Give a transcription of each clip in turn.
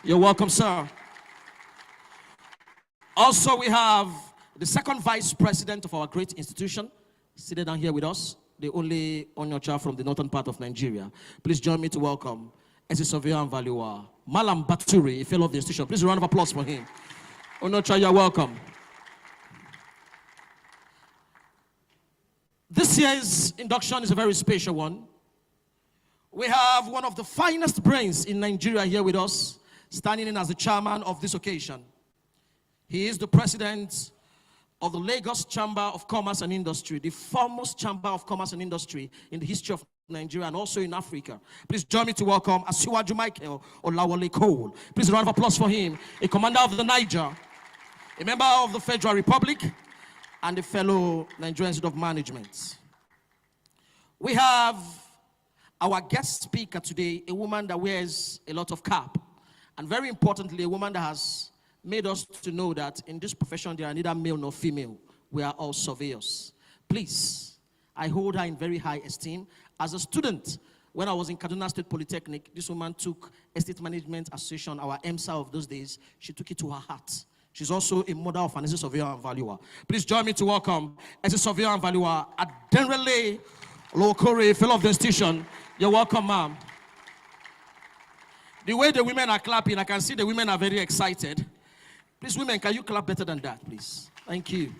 You're welcome, sir. Also, we have the second vice president of our great institution seated down here with us, the only Onyocha from the northern part of Nigeria. Please join me to welcome Surveyor Valua Malam Baturi, a fellow of the institution. Please a round of applause for him. Onyocha, you're welcome. This year's induction is a very special one. We have one of the finest brains in Nigeria here with us, standing in as the chairman of this occasion. He is the president of the Lagos Chamber of Commerce and Industry, the foremost chamber of commerce and industry in the history of Nigeria and also in Africa. Please join me to welcome Asiwaju Michael Olawale Cole. Please a round of applause for him, a commander of the Niger, a member of the Federal Republic, and a fellow Nigerian Institute of Management. We have our guest speaker today, a woman that wears a lot of cap, and very importantly, a woman that has made us to know that in this profession there are neither male nor female. We are all surveyors. Please, I hold her in very high esteem. As a student, when I was in Kaduna State Polytechnic, this woman took Estate Management Association, our EMSA of those days. She took it to her heart. She's also a mother of an surveyor and valuer. Please join me to welcome surveyor and valuer Adenrele Lokore, fellow of the institution. You're welcome, ma'am. The way the women are clapping, I can see the women are very excited. Please, women, can you clap better than that, please? Thank you.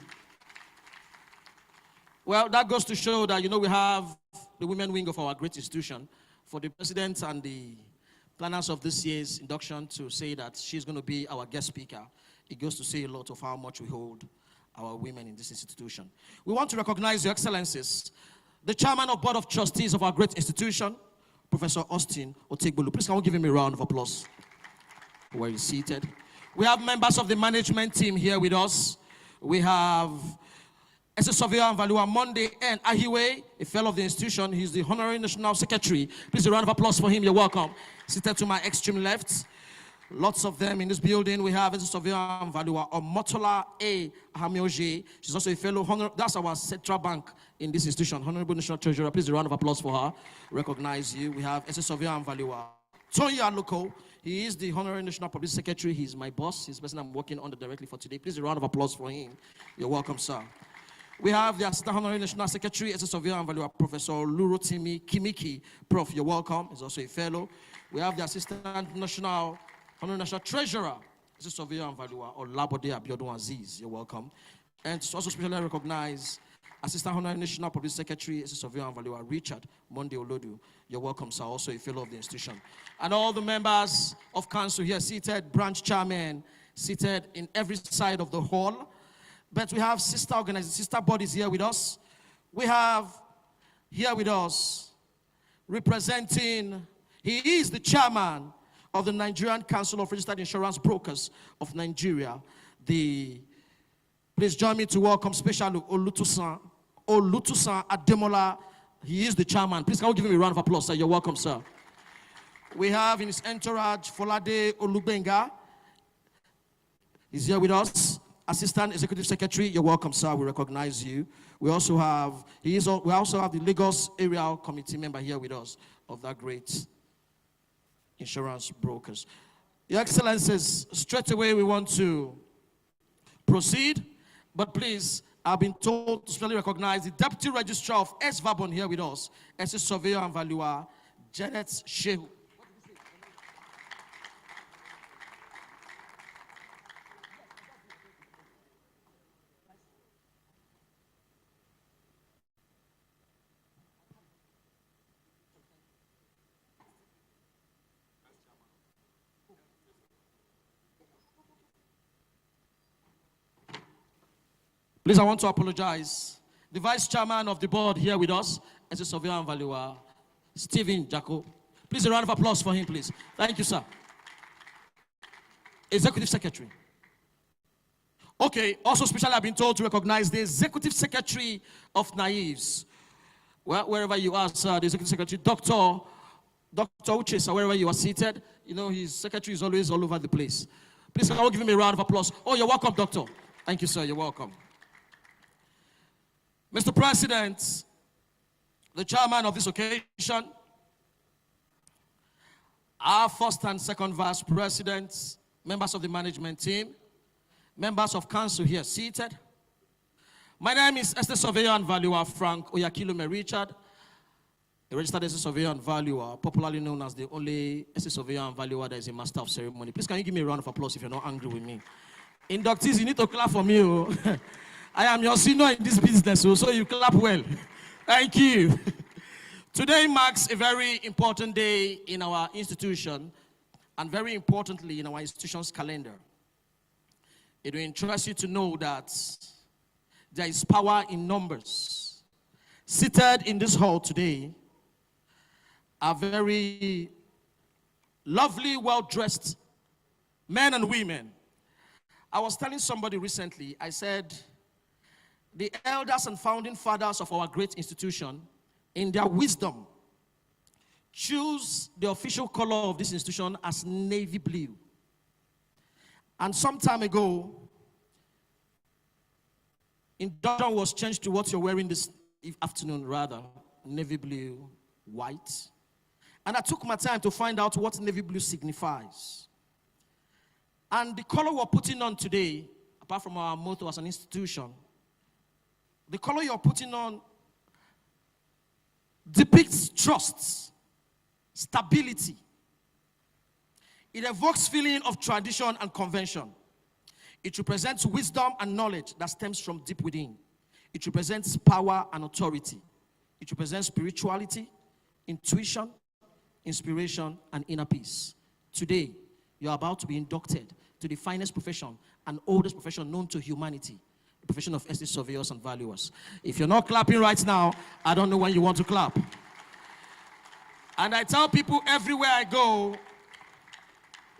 Well, that goes to show that, we have the women wing of our great institution. For the president and the planners of this year's induction to say that she's going to be our guest speaker, it goes to say a lot of how much we hold our women in this institution. We want to recognize your excellencies, the chairman of board of trustees of our great institution, Professor Austin Otegbolu. Please can we give him a round of applause where he's seated. We have members of the management team here with us. We have Surveyor and Valuer Monday and Ahiwe, a fellow of the institution. He's the Honorary National Secretary. Please a round of applause for him. You're welcome. Seated to my extreme left. Lots of them in this building. We have Surveyor and Valuer Omotola A. Hamioje. She's also a fellow, that's our central bank in this institution. Honorable National Treasurer. Please a round of applause for her. Recognize you. We have Surveyor and Valuer Toya Loko. He is the Honorary National Public Secretary. He's my boss. He's the person I'm working under directly for today. Please a round of applause for him. You're welcome, sir. We have the Assistant Honorary National Secretary, Surveyor and Valuer Professor Lurotimi Kimiki. Prof, you're welcome. He's also a fellow. We have the Assistant Honorary National Treasurer, Surveyor and Valuer Olabode Abiodun Aziz. You're welcome. And to also specially recognize Assistant Honorary National Public Secretary, Surveyor and Valuer Richard Monday Olodu. You're welcome, sir, also a fellow of the institution. And all the members of council here seated, branch chairmen seated in every side of the hall. But we have sister bodies here with us. We have here with us representing, he is the chairman of the Nigerian Council of Registered Insurance Brokers of Nigeria. Please join me to welcome special Olutusan Ademola. He is the chairman. Please can we give him a round of applause, sir? You're welcome, sir. We have in his entourage Folade Olubenga. He's here with us. Assistant Executive Secretary, you're welcome, sir. We recognize you. We also have the Lagos Area Committee member here with us of that great insurance brokers. Your Excellencies, straight away we want to proceed, but please, I've been told to specially recognize the Deputy Registrar of SVABON here with us, Surveyor and Valuer Janet Shehu. Please, I want to apologize. The Vice Chairman of the board here with us, Surveyor and Valuer Stephen Jacko. Please, a round of applause for him, please. Thank you, sir. Executive Secretary. Okay, also specially I've been told to recognize the Executive Secretary of Niesv. Well, wherever you are, sir, the Executive Secretary, Dr. Uche, sir, wherever you are seated, his secretary is always all over the place. Please, I will give him a round of applause. Oh, you're welcome, Doctor. Thank you, sir, you're welcome. Mr. President, the chairman of this occasion, Our first and second vice presidents, members of the management team, members of council here seated. My name is Estate Surveyor and Valuer Frank Oyakhilome Richard, a registered estate surveyor and valuer, popularly known as the only estate surveyor and valuer that is a master of ceremony. Please, can you give me a round of applause if you're not angry with me? Inductees, you need to clap for me. I am your senior in this business, so you clap well. Thank you. Today marks a very important day in our institution, and very importantly in our institution's calendar. It will interest you to know that there is power in numbers. Seated in this hall today are very lovely, well-dressed men and women. I was telling somebody recently, I said, the elders and founding fathers of our great institution, in their wisdom, choose the official color of this institution as navy blue. And some time ago, Induction was changed to what you're wearing this afternoon, rather, navy blue, white. And I took my time to find out what navy blue signifies. And the color we're putting on today, apart from our motto as an institution, the color you're putting on depicts trust, stability. It evokes feeling of tradition and convention. It represents wisdom and knowledge that stems from deep within. It represents power and authority. It represents spirituality, intuition, inspiration, and inner peace. Today, you're about to be inducted to the finest profession and oldest profession known to humanity, the profession of estate surveyors and valuers. If you're not clapping right now, I don't know when you want to clap. And I tell people everywhere I go,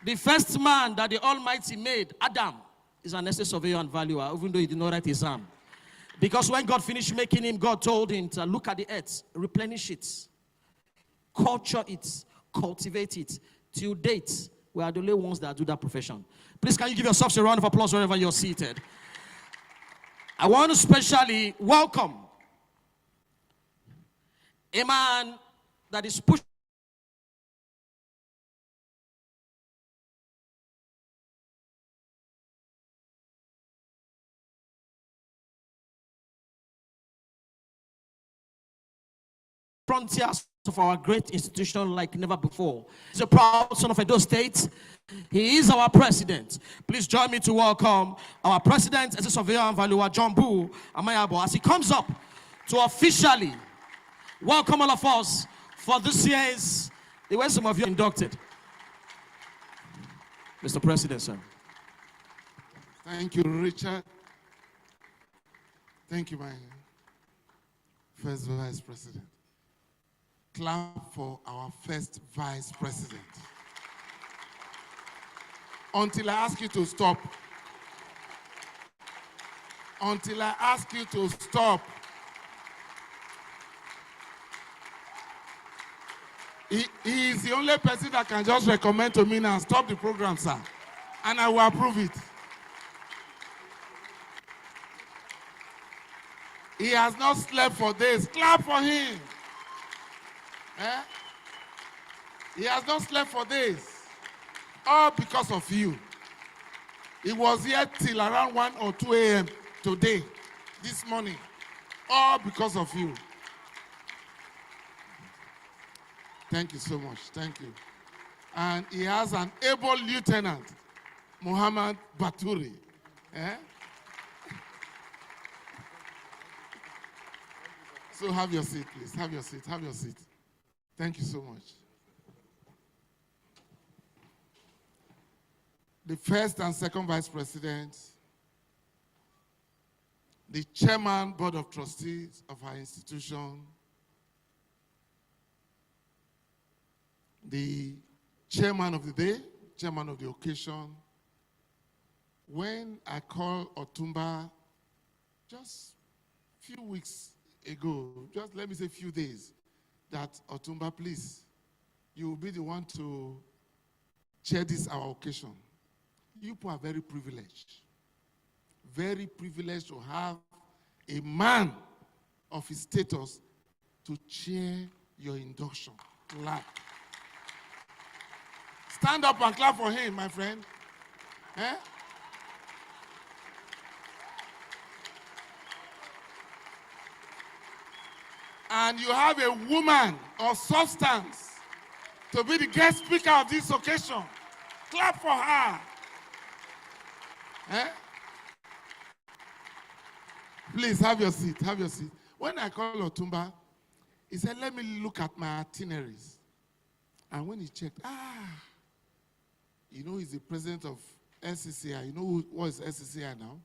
the first man that the Almighty made, Adam, is an estate surveyor and valuer, even though he did not write his name. Because when God finished making him, God told him to look at the earth, replenish it, culture it, cultivate it. Till date, we are the only ones that do that profession. Please, can you give yourselves a round of applause wherever you're seated? I want to specially welcome a man that is pushing frontiers of our great institution like never before. He's a proud son of Edo State. He is our president. Please join me to welcome our president, as a surveyor and valuer, John Boo Amayabo, as he comes up to officially welcome all of us for this year's, the way some of you are inducted. Mr. President, sir. Thank you, Richard. Thank you, my first vice president. Clap for our first vice president. Until I ask you to stop. Until I ask you to stop. He is the only person that can just recommend to me now, stop the program, sir. And I will approve it. He has not slept for days. Clap for him. Eh? He has not slept for days. All because of you. He was here till around 1 or 2 a.m. today, this morning. All because of you. Thank you so much. Thank you. And he has an able lieutenant, Muhammad Baturi. Eh? So have your seat, please. Have your seat. Have your seat. Thank you so much. The first and second vice president, the chairman, board of trustees of our institution, the chairman of the day, chairman of the occasion. When I called Otumba just a few weeks ago, just let me say a few days, that Otumba, please, you will be the one to chair this our occasion. You people are very privileged to have a man of his status to chair your induction. Clap. Stand up and clap for him, my friend. Eh? And you have a woman of substance to be the guest speaker of this occasion. Clap for her. Eh? Please have your seat. Have your seat. When I called Otumba, he said, let me look at my itineraries. And when he checked, you know, he's the president of SCCI. You know what is SCCI now?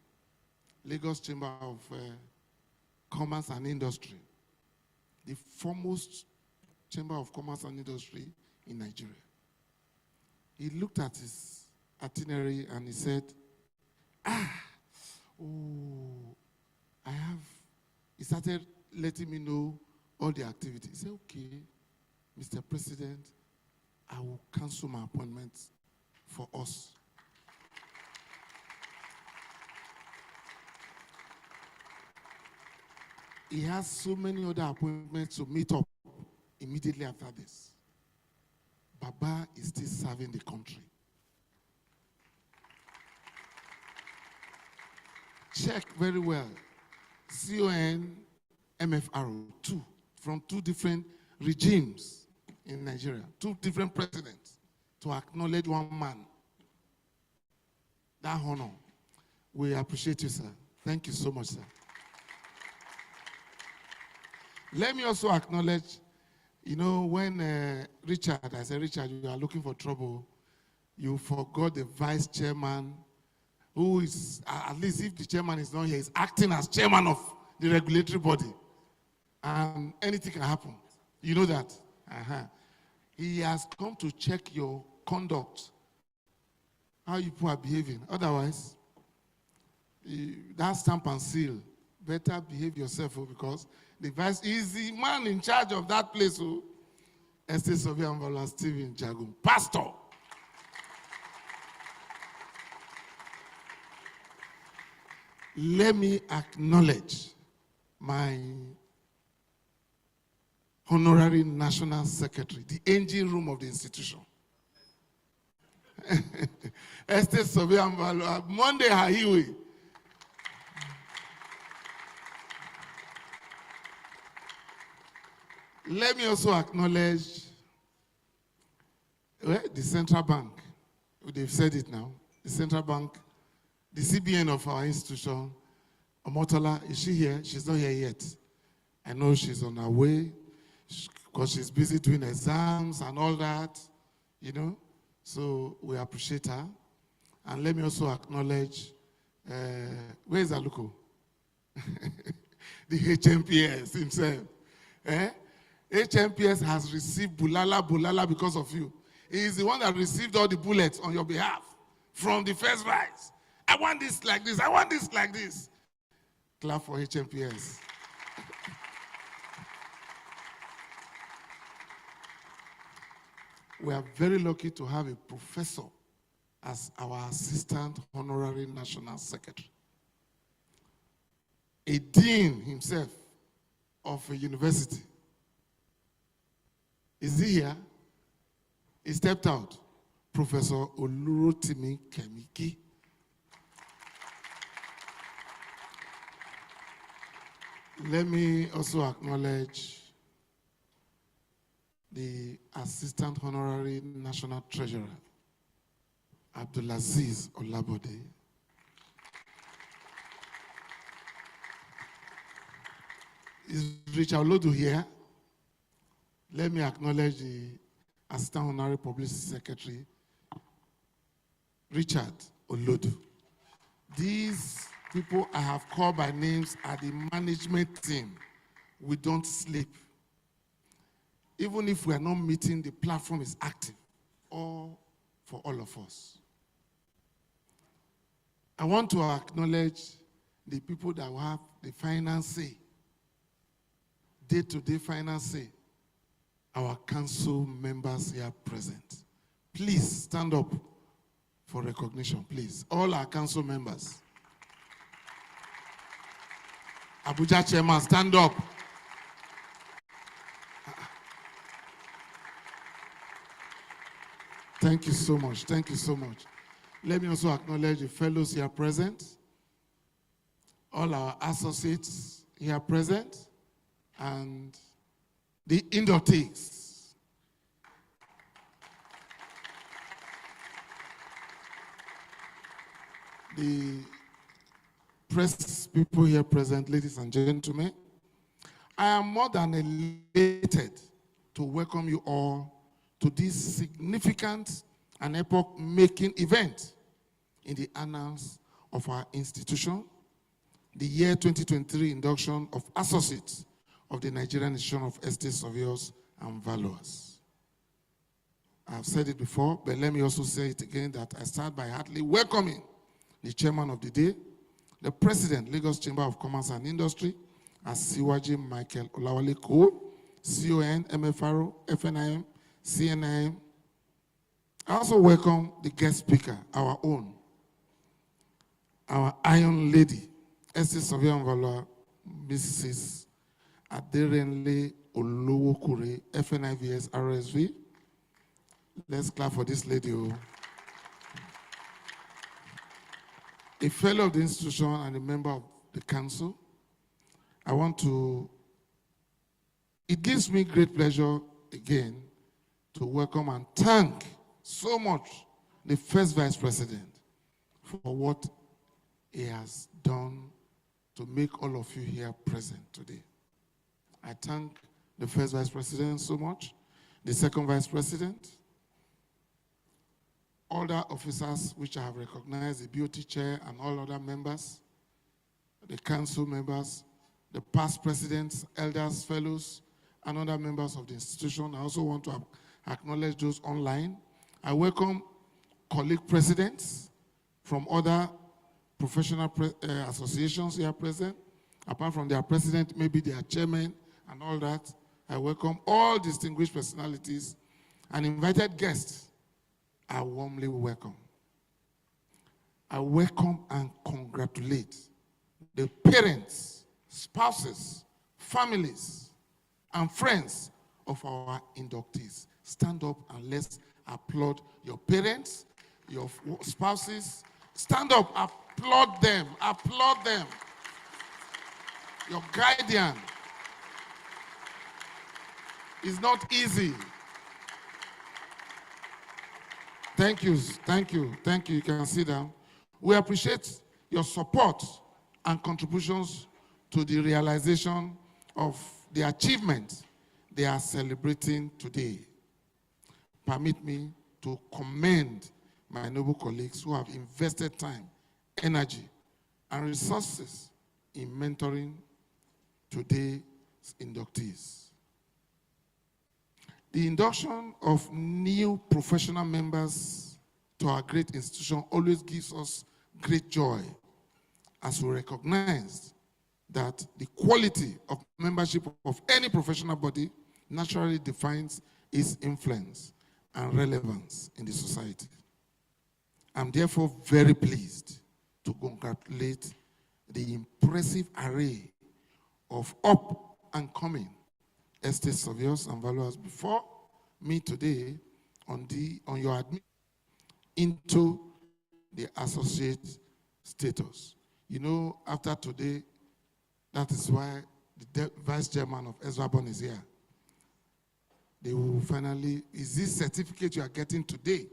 Lagos Chamber of Commerce and Industry. The foremost Chamber of Commerce and Industry in Nigeria. He looked at his itinerary and he said, he started letting me know all the activities. He said, okay, Mr. President, I will cancel my appointment for us. He has so many other appointments to meet up immediately after this. Baba is still serving the country. Check very well. CON, MFRO, from two different regimes in Nigeria, two different presidents to acknowledge one man. That honor. We appreciate you, sir. Thank you so much, sir. Let me also acknowledge, you know, when Richard, I said, Richard, you are looking for trouble, you forgot the vice chairman, who is, at least if the chairman is not here, is acting as chairman of the regulatory body. And anything can happen. You know that? He has come to check your conduct, how you people are behaving. Otherwise, that stamp and seal, better behave yourself, because the vice is the man in charge of that place. Estate Surveyor Amvala Stephen Jagum, pastor. Let me acknowledge my honorary national secretary, the engine room of the institution. Estate Surveyor Amvala, Monday Hahiwe. Let me also acknowledge the central bank. They've said it now. The central bank, the CBN of our institution. Omotola, is she here? She's not here yet. I know she's on her way because she's busy doing exams and all that, you know. So we appreciate her. And let me also acknowledge, where is Aluko? The HMPS himself. HMPS has received bulala because of you. He is the one that received all the bullets on your behalf from the first vice. I want this like this. I want this like this. Clap for HMPS. We are very lucky to have a professor as our assistant honorary national secretary. A dean himself of a university. Is he here? He stepped out. Professor Olurotimi Kemiki. Let me also acknowledge the Assistant Honorary National Treasurer, Abdulaziz Olabode. Is Richard Olodu here? Let me acknowledge the Assistant Honorary Publicity Secretary, Richard Olodu. These people I have called by names are the management team. We don't sleep. Even if we are not meeting, the platform is active, all for all of us. I want to acknowledge the people that will have the finance say, day-to-day finance say, our council members here present. Please stand up for recognition, please. All our council members. Abuja chairman, stand up. Thank you so much. Thank you so much. Let me also acknowledge the fellows here present, all our associates here present, and the inductees. The press people here present, ladies and gentlemen, I am more than elated to welcome you all to this significant and epoch-making event in the annals of our institution, the year 2023 induction of associates of the Nigerian Institution of Estate Surveyors and Valuers. I've said it before, but let me also say it again, that I start by heartily welcoming the chairman of the day, the president, Lagos Chamber of Commerce and Industry, Asiwaji Michael Olawale Cole, CON, MFRO, FNIM, CNIM. I also welcome the guest speaker, our own, our Iron Lady, Estate Surveyor and Valuer, Mrs. Aderenle Olowokure, FNIVS RSV. Let's clap for this lady. A fellow of the institution and a member of the council, it gives me great pleasure again to welcome and thank so much the first vice president for what he has done to make all of you here present today. I thank the first vice president so much, the second vice president, other officers which I have recognized, the BOT chair and all other members, the council members, the past presidents, elders, fellows, and other members of the institution. I also want to acknowledge those online. I welcome colleague presidents from other professional associations here present. Apart from their president, maybe their chairman and all that. I welcome all distinguished personalities and invited guests. I warmly welcome. I welcome and congratulate the parents, spouses, families, and friends of our inductees. Stand up and let's applaud your parents, your spouses. Stand up, applaud them, applaud them. Your guardian. It's not easy. Thank you, thank you, thank you. You can sit down. We appreciate your support and contributions to the realization of the achievement they are celebrating today. Permit me to commend my noble colleagues who have invested time, energy, and resources in mentoring today's inductees. The induction of new professional members to our great institution always gives us great joy, as we recognize that the quality of membership of any professional body naturally defines its influence and relevance in the society. I'm therefore very pleased to congratulate the impressive array of up and coming estate surveyors and valuers before me today on your admission into the associate status. You know, after today, that is why the vice chairman of Eswabon is here. They will finally, is this certificate you are getting today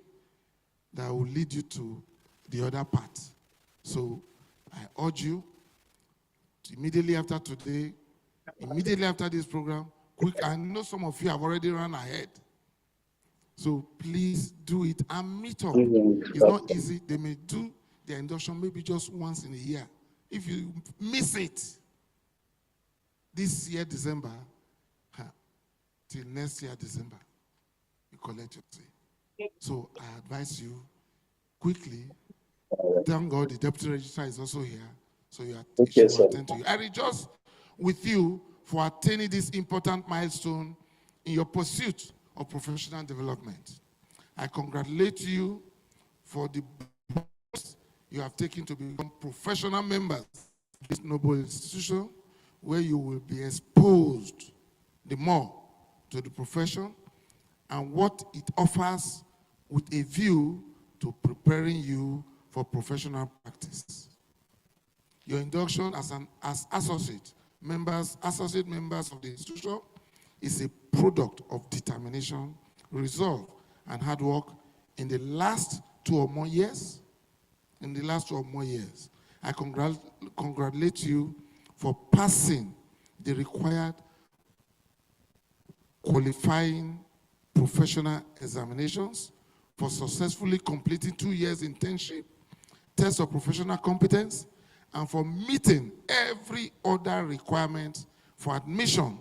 that will lead you to the other part. So I urge you to immediately after today, immediately after this program, quick. I know some of you have already run ahead. So please do it and meet up. It's not easy. They may do their induction maybe just once in a year. If you miss it this year, December, till next year, December, you collect your say. So I advise you quickly. Thank God the deputy registrar is also here. So you should attend to you. I rejoice with you for attaining this important milestone in your pursuit of professional development. I congratulate you for the steps you have taken to become professional members of this noble institution, where you will be exposed the more to the profession and what it offers with a view to preparing you for professional practice. Your induction as associate members of the institution is a product of determination, resolve, and hard work in the last 2 or more years. I congratulate you for passing the required qualifying professional examinations, for successfully completing 2 years internship, test of professional competence, and for meeting every other requirement for admission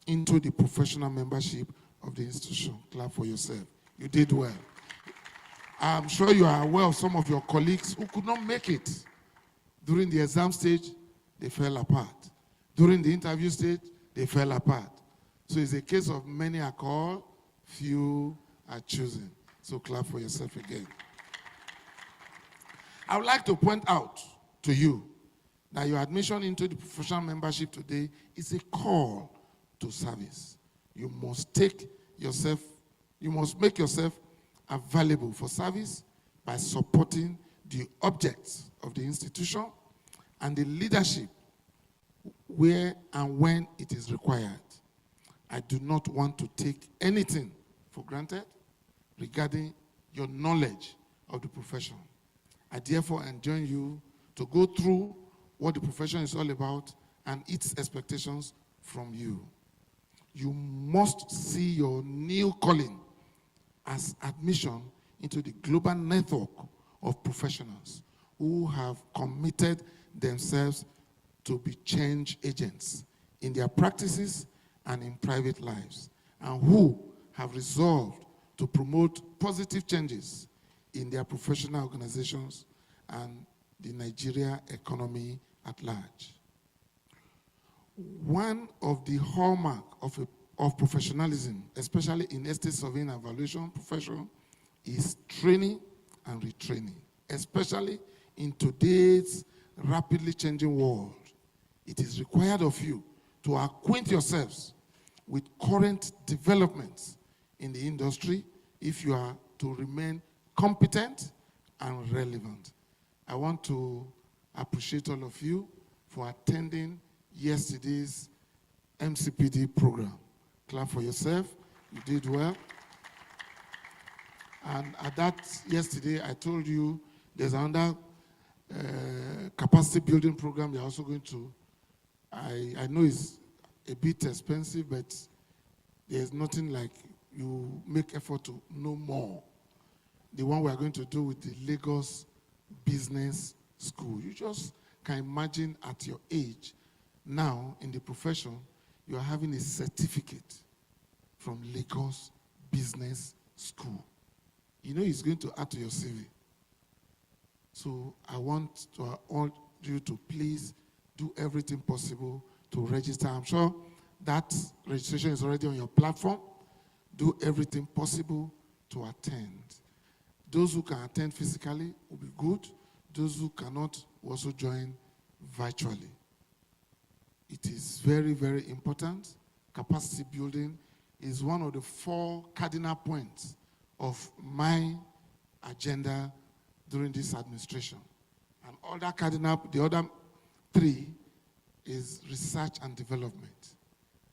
into the professional membership of the institution. Clap for yourself. You did well. I'm sure you are aware of some of your colleagues who could not make it. During the exam stage, they fell apart. During the interview stage, they fell apart. So it's a case of many are called, few are chosen. So clap for yourself again. I would like to point out to you that your admission into the professional membership today is a call to service. You must make yourself available for service by supporting the objects of the institution and the leadership where and when it is required. I do not want to take anything for granted regarding your knowledge of the profession. I therefore enjoin you to go through what the profession is all about and its expectations from you. You must see your new calling as admission into the global network of professionals who have committed themselves to be change agents in their practices and in private lives, and who have resolved to promote positive changes in their professional organizations and the Nigeria economy at large. One of the hallmark of professionalism, especially in estate surveying and valuation profession, is training and retraining, especially in today's rapidly changing world. It is required of you to acquaint yourselves with current developments in the industry if you are to remain competent and relevant. I want to appreciate all of you for attending yesterday's MCPD program. Clap for yourself. You did well. And at that yesterday, I told you there's another capacity building program you're also going to. I know it's a bit expensive, but there's nothing like you make effort to know more. The one we are going to do with the Lagos Business School. You just can imagine at your age, now in the profession, you are having a certificate from Lagos Business School. You know it's going to add to your CV. So I want to urge you to please do everything possible to register. I'm sure that registration is already on your platform. Do everything possible to attend. Those who can attend physically will be good. Those who cannot will also join virtually. It is very, very important. Capacity building is one of the 4 cardinal points of my agenda during this administration. And the other 3 is research and development.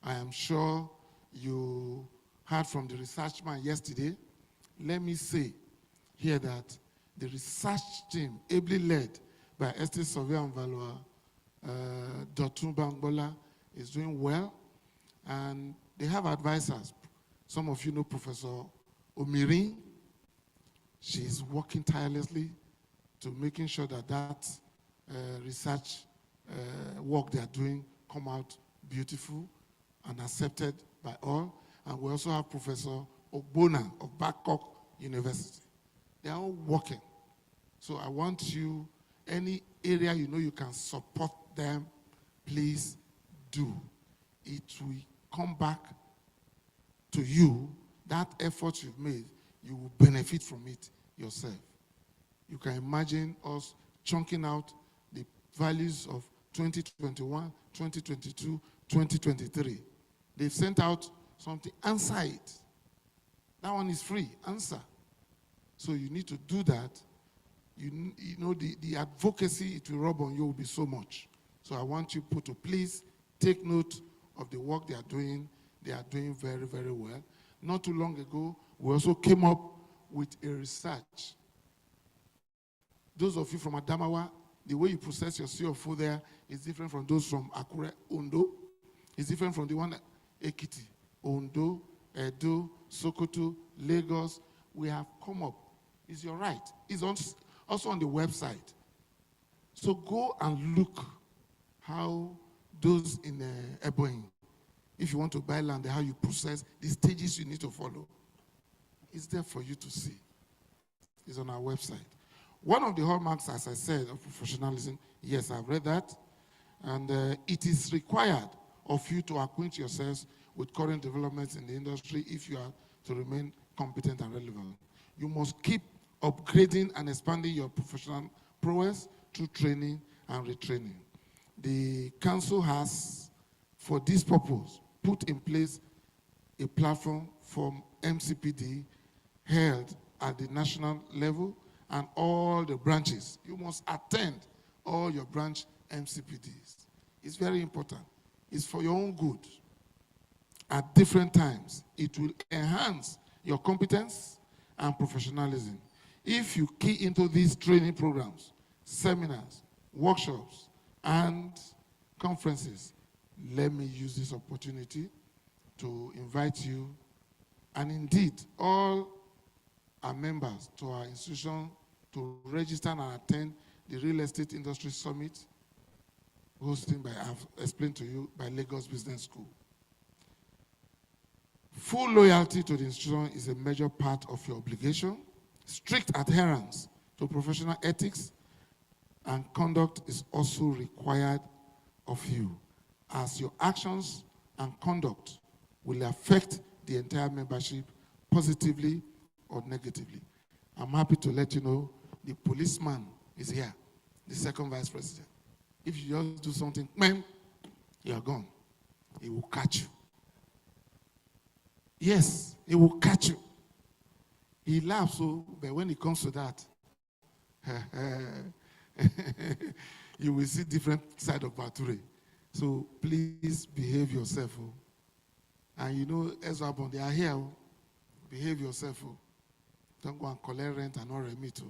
I am sure you heard from the research man yesterday. Let me say here that the research team, ably led by Estate Surveyor and Valuer, Dotun Bangbola, is doing well. And they have advisors. Some of you know Professor Omiri. She's working tirelessly to making sure that research work they are doing come out beautiful and accepted by all. And we also have Professor Ogbona of Babcock University. They are all working. So I want you, any area you know you can support them, please do. It will come back to you. That effort you've made, you will benefit from it yourself. You can imagine us chunking out the values of 2021, 2022, 2023. They've sent out something, answer it. That one is free, answer. So you need to do that. You know, the advocacy it will rub on you will be so much. So I want you people to please take note of the work they are doing. They are doing very, very well. Not too long ago, we also came up with a research. Those of you from Adamawa, the way you process your CO4 there is different from those from Akure, Ondo. It's different from the one at Ekiti, Ondo, Edo, Sokoto, Lagos. We have come up. It's your right. It's also on the website. So go and look how those in Ebonyi, if you want to buy land, how you process, the stages you need to follow. It's there for you to see. It's on our website. One of the hallmarks, as I said, of professionalism, yes, I've read that, and it is required of you to acquaint yourselves with current developments in the industry if you are to remain competent and relevant. You must keep upgrading and expanding your professional prowess through training and retraining. The council has, for this purpose, put in place a platform for MCPD held at the national level and all the branches. You must attend all your branch MCPDs. It's very important. It's for your own good. At different times, it will enhance your competence and professionalism. If you key into these training programs, seminars, workshops, and conferences, let me use this opportunity to invite you, and indeed all our members to our institution to register and attend the Real Estate Industry Summit hosted by, I've explained to you, by Lagos Business School. Full loyalty to the institution is a major part of your obligation. Strict adherence to professional ethics and conduct is also required of you, as your actions and conduct will affect the entire membership positively or negatively. I'm happy to let you know the policeman is here, the second vice president. If you just do something, man, you're gone. He will catch you. Yes, he will catch you. He laughs, but when it comes to that, you will see different side of Bature. So please behave yourself. And you know, Ezrabon, they are here. Behave yourself. Don't go and collect rent and not remit.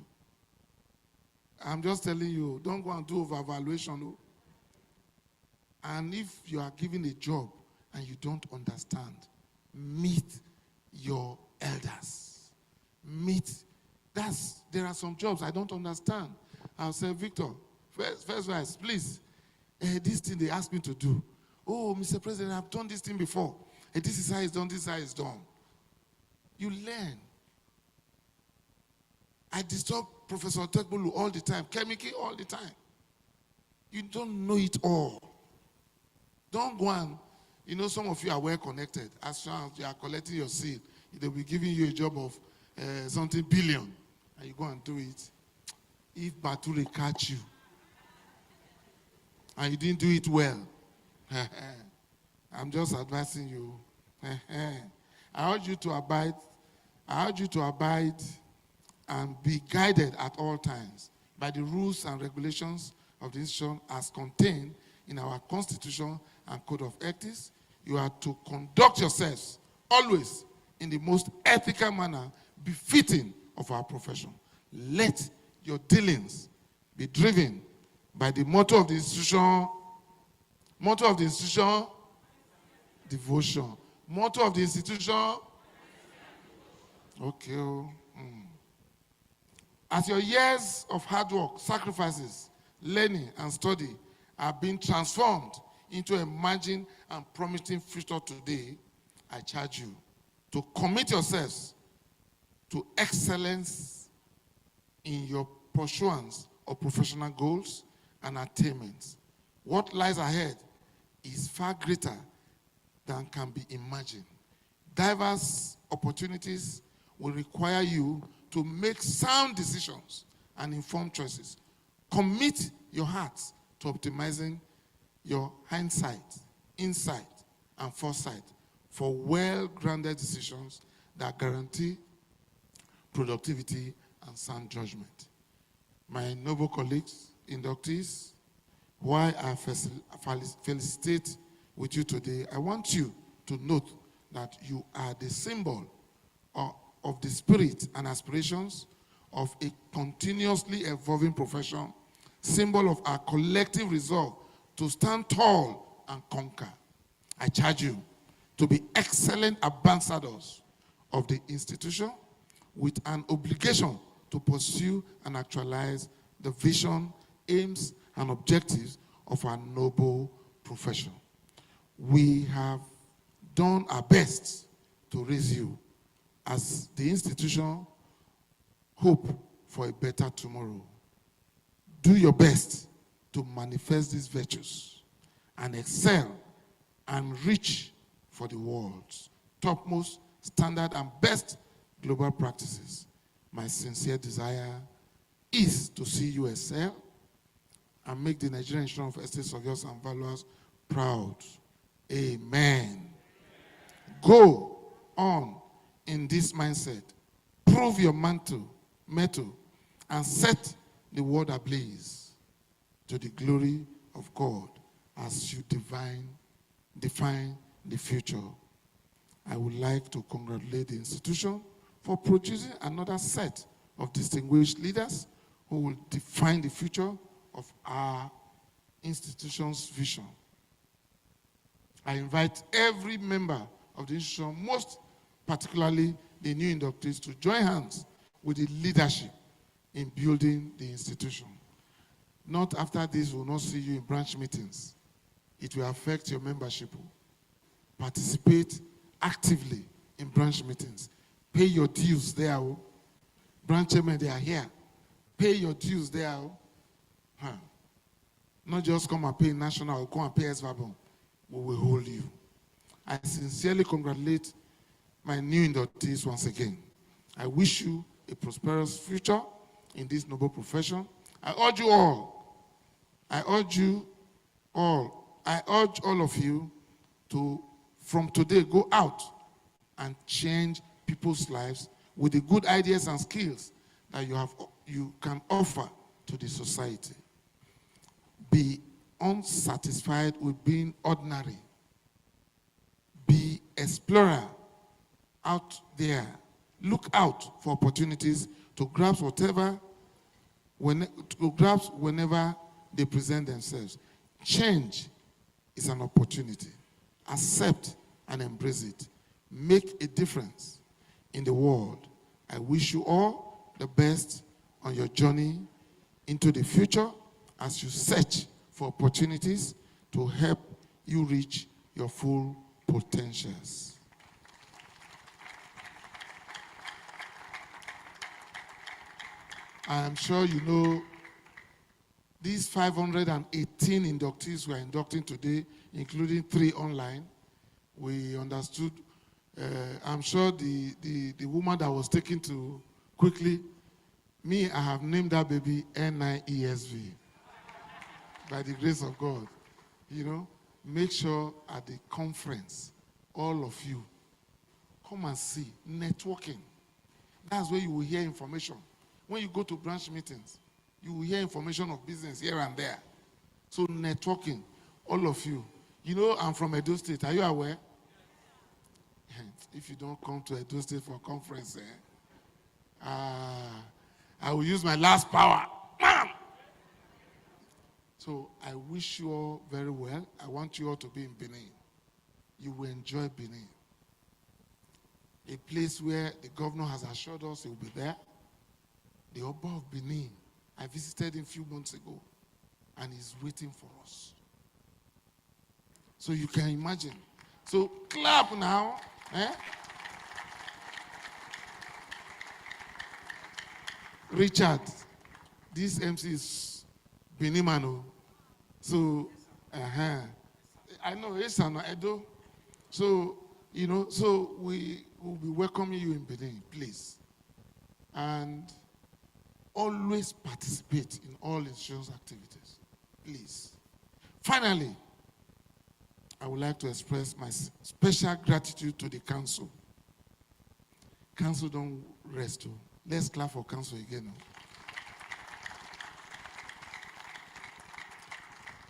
I'm just telling you, don't go and do overvaluation. And if you are given a job and you don't understand, meet your elders. There are some jobs I don't understand. I'll say, Victor, first vice, please, this thing they asked me to do. Oh, Mr. President, I've done this thing before. This is how it's done, this is how it's done. You learn. I disturb Professor Tekbulu all the time, Kemiki all the time. You don't know it all. Don't go and, you know, some of you are well connected. As soon as you are collecting your seed, they'll be giving you a job of something billion, and you go and do it. If Bature catch you, and you didn't do it well, I'm just advising you. I urge you to abide and be guided at all times by the rules and regulations of the institution as contained in our Constitution and Code of Ethics. You are to conduct yourselves always in the most ethical manner befitting of our profession. Let your dealings be driven by the motto of the institution. Motto of the institution, devotion. Motto of the institution, okay. As your years of hard work, sacrifices, learning, and study are being transformed into a emerging and promising future today, I charge you to commit yourselves to excellence in your pursuance of professional goals and attainments. What lies ahead is far greater than can be imagined. Diverse opportunities will require you to make sound decisions and informed choices. Commit your hearts to optimizing your hindsight, insight, and foresight for well-grounded decisions that guarantee productivity, and sound judgment. My noble colleagues, inductees, while I felicitate with you today, I want you to note that you are the symbol of the spirit and aspirations of a continuously evolving profession, symbol of our collective resolve to stand tall and conquer. I charge you to be excellent ambassadors of the institution with an obligation to pursue and actualize the vision, aims, and objectives of our noble profession. We have done our best to raise you as the institution hope for a better tomorrow. Do your best to manifest these virtues and excel and reach for the world's topmost standard and best global practices. My sincere desire is to see you excel and make the Nigerian Institution of Estate Surveyors and Valuers proud. Amen. Go on in this mindset. Prove your mettle, and set the world ablaze to the glory of God as you define the future. I would like to congratulate the institution for producing another set of distinguished leaders who will define the future of our institution's vision. I invite every member of the institution, most particularly the new inductees, to join hands with the leadership in building the institution. Not after this, we will not see you in branch meetings. It will affect your membership. Participate actively in branch meetings. Pay your dues there. Branch chairmen, they are here. Pay your dues there. Not just come and pay national, or come and pay SVABON. We will hold you. I sincerely congratulate my new inductees once again. I wish you a prosperous future in this noble profession. I urge all of you to, from today, go out and change people's lives with the good ideas and skills that you can offer to the society. Be unsatisfied with being ordinary. Be explorer out there. Look out for opportunities to grasp whenever they present themselves. Change is an opportunity. Accept and embrace it. Make a difference in the world. I wish you all the best on your journey into the future as you search for opportunities to help you reach your full potentials. I am sure you know these 518 inductees we are inducting today, including 3 online. We understood, I'm sure the woman that was taken to quickly, me, I have named that baby Niesv. By the grace of God. You know, make sure at the conference, all of you, come and see, networking. That's where you will hear information. When you go to branch meetings, you will hear information of business here and there. So networking, all of you. You know, I'm from Edo State. Are you aware? If you don't come to Edo State for a conference, I will use my last power. So I wish you all very well. I want you all to be in Benin. You will enjoy Benin. A place where the governor has assured us he will be there. The Oba of Benin, I visited him a few months ago, and he's waiting for us. So you can imagine. So clap now. Richard, this MC is Benin man. So, I know it's an Edo. So, you know, so we will be welcoming you in Benin, please. And always participate in all insurance activities, please. Finally, I would like to express my special gratitude to the council. Council don't rest. Let's clap for council again.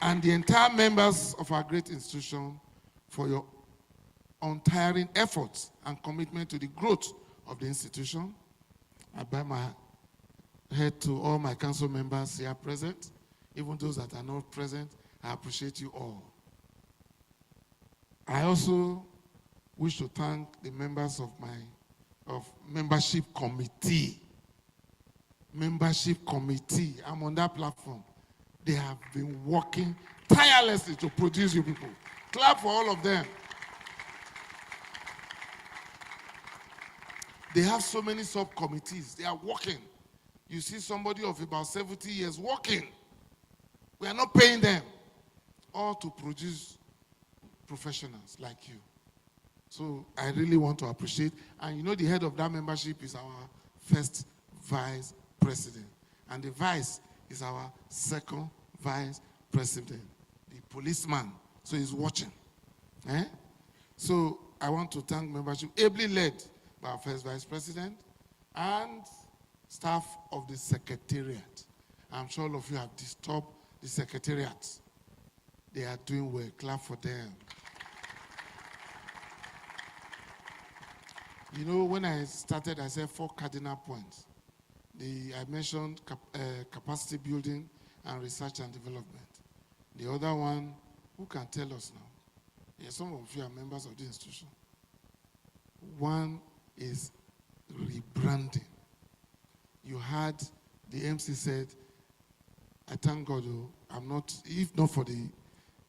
And the entire members of our great institution for your untiring efforts and commitment to the growth of the institution. I bow my head to all my council members here present, even those that are not present. I appreciate you all. I also wish to thank the members of my membership committee. Membership committee. I'm on that platform. They have been working tirelessly to produce you people. Clap for all of them. They have so many subcommittees. They are working. You see somebody of about 70 years working. We are not paying them. All to produce professionals like you. So I really want to appreciate. And you know the head of that membership is our first vice president. And the vice is our second vice president, the policeman. So he's watching. So I want to thank membership, ably led by our first vice president and staff of the secretariat. I'm sure all of you have disturbed the secretariat. They are doing well. Clap for them. You know, when I started, I said 4 cardinal points. I mentioned capacity building and research and development. The other one, who can tell us now? Yeah, some of you are members of the institution. One is rebranding. You heard the MC said, I thank God, I'm not, if not for the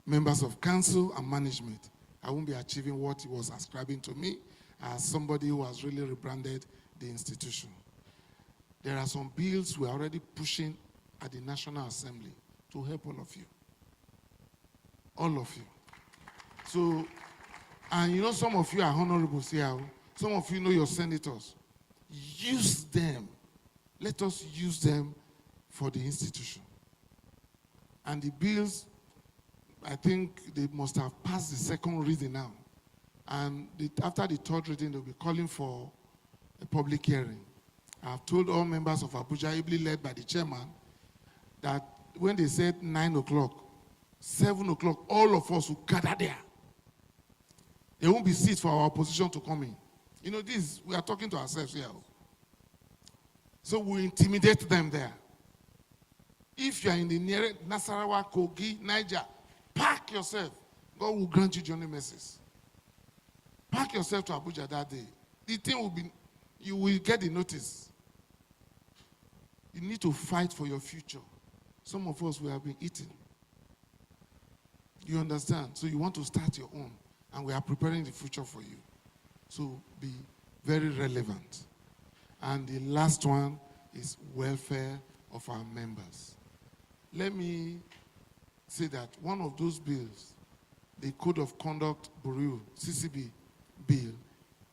members of council and management, I won't be achieving what he was ascribing to me as somebody who has really rebranded the institution. There are some bills we are already pushing at the National Assembly to help all of you. All of you. So, and you know some of you are honorables here. Some of you know your senators. Use them. Let us use them for the institution. And the bills, I think they must have passed the second reading now. And after the third reading, they'll be calling for a public hearing. I've told all members of Abuja, ably led by the chairman, that when they said 9 o'clock, 7 o'clock, all of us will gather there. There won't be seats for our opposition to come in. You know, this, we are talking to ourselves here. So we intimidate them there. If you are in the nearest Nasarawa, Kogi, Niger, pack yourself. God will grant you journey mercies. Pack yourself to Abuja that day. The thing will be, you will get the notice. You need to fight for your future. Some of us, we have been eating. You understand? So you want to start your own. And we are preparing the future for you. So be very relevant. And the last one is welfare of our members. Let me say that one of those bills, the Code of Conduct Bureau, CCB bill,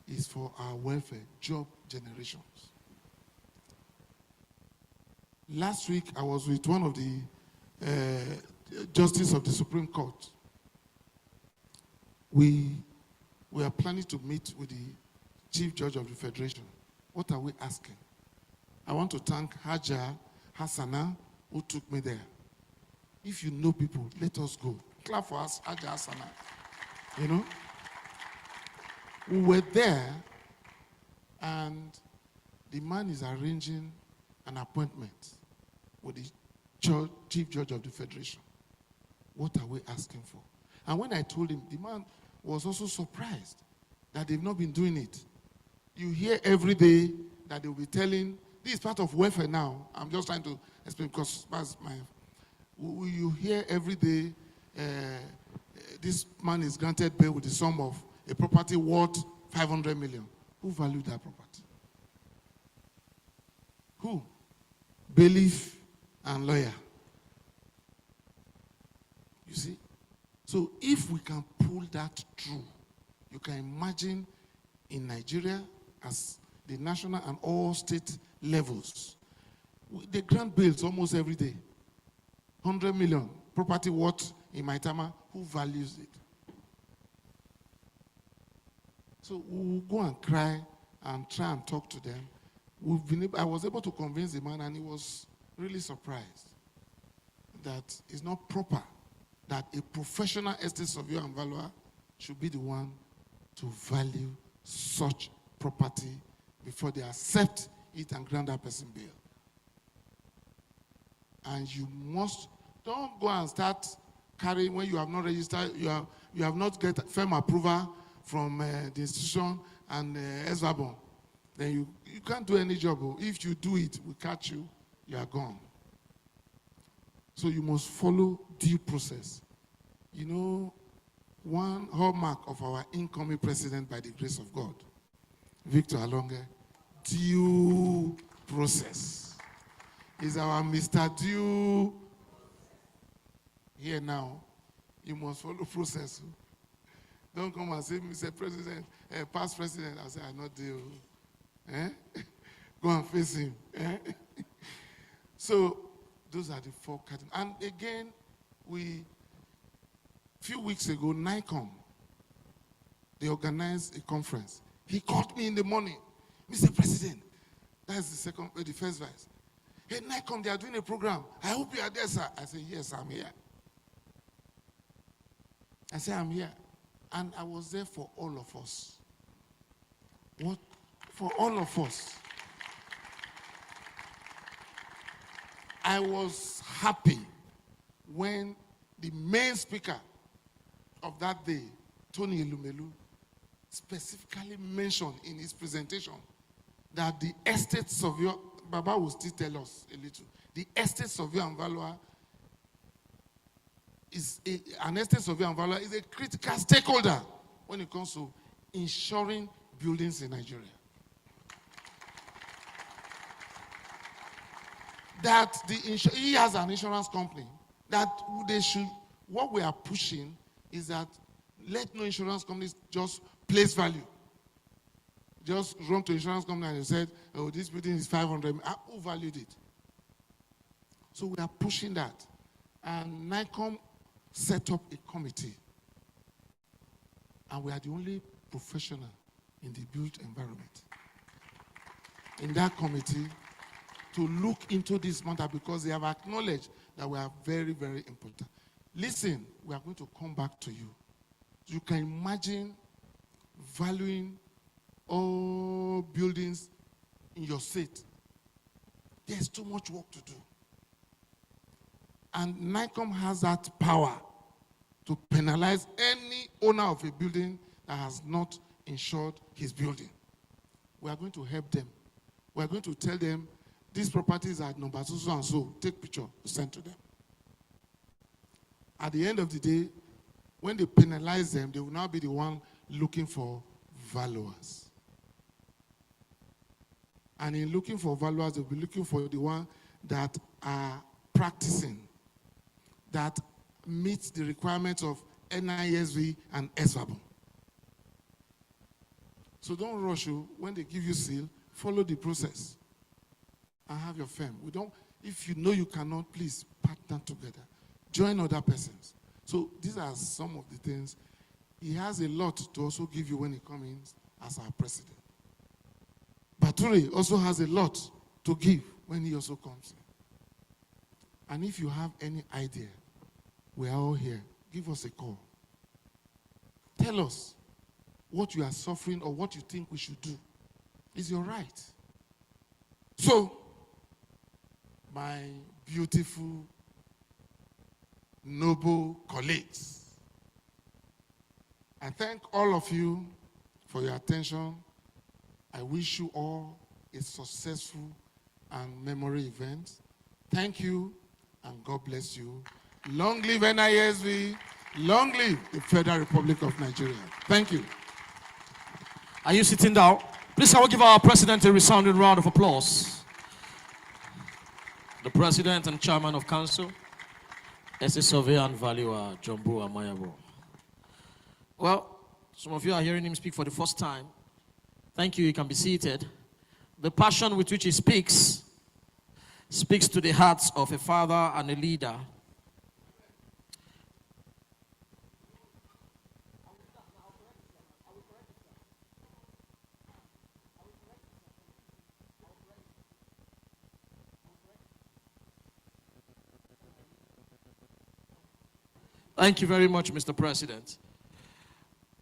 is for our welfare, job generations. Last week, I was with one of the justices of the Supreme Court. We are planning to meet with the Chief Judge of the Federation. What are we asking? I want to thank Haja Hassana, who took me there. If you know people, let us go. Clap for us, Haja Hassana. You know? We were there, and the man is arranging an appointment with the Chief Judge of the Federation. What are we asking for? And when I told him, the man was also surprised that they've not been doing it. You hear every day that they'll be telling, this is part of welfare now. I'm just trying to explain because that's my, you hear every day, this man is granted bail with the sum of a property worth 500 million. Who valued that property? Who? Bailiff and lawyer. You see? So if we can pull that through, you can imagine in Nigeria as the national and all state levels, they grant bills almost every day. 100 million property worth in Maitama, who values it? So we'll go and cry and try and talk to them. I was able to convince the man, and he was really surprised that it's not proper that a professional estate surveyor and valuer should be the one to value such property before they accept it and grant that person bail. And you don't go and start carrying when you have not registered, you have not get firm approval from the institution and Niesv. Then you can't do any job. If you do it, we catch you, you are gone. So you must follow due process. You know, one hallmark of our incoming president, by the grace of God, Victor Alonge, due process. Is our Mr. Due. Here now, you must follow process. Don't come and say, Mr. President, past president. I say, I'm not due. Eh? Go and face him. Eh? So, those are the 4 categories. And again, few weeks ago, NICOM, they organized a conference. He called me in the morning. Mr. President, that's the first vice. Hey, NICOM, they are doing a program. I hope you are there, sir. I said, yes, I'm here. I said, I'm here. And I was there for all of us. What? For all of us. I was happy when the main speaker of that day, Tony Elumelu, specifically mentioned in his presentation that the estate surveyor, Baba will still tell us a little, the estate surveyor and valuer an estate surveyor and valuer is a critical stakeholder when it comes to insuring buildings in Nigeria. That he has an insurance company that what we are pushing is that let no insurance companies just place value. Just run to insurance company and said, oh, this building is 500. Who valued it? So we are pushing that. And NICOM set up a committee. And we are the only professional in the built environment in that committee to look into this matter because they have acknowledged that we are very, very important. Listen, we are going to come back to you. You can imagine valuing all buildings in your state. There's too much work to do. And NICOM has that power to penalize any owner of a building that has not insured his building. We are going to help them. We are going to tell them these properties are number so and so. Take picture, send to them. At the end of the day, when they penalize them, they will now be the one looking for valuers. And in looking for valuers, they'll be looking for the one that are practicing, that meets the requirements of Niesv and Niesv. So don't rush you. When they give you seal, follow the process and have your firm. If you know you cannot, please partner together. Join other persons. So these are some of the things. He has a lot to also give you when he comes in as our president. Bature also has a lot to give when he also comes in. And if you have any idea, we are all here. Give us a call. Tell us what you are suffering or what you think we should do. It's your right. So, my beautiful, noble colleagues, I thank all of you for your attention. I wish you all a successful and memory event. Thank you, and God bless you. Long live Niesv. Long live the Federal Republic of Nigeria. Thank you. Are you sitting down? Please, I will give our president a resounding round of applause. The president and chairman of council, Estate Surveyor and Valuer, Jumbo Amayabo. Well, some of you are hearing him speak for the first time. Thank you. You can be seated. The passion with which he speaks to the hearts of a father and a leader. Thank you very much, Mr. President.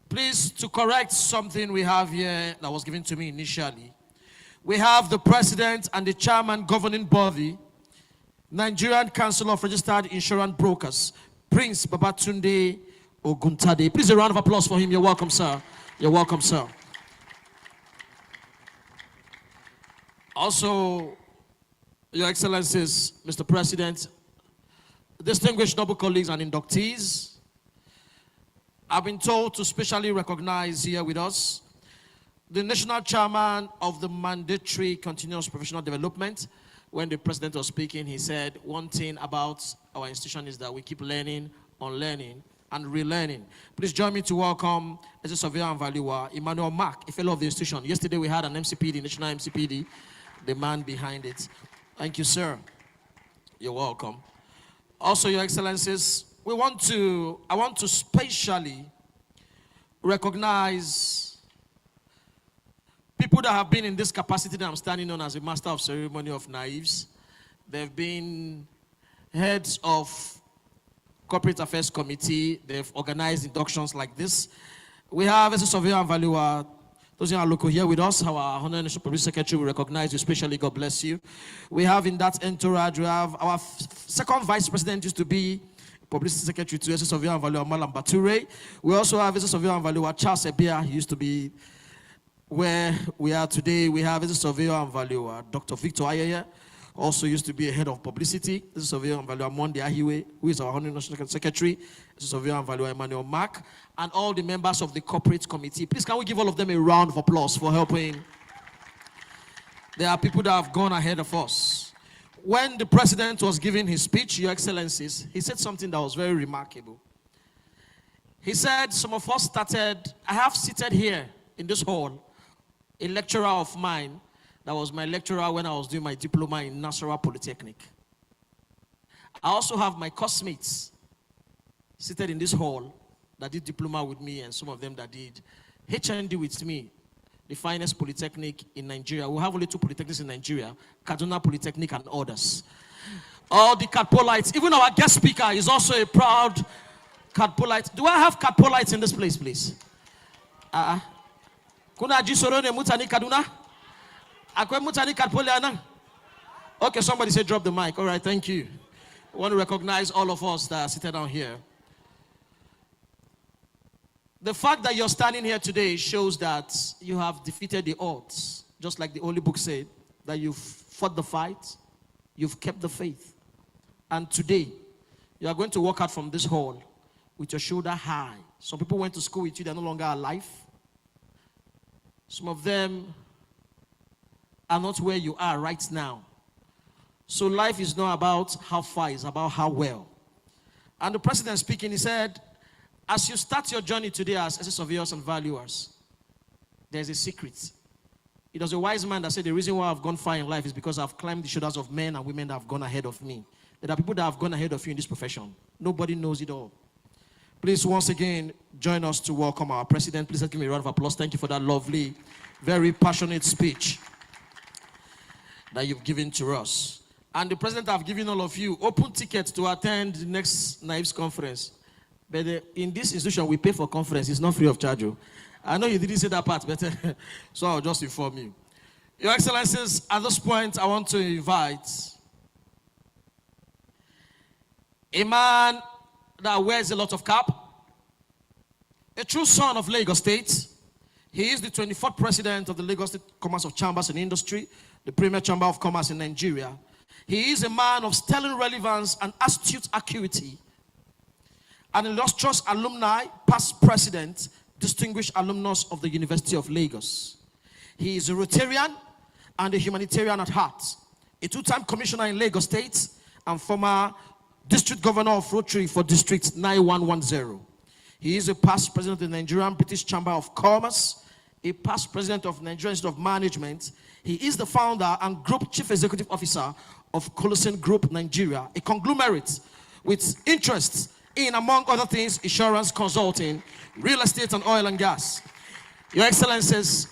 Please, to correct something we have here that was given to me initially, we have the president and the chairman governing body, Nigerian Council of Registered Insurance Brokers, Prince Babatunde Oguntade. Please, a round of applause for him. You're welcome, sir. You're welcome, sir. Also, Your Excellencies, Mr. President, distinguished noble colleagues and inductees, I've been told to specially recognize here with us the national chairman of the mandatory continuous professional development. When the president was speaking, he said one thing about our institution is that we keep learning, unlearning, and relearning. Please join me to welcome, as a surveyor and valuer, Emmanuel Mark, a fellow of the institution. Yesterday we had an MCPD, national MCPD, the man behind it. Thank you, sir. You're welcome. Also, Your Excellencies, I want to specially recognize people that have been in this capacity that I'm standing on as a master of ceremony of Niesv. They've been heads of corporate affairs committee. They've organized inductions like this. We have as a surveyor and valuer, those in our local here with us, our Honorable National Public Secretary will recognize you, especially, God bless you. We have in that entourage, we have our second vice president used to be Publicity Secretary to SS Surveyor and Valuer Malam Bature. We also have SS Surveyor and Valuer Charles Ebia. He used to be where we are today. We have SS Surveyor and Valuer Dr. Victor Ayeye, also used to be a head of publicity. SS Surveyor and Valuer Monday Ahiwe, who is our Honorable National Secretary. SS Surveyor and Valuer Emmanuel Mark, and all the members of the corporate committee. Please, can we give all of them a round of applause for helping? There are people that have gone ahead of us. When the president was giving his speech, Your Excellencies, he said something that was very remarkable. He said, some of us started, I have seated here in this hall, a lecturer of mine that was my lecturer when I was doing my diploma in Nasarawa Polytechnic. I also have my classmates seated in this hall that did diploma with me, and some of them that did HND with me, the finest polytechnic in Nigeria. We have only 2 polytechnics in Nigeria, Kaduna Polytechnic and others. All the Cadpolites, even our guest speaker is also a proud Cadpolite. Do I have Cadpolites in this place, please? Kuna jisorone mutani Kaduna? Akwe mutani Cadpoliana? Okay, somebody say drop the mic. All right, thank you. I want to recognize all of us that are seated down here. The fact that you're standing here today shows that you have defeated the odds, just like the Holy Book said, that you've fought the fight, you've kept the faith. And today, you are going to walk out from this hall with your shoulder high. Some people went to school with you, they're no longer alive. Some of them are not where you are right now. So life is not about how far, it's about how well. And the president speaking, he said, as you start your journey today as surveyors and valuers, there's a secret. It was a wise man that said the reason why I've gone far in life is because I've climbed the shoulders of men and women that have gone ahead of me. There are people that have gone ahead of you in this profession. Nobody knows it all. Please, once again, join us to welcome our president. Please give me a round of applause. Thank you for that lovely, very passionate speech that you've given to us. And the president have given all of you open tickets to attend the next Niesv conference. But in this institution, we pay for conference. It's not free of charge. I know you didn't say that part, but so I'll just inform you. Your Excellencies, at this point, I want to invite a man that wears a lot of cap, a true son of Lagos State. He is the 24th president of the Lagos State Commerce of Chambers and Industry, the premier chamber of commerce in Nigeria. He is a man of sterling relevance and astute acuity, an illustrious alumni, past president, distinguished alumnus of the University of Lagos. He is a Rotarian and a humanitarian at heart, a 2-time commissioner in Lagos State and former district governor of Rotary for District 9110. He is a past president of the Nigerian British Chamber of Commerce, a past president of Nigerian Institute of Management. He is the founder and group chief executive officer of Colosin Group Nigeria, a conglomerate with interests in, among other things, insurance, consulting, real estate, and oil and gas. Your Excellencies,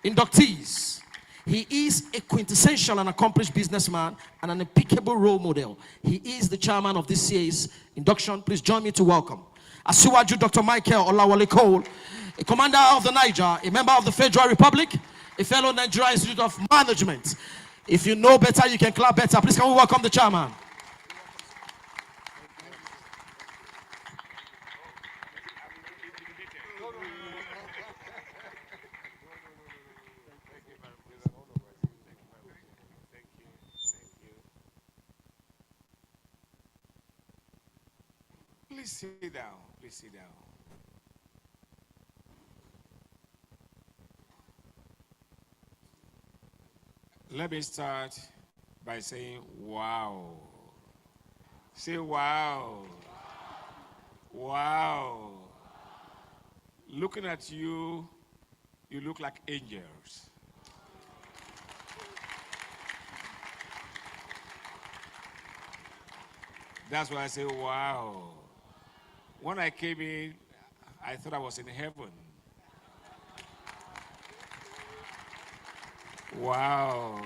inductees, He is a quintessential and accomplished businessman and an impeccable role model. He is the chairman of this year's induction. Please join me to welcome Asiwaju Dr. Michael Olawale Cole, a commander of the Niger, a member of the Federal Republic, a fellow Nigeria Institute of Management. If you know better, you can clap better. Please can we welcome the chairman. Please sit down. Please sit down. Let me start by saying, wow. Say, wow. Wow. Looking at you, you look like angels. That's why I say, wow. When I came in, I thought I was in heaven. Wow.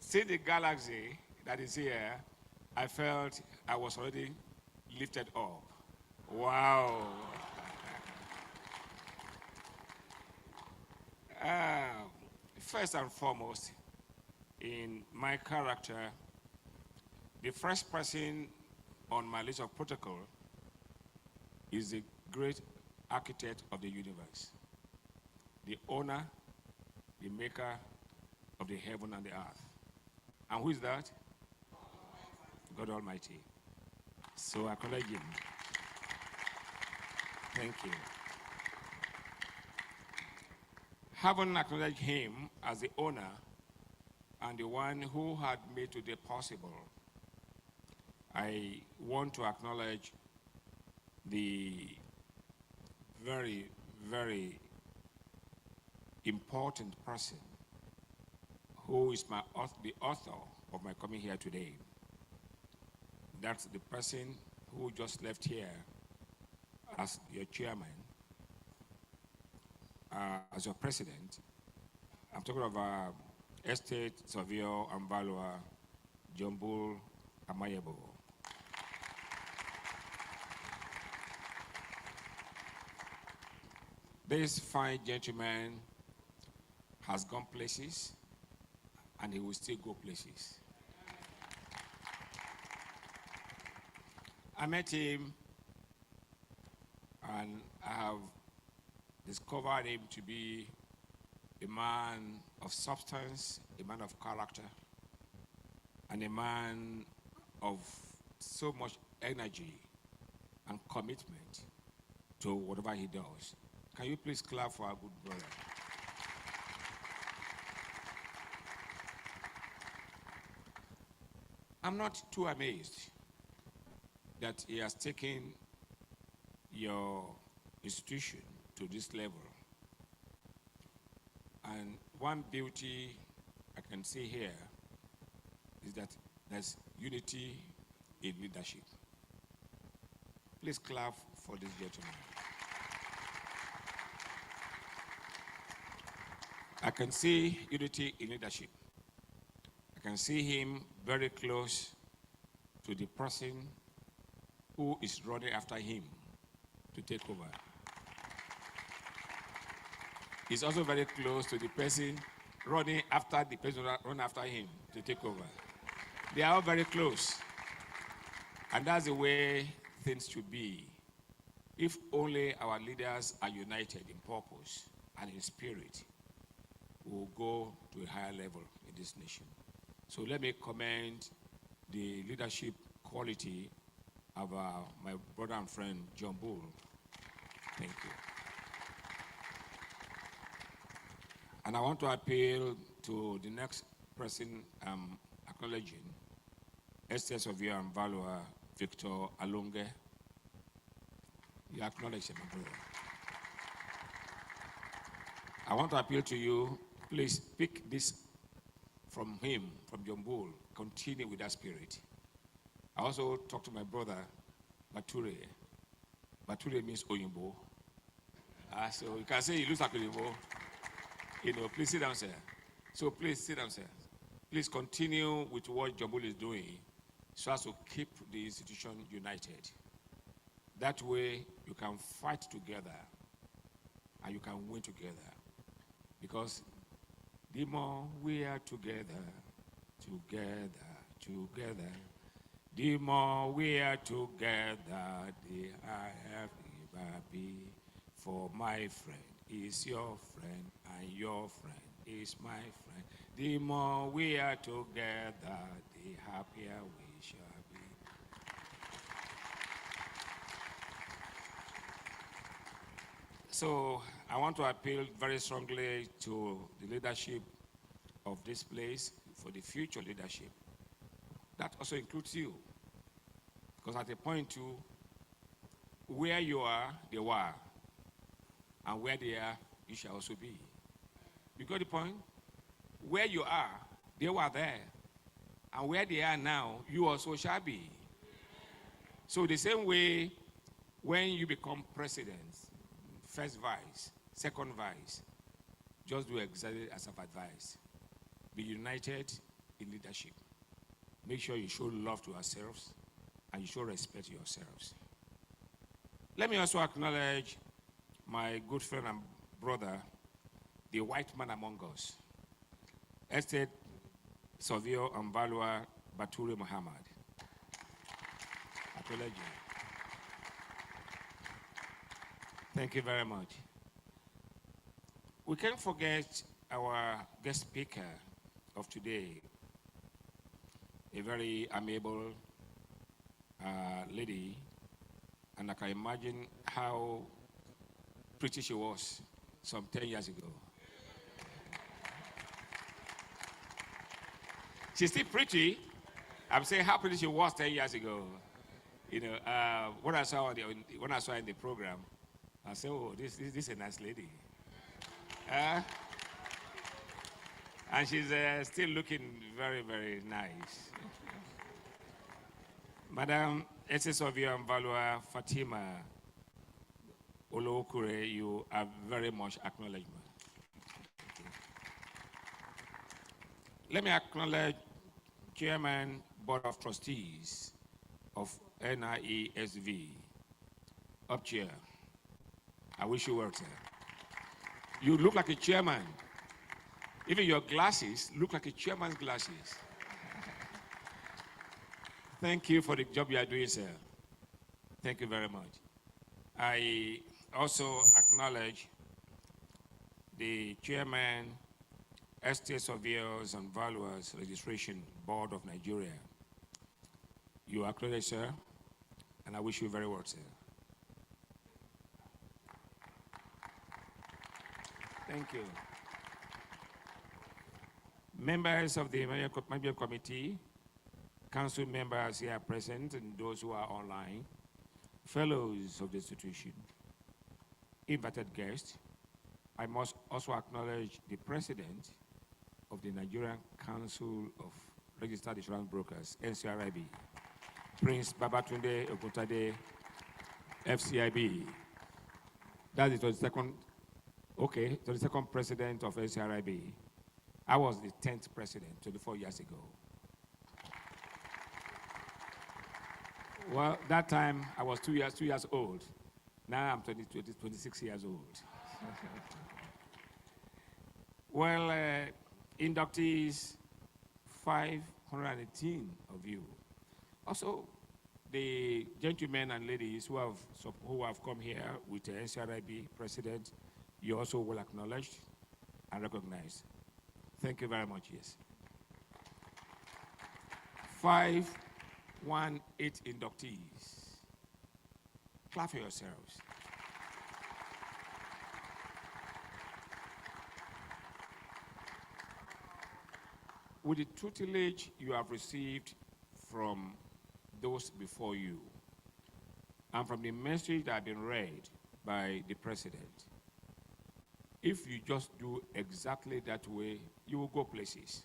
See the galaxy that is here, I felt I was already lifted up. Wow. First and foremost, in my character, the first person on my list of protocol is the great architect of the universe, the owner, the maker of the heaven and the earth. And who is that? God Almighty. So I acknowledge him. Thank you. Having acknowledged him as the owner and the one who had made today possible, I want to acknowledge the very, very important person who is the author of my coming here today. That's the person who just left here as your chairman, as your president. I'm talking of Estate Surveyor and Valuer, Jombul Amayebo. This fine gentleman has gone places, and he will still go places. I met him, and I have discovered him to be a man of substance, a man of character, and a man of so much energy and commitment to whatever he does. Can you please clap for our good brother? I'm not too amazed that he has taken your institution to this level. And one beauty I can see here is that there's unity in leadership. Please clap for this gentleman. I can see unity in leadership. I can see him very close to the person who is running after him to take over. He's also very close to the person running after the person running after him to take over. They are all very close. And that's the way things should be. If only our leaders are united in purpose and in spirit, we will go to a higher level in this nation. So let me commend the leadership quality of my brother and friend, John Bull. Thank you. And I want to appeal to the next person I'm acknowledging, Estate Surveyor and Valuer, Victor Alunge. You acknowledge him, my brother. I want to appeal to you, please pick this from him, from John Bull. Continue with that spirit. I also talked to my brother, Bature. Bature means Oyinbo. So you can say he looks like Oyinbo. Please sit down, sir. So please sit down, sir. Please continue with what Jambul is doing so as to keep the institution united. That way, you can fight together and you can win together. Because the more we are together, the more we are together, the happier be. For my friend is your friend, and your friend is my friend. The more we are together, the happier we shall be. So I want to appeal very strongly to the leadership of this place for the future leadership. That also includes you. Because at a point too, where you are, they were. And where they are, you shall also be. You got the point? Where you are, they were there. And where they are now, you also shall be. So the same way, when you become president, first vice, second vice, just do exactly as I've advised. Be united in leadership. Make sure you show love to yourselves and you show respect to yourselves. Let me also acknowledge my good friend and brother, the white man among us, Estate Surveyor and Valuer Baturi Muhammad. Acknowledge you. Thank you very much. We can't forget our guest speaker of today, a very amiable lady, and I can imagine how pretty she was some 10 years ago. She's still pretty. I'm saying how pretty she was 10 years ago. When I saw her in the program, I said, oh, this is a nice lady. And she's still looking very, very nice. Madam SS of your Valua Fatima Olokure, you are very much acknowledgement. Let me acknowledge Chairman Board of Trustees of NIESV, up chair. I wish you were there. You look like a chairman. Even your glasses look like a chairman's glasses. Thank you for the job you are doing, sir. Thank you very much. I also acknowledge the chairman, Estate Surveyors and Valuers Registration Board of Nigeria. You are acknowledged, sir, and I wish you very well, sir. Thank you. Members of the Management Committee, council members here present, and those who are online, fellows of the institution, invited guests, I must also acknowledge the president of the Nigerian Council of Registered Insurance Brokers, NCRIB, Prince Babatunde Oguntade, FCIB. That is the 22nd president of NCRIB. I was the 10th president 24 years ago. Well, that time I was 2 years old. Now I'm 26 years old. Well, inductees, 518 of you. Also, the gentlemen and ladies who have come here with the NCRIB president, you're also well acknowledged and recognized. Thank you very much, yes. 518 inductees. Clap for yourselves. With the tutelage you have received from those before you, and from the message that has been read by the president, if you just do exactly that way, you will go places.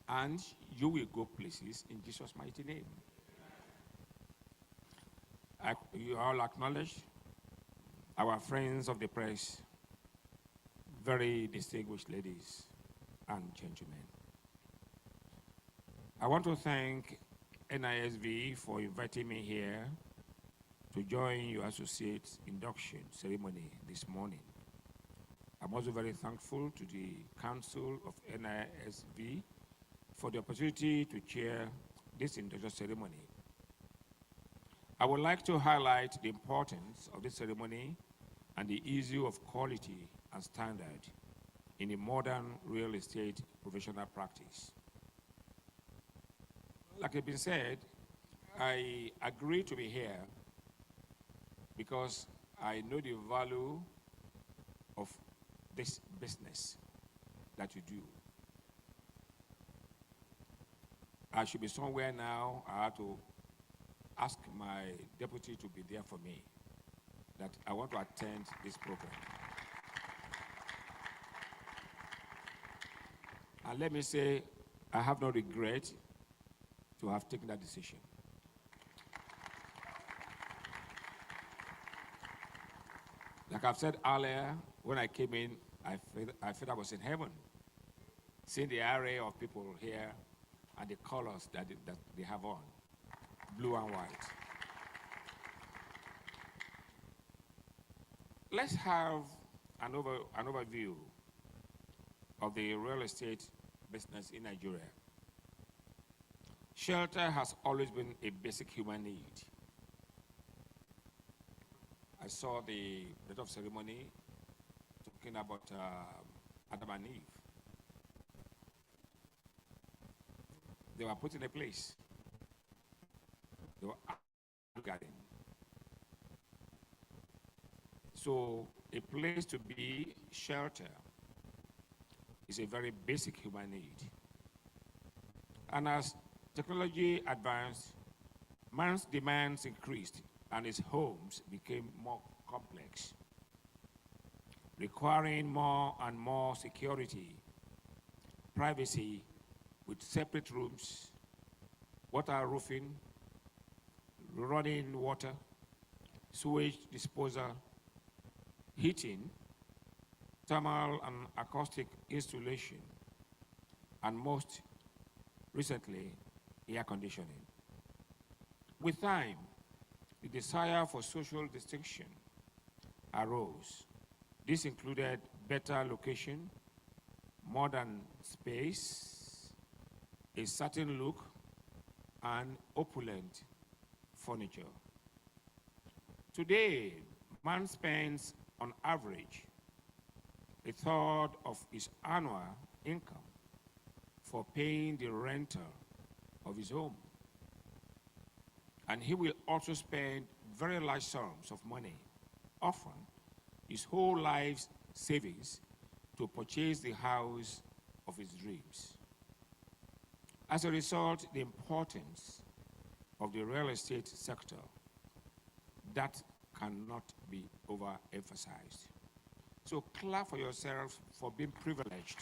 And you will go places in Jesus' mighty name. You all acknowledge our friends of the press, very distinguished ladies and gentlemen. I want to thank Niesv for inviting me here to join your associate induction ceremony this morning. I'm also very thankful to the Council of Niesv for the opportunity to chair this induction ceremony. I would like to highlight the importance of this ceremony and the issue of quality and standard in a modern real estate professional practice. Like it's been said, I agree to be here because I know the value of this business that you do. I should be somewhere now. I have to ask my deputy to be there for me, that I want to attend this program. And let me say, I have no regret to have taken that decision. Like I've said earlier, when I came in, I felt I was in heaven, seeing the array of people here and the colors that they have on, blue and white. Let's have an overview of the real estate business in Nigeria. Shelter has always been a basic human need. I saw the bit of ceremony talking about Adam and Eve. They were put in a place. They were garden. So a place to be, shelter, is a very basic human need. And as technology advanced, man's demands increased and his homes became more complex, requiring more and more security, privacy with separate rooms, waterproofing, running water, sewage disposal, heating, thermal and acoustic installation, and most recently, air conditioning. With time, the desire for social distinction arose. This included better location, modern space, a certain look, and opulent furniture. Today, man spends on average a third of his annual income for paying the rental of his home. And he will also spend very large sums of money, often his whole life's savings, to purchase the house of his dreams. As a result, the importance of the real estate sector, that cannot be overemphasized. So clap for yourself for being privileged.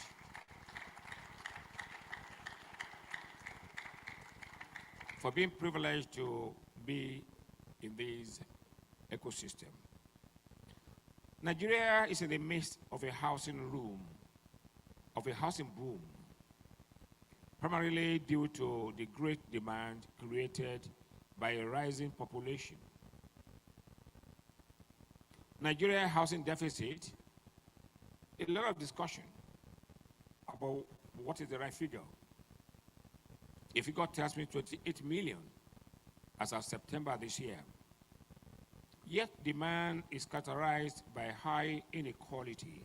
For being privileged to be in this ecosystem. Nigeria is in the midst of a housing boom, primarily due to the great demand created by a rising population. Nigeria housing deficit, a lot of discussion about what is the right figure. A figure tells me 28 million as of September this year. Yet demand is characterized by high inequality,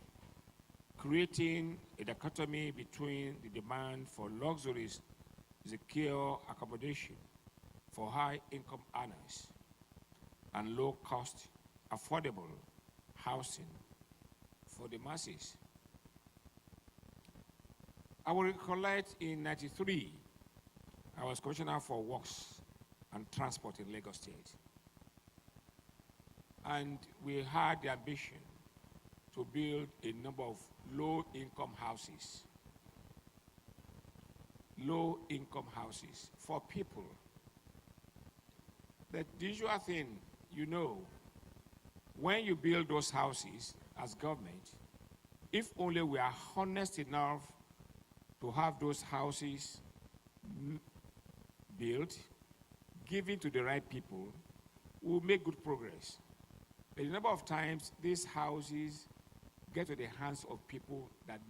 creating a dichotomy between the demand for luxuries, secure accommodation for high-income earners and low-cost, affordable housing for the masses. I will recollect in '93, I was Commissioner for Works and Transport in Lagos State. And we had the ambition to build a number of low-income houses. Low-income houses for people. The usual thing, you know, when you build those houses as government, If only we are honest enough to have those houses built, given to the right people, we'll make good progress. But a number of times, these houses get to the hands of people that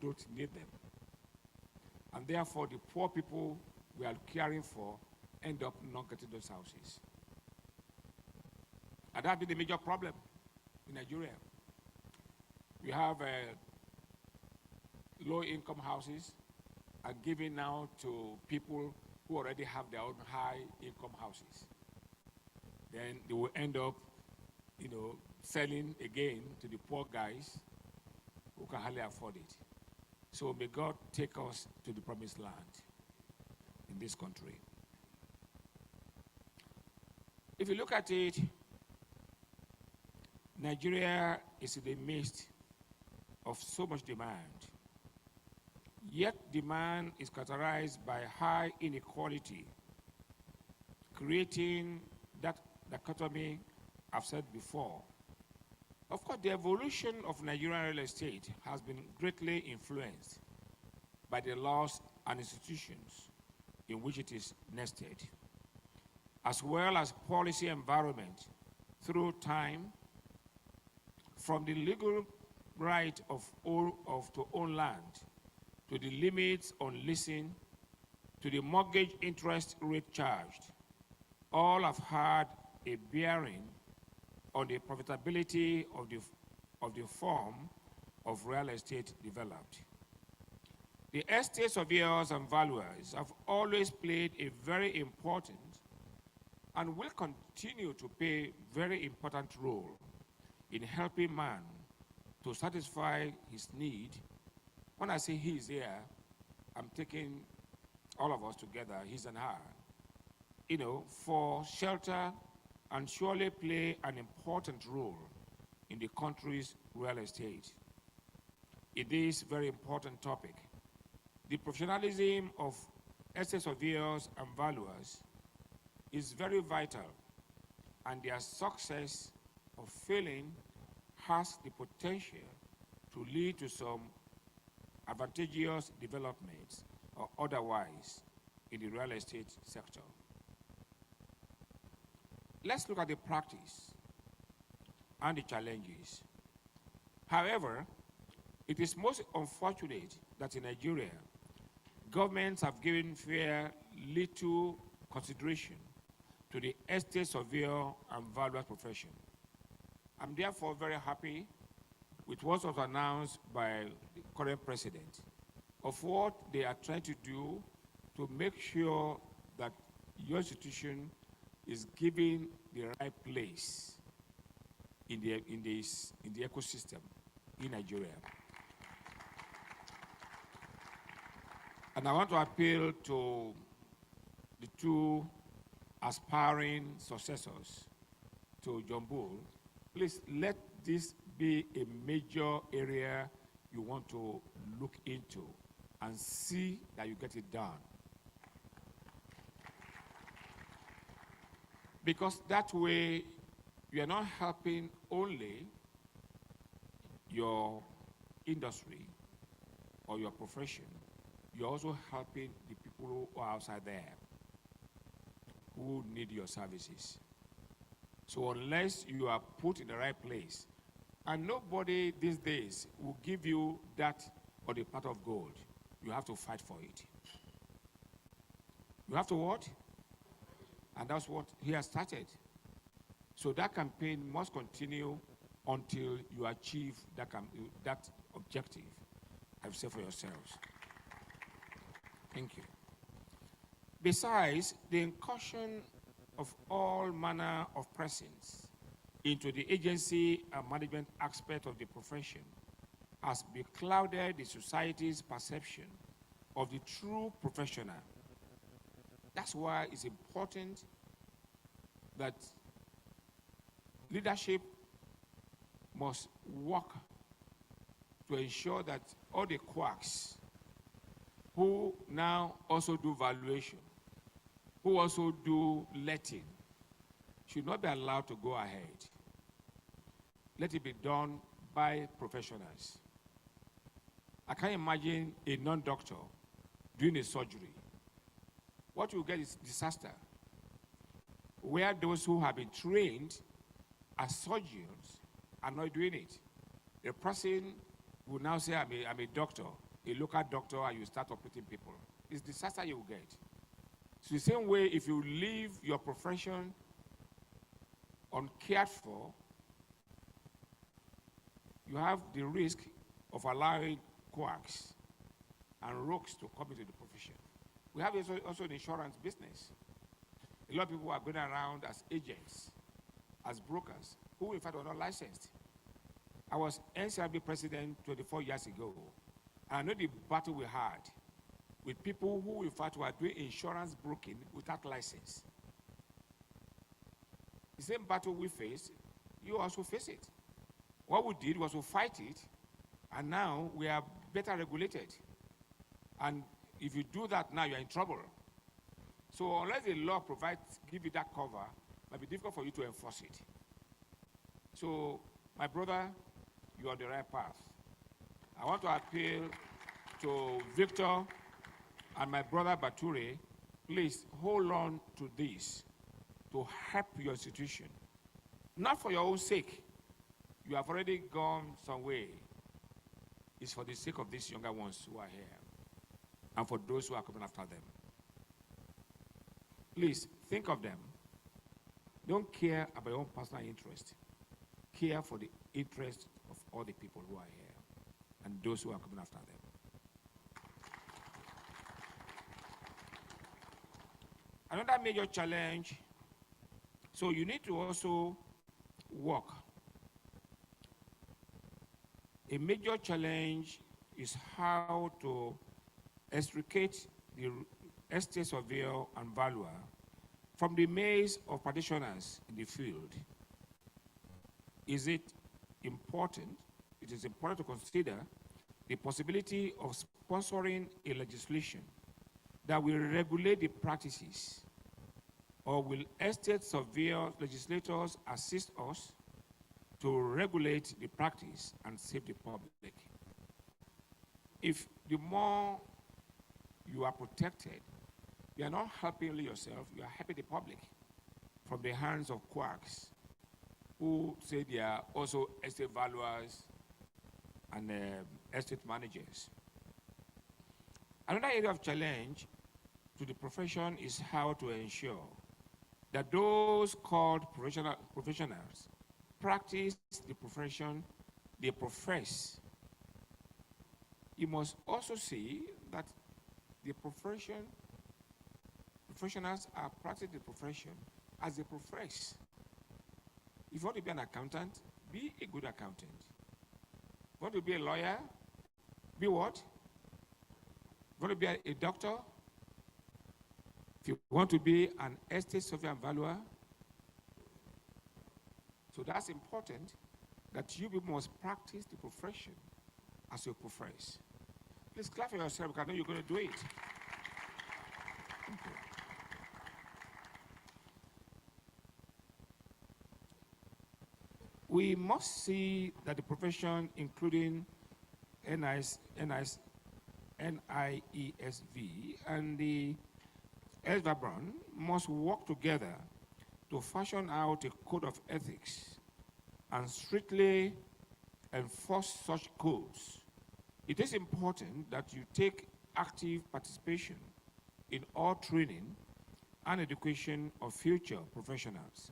don't need them. And therefore, the poor people we are caring for end up not getting those houses. And that has been the major problem in Nigeria. We have low-income houses are given now to people who already have their own high-income houses. Then they will end up, selling again to the poor guys who can hardly afford it. So may God take us to the promised land in this country. If you look at it, Nigeria is in the midst of so much demand. Yet demand is characterized by high inequality, creating that dichotomy I've said before. Of course, the evolution of Nigerian real estate has been greatly influenced by the laws and institutions in which it is nested, as well as policy environment through time, from the legal right to own land, to the limits on leasing, to the mortgage interest rate charged. All have had a bearing on the profitability of the form of real estate developed. The estate surveyors and valuers have always played a very important and will continue to play a very important role in helping man to satisfy his need. When I say he is here, I'm taking all of us together, his and her, for shelter, and surely play an important role in the country's real estate. It is a very important topic. The professionalism of estate surveyors and valuers is very vital, and their success or failing has the potential to lead to some advantageous developments or otherwise in the real estate sector. Let's look at the practice and the challenges. However, it is most unfortunate that in Nigeria, governments have given fair little consideration to the estate surveyor and valuer profession. I'm therefore very happy with what was announced by the current president of what they are trying to do to make sure that your institution is given the right place in the ecosystem in Nigeria. And I want to appeal to the two aspiring successors to John Bull. Please let this be a major area you want to look into and see that you get it done. Because that way, you are not helping only your industry or your profession, you're also helping the people who are outside there who need your services. So unless you are put in the right place, and nobody these days will give you that or the pot of gold, you have to fight for it. You have to what? And that's what he has started. So that campaign must continue until you achieve that objective. I've said for yourselves. Thank you. Besides, the incursion of all manner of persons into the agency and management aspect of the profession has beclouded the society's perception of the true professional. That's why it's important that leadership must work to ensure that all the quacks who now also do valuation, who also do letting, should not be allowed to go ahead. Let it be done by professionals. I can't imagine a non-doctor doing a surgery. What you get is disaster, where those who have been trained as surgeons are not doing it. A person will now say, I'm a doctor, a local doctor, and you start operating people. It's disaster you will get. So the same way, if you leave your profession uncared for, you have the risk of allowing quacks and rogues to come into the profession. We have also an insurance business. A lot of people are going around as agents, as brokers, who in fact are not licensed. I was NCRB president 24 years ago, and I know the battle we had with people who in fact were doing insurance broking without license. The same battle we face, you also face it. What we did was to fight it, and now we are better regulated. And if you do that now, you're in trouble. So unless the law give you that cover, it might be difficult for you to enforce it. So, my brother, you're on the right path. I want to appeal to Victor and my brother Bature, please hold on to this to help your institution. Not for your own sake. You have already gone some way. It's for the sake of these younger ones who are here and for those who are coming after them. Please think of them. Don't care about your own personal interest. Care for the interest of all the people who are here and those who are coming after them. Another major challenge, so you need to also work. A major challenge is how to extricate the estate surveyor and valuer from the maze of practitioners in the field. Is it important? It is important to consider the possibility of sponsoring a legislation that will regulate the practices, or will estate surveyor legislators assist us to regulate the practice and save the public? If the more you are protected, you are not helping only yourself, you are helping the public from the hands of quacks who say they are also estate valuers and estate managers. Another area of challenge to the profession is how to ensure that those called professionals practice the profession they profess. You must also see that the professionals are practicing the profession as they profess. If you want to be an accountant, be a good accountant. If you want to be a lawyer, be what? If you want to be a doctor, if you want to be an estate surveyor and valuer, so that's important that you must practice the profession as you profess. Please clap for yourself because I know you're going to do it. Thank you. We must see that the profession, including NIESV and the SVABRAN, must work together to fashion out a code of ethics and strictly enforce such codes. It is important that you take active participation in all training and education of future professionals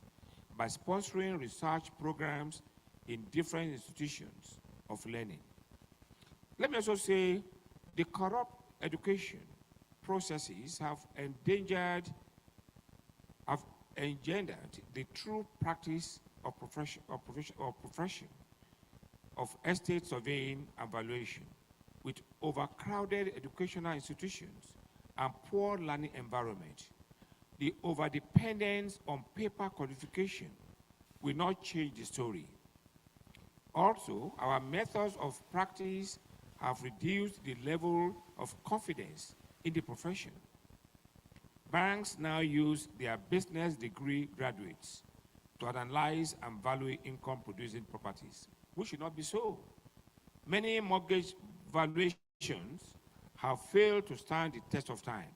by sponsoring research programs in different institutions of learning. Let me also say the corrupt education processes have engendered the true practice of profession of estate surveying and valuation, with overcrowded educational institutions and poor learning environment. The overdependence on paper qualification will not change the story. Also, our methods of practice have reduced the level of confidence in the profession. Banks now use their business degree graduates to analyze and value income-producing properties, which should not be so. Many mortgage valuation have failed to stand the test of time.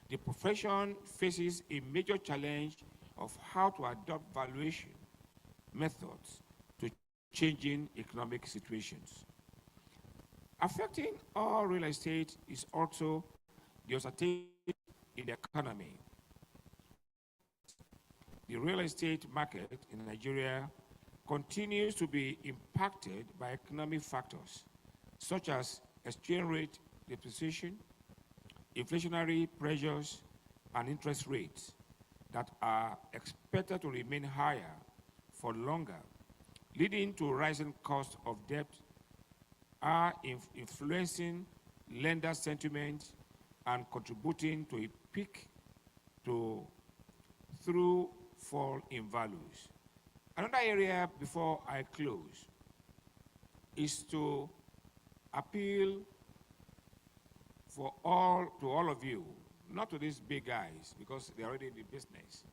The profession faces a major challenge of how to adopt valuation methods to changing economic situations. Affecting all real estate is also the uncertainty in the economy. The real estate market in Nigeria continues to be impacted by economic factors such as exchange rate depreciation, inflationary pressures, and interest rates that are expected to remain higher for longer, leading to rising costs of debt, are influencing lender sentiment and contributing to a peak through fall in values. Another area before I close is to appeal to all of you, not to these big guys because they're already in the business.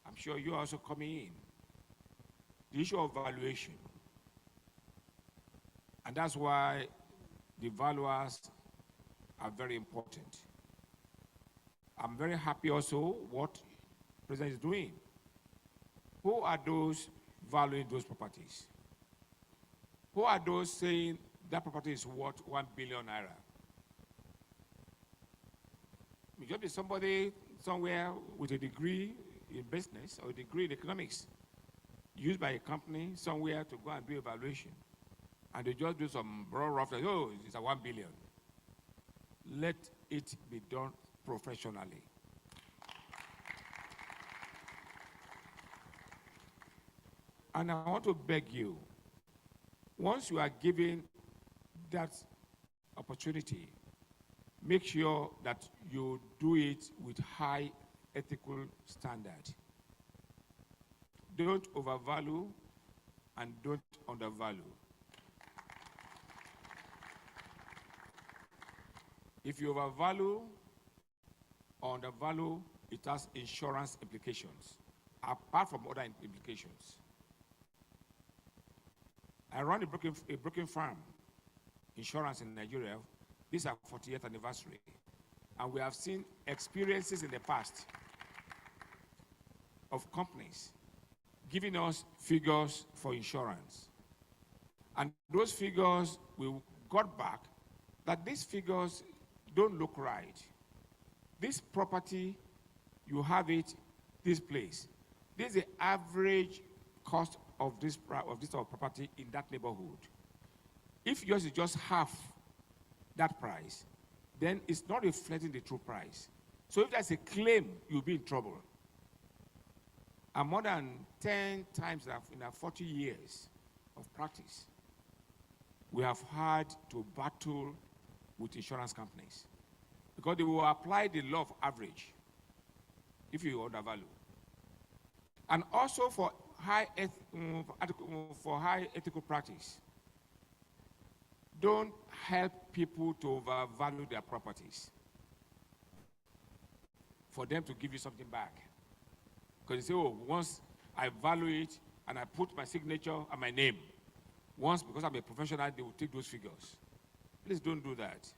I'm sure you're also coming in. The issue of valuation. And that's why the valuers are very important. I'm very happy also what the President is doing. Who are those valuing those properties? Who are those saying that property is worth 1 billion naira? It just be somebody somewhere with a degree in business or a degree in economics used by a company somewhere to go and do evaluation. And they just do some rough, oh, it's a 1 billion. Let it be done professionally. And I want to beg you, once you are given that opportunity, make sure that you do it with high ethical standard. Don't overvalue and don't undervalue. If you overvalue or undervalue, it has insurance implications, apart from other implications. I run a broken farm insurance in Nigeria. This is our 40th anniversary. And we have seen experiences in the past of companies giving us figures for insurance. And those figures, we got back that these figures don't look right. This property, you have it, this place. This is the average cost of this property in that neighborhood. If yours is just half that price, then it's not reflecting the true price. So if there's a claim, you'll be in trouble. And more than 10 times in our 40 years of practice, we have had to battle with insurance companies because they will apply the law of average if you undervalue. And also for high ethical practice, don't help people to overvalue their properties for them to give you something back. Because they say, oh, once I value it and I put my signature and my name, once, because I'm a professional, they will take those figures. Please don't do that.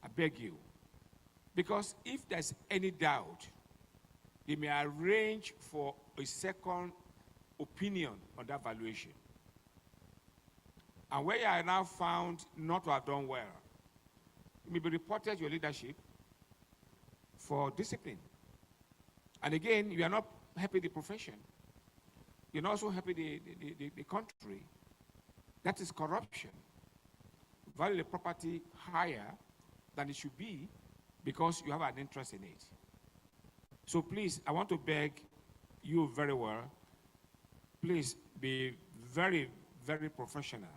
I beg you. Because if there's any doubt, they may arrange for a second opinion on that valuation. And where you are now found not to have done well, it may be reported to your leadership for discipline. And again, you are not helping the profession. You're not also helping the country. That is corruption. Value the property higher than it should be because you have an interest in it. So please, I want to beg you very well, please be very, very professional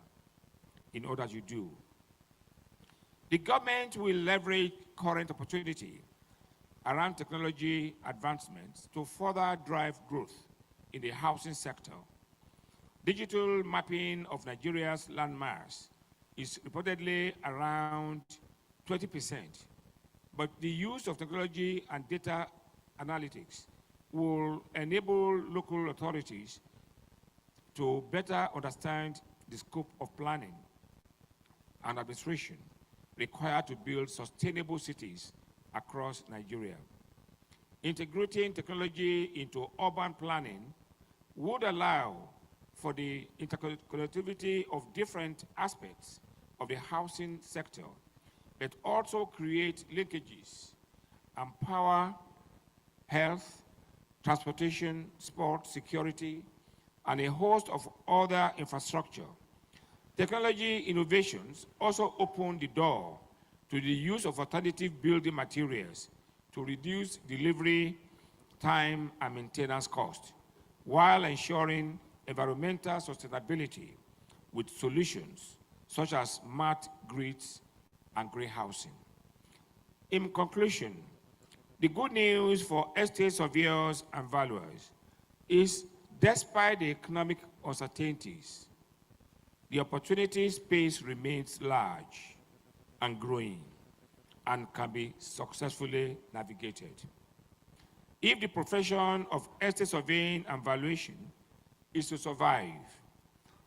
in all that you do. The government will leverage current opportunity around technology advancements to further drive growth in the housing sector. Digital mapping of Nigeria's landmass is reportedly around 20%, but the use of technology and data analytics will enable local authorities to better understand the scope of planning and administration required to build sustainable cities across Nigeria. Integrating technology into urban planning would allow for the interconnectivity of different aspects of the housing sector, but also create linkages, empower health, transportation, sport, security, and a host of other infrastructure. Technology innovations also open the door to the use of alternative building materials to reduce delivery time and maintenance costs, while ensuring environmental sustainability with solutions such as smart grids and green housing. In conclusion, the good news for estate surveyors and valuers is, despite the economic uncertainties, the opportunity space remains large and growing and can be successfully navigated. If the profession of estate surveying and valuation is to survive,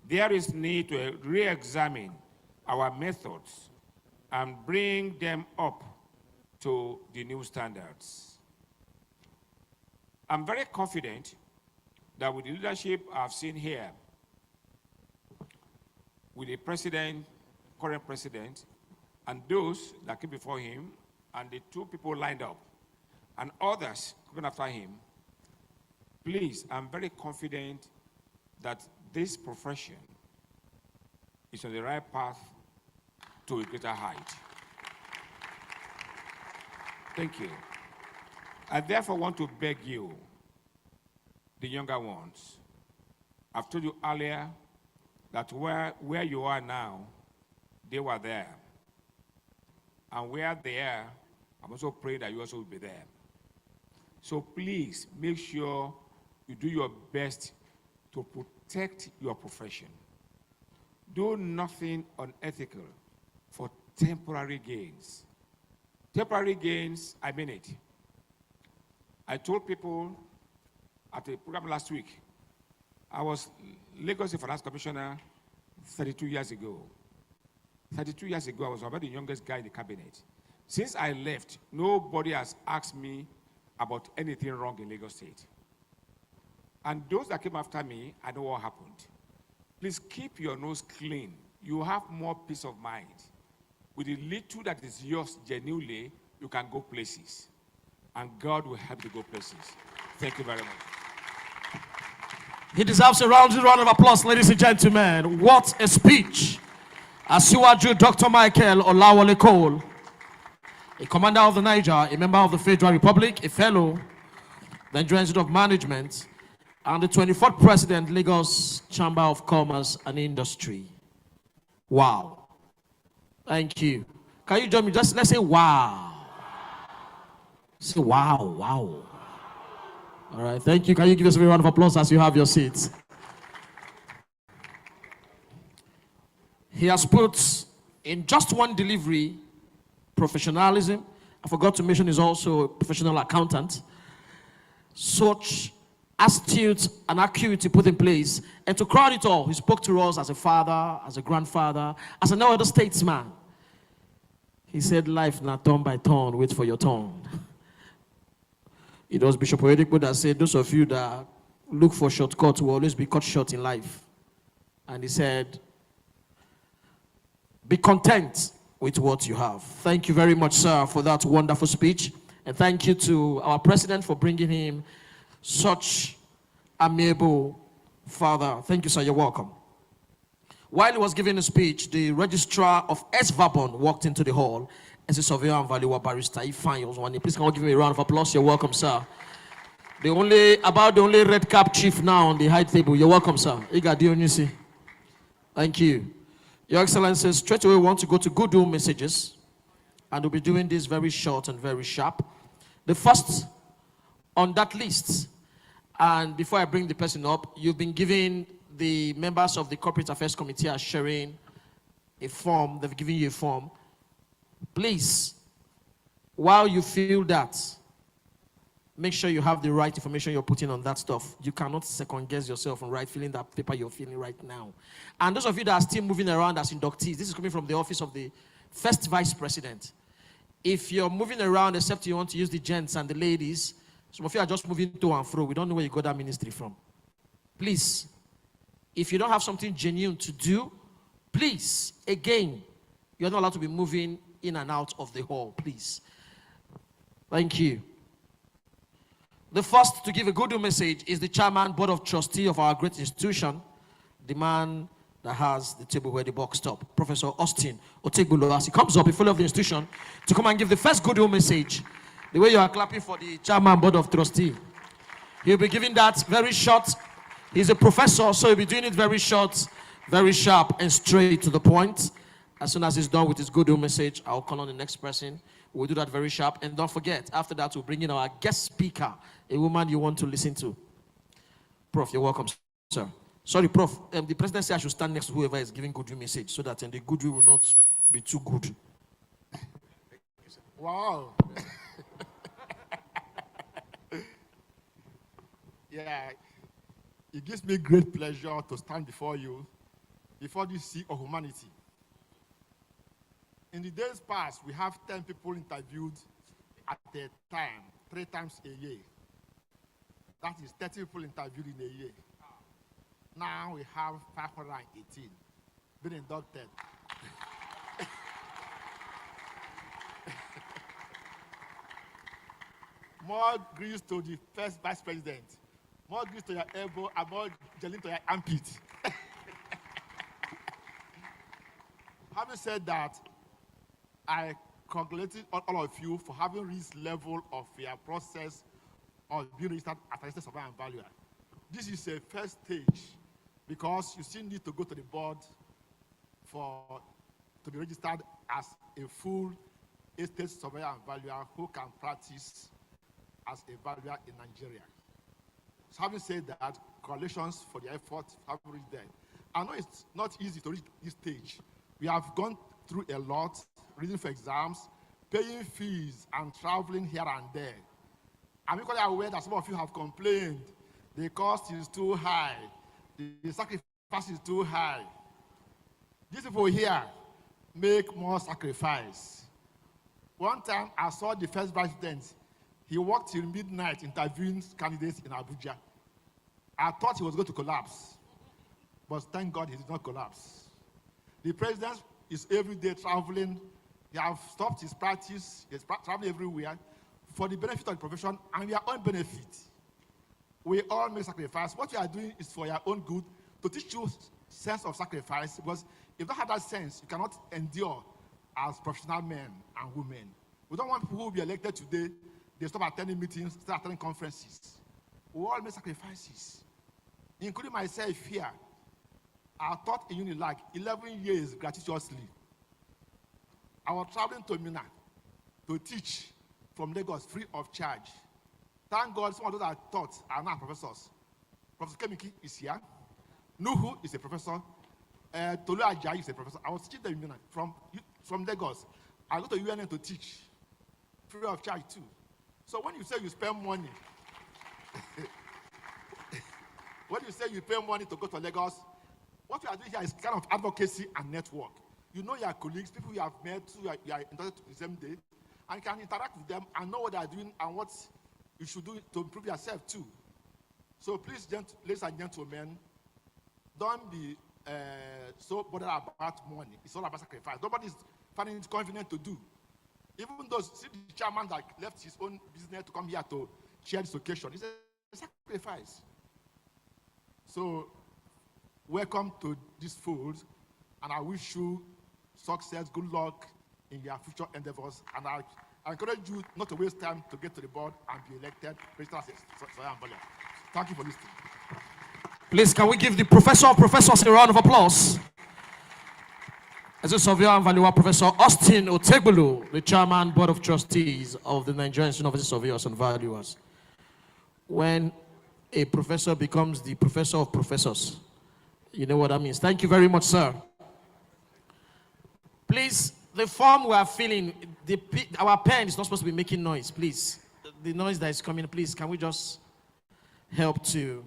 there is need to re-examine our methods and bring them up to the new standards. I'm very confident that with the leadership I've seen here, with the president, current president, and those that came before him, and the two people lined up, and others coming after him, please, I'm very confident that this profession is on the right path to a greater height. Thank you. I therefore want to beg you, the younger ones, I've told you earlier that where you are now, they were there. And where they are, I'm also praying that you also will be there. So please make sure you do your best to protect your profession. Do nothing unethical for temporary gains. Temporary gains, I mean it. I told people at a program last week, I was Lagos Finance Commissioner 32 years ago. 32 years ago, I was about the youngest guy in the cabinet. Since I left, nobody has asked me about anything wrong in Lagos State. And those that came after me, I know what happened. Please keep your nose clean. You have more peace of mind. With the little that is yours genuinely, you can go places. And God will help you to go places. Thank you very much. He deserves a round of applause, ladies and gentlemen. What a speech. Asiwaju Dr. Michael Olawale Cole, a commander of the Niger, a member of the Federal Republic, a fellow, the Nigerian Institute of Management, and the 24th President, Lagos Chamber of Commerce and Industry. Wow. Thank you. Can you join me? Just let's say wow. Say wow, wow. All right, thank you. Can you give us a round of applause as you have your seats? He has put in just one delivery professionalism. I forgot to mention he's also a professional accountant. Such astute and acuity put in place. And to crown it all, he spoke to us as a father, as a grandfather, as an elder statesman. He said, life not turn by turn, wait for your turn. It was Bishop Oyedepo that said, those of you that look for shortcuts will always be cut short in life. And he said, be content with what you have. Thank you very much, sir, for that wonderful speech. And thank you to our president for bringing him such amiable father. Thank you, sir. You're welcome. While he was giving a speech, the registrar of S-Vabon walked into the hall as a surveyor and valuer barrister. Please can you give me a round of applause? You're welcome, sir. The only red cap chief now on the high table. You're welcome, sir. Thank you. Your Excellency, straight away we want to go to Goodwill messages, and we'll be doing this very short and very sharp. The first on that list, and before I bring the person up, you've been giving the members of the Corporate Affairs Committee are sharing a form. They've given you a form. Please, while you fill that, make sure you have the right information you're putting on that stuff. You cannot second guess yourself and filling that paper you're filling right now. And those of you that are still moving around as inductees, this is coming from the office of the first vice president. If you're moving around, except you want to use the gents and the ladies, some of you are just moving to and fro. We don't know where you got that ministry from. Please, if you don't have something genuine to do, please, again, you're not allowed to be moving in and out of the hall, please. Thank you. The first to give a good message is the chairman, board of trustee of our great institution, the man that has the table where the box stop, Professor Austin Otegbulu, as he comes up in front of the institution to come and give the first good message. The way you are clapping for the chairman, board of trustee. He'll be giving that very short. He's a professor, so he'll be doing it very short, very sharp, and straight to the point. As soon as he's done with his good message, I'll call on the next person. We'll do that very sharp. And don't forget, after that, we'll bring in our guest speaker, a woman you want to listen to. Prof, you're welcome, sir. Sorry, Prof. The president said I should stand next to whoever is giving good message so that the good will not be too good. Wow. Yeah, it gives me great pleasure to stand before you, before this sea of humanity. In the days past, we have 10 people interviewed at a time, 3 times a year. That is 30 people interviewed in a year. Now we have 518 being inducted. More grease to the first vice president. More grease to your elbow and more gelling to your armpit. Having said that, I congratulate all of you for having reached level of your process of being registered as a registered surveyor and valuer. This is a first stage because you still need to go to the board to be registered as a full estate surveyor and valuer who can practice as a valuer in Nigeria. So having said that, congratulations for the effort having reached there. I know it's not easy to reach this stage. We have gone through a lot, reading for exams, paying fees, and traveling here and there. I'm equally aware that some of you have complained the cost is too high, the sacrifice is too high. These people here make more sacrifice. One time I saw the first president. He worked till midnight interviewing candidates in Abuja. I thought he was going to collapse, but thank God he did not collapse. The president is every day traveling. He has stopped his practice. He's traveling everywhere for the benefit of the profession and your own benefit. We all make sacrifice. What you are doing is for your own good, to teach you sense of sacrifice, because if you don't have that sense, you cannot endure as professional men and women. We don't want people who will be elected today, they stop attending meetings, start attending conferences. We all make sacrifices, including myself here. I taught in Unilag 11 years gratuitously. I was traveling to Mina to teach from Lagos free of charge. Thank God some of those I taught are now professors. Professor Kemiki is here. Nuhu is a professor. Tolu Ajayi is a professor. I was teaching them in Mina from Lagos. I go to UNN to teach free of charge too. So when you say you spend money, when you say you pay money to go to Lagos, what you are doing here is kind of advocacy and network. You know your colleagues, people you have met, you are interested in the same day, and you can interact with them and know what they are doing and what you should do to improve yourself too. So please, ladies and gentlemen, don't be so bothered about money. It's all about sacrifice. Nobody is finding it convenient to do. Even though see the chairman that left his own business to come here to share this occasion, it's a sacrifice. So welcome to this fold, and I wish you success, good luck in your future endeavors. And I encourage you not to waste time to get to the board and be elected. Thank you for listening. Please, can we give the professor of professors a round of applause? As a surveyor and valuer, Professor Austin Otegbulu, the chairman, board of trustees of the Nigerian Institute of Surveyors and Valuers. When a professor becomes the professor of professors, you know what that means. Thank you very much, sir. Please, the form we are filling, our pen is not supposed to be making noise, please. the noise that is coming, please, can we just help to...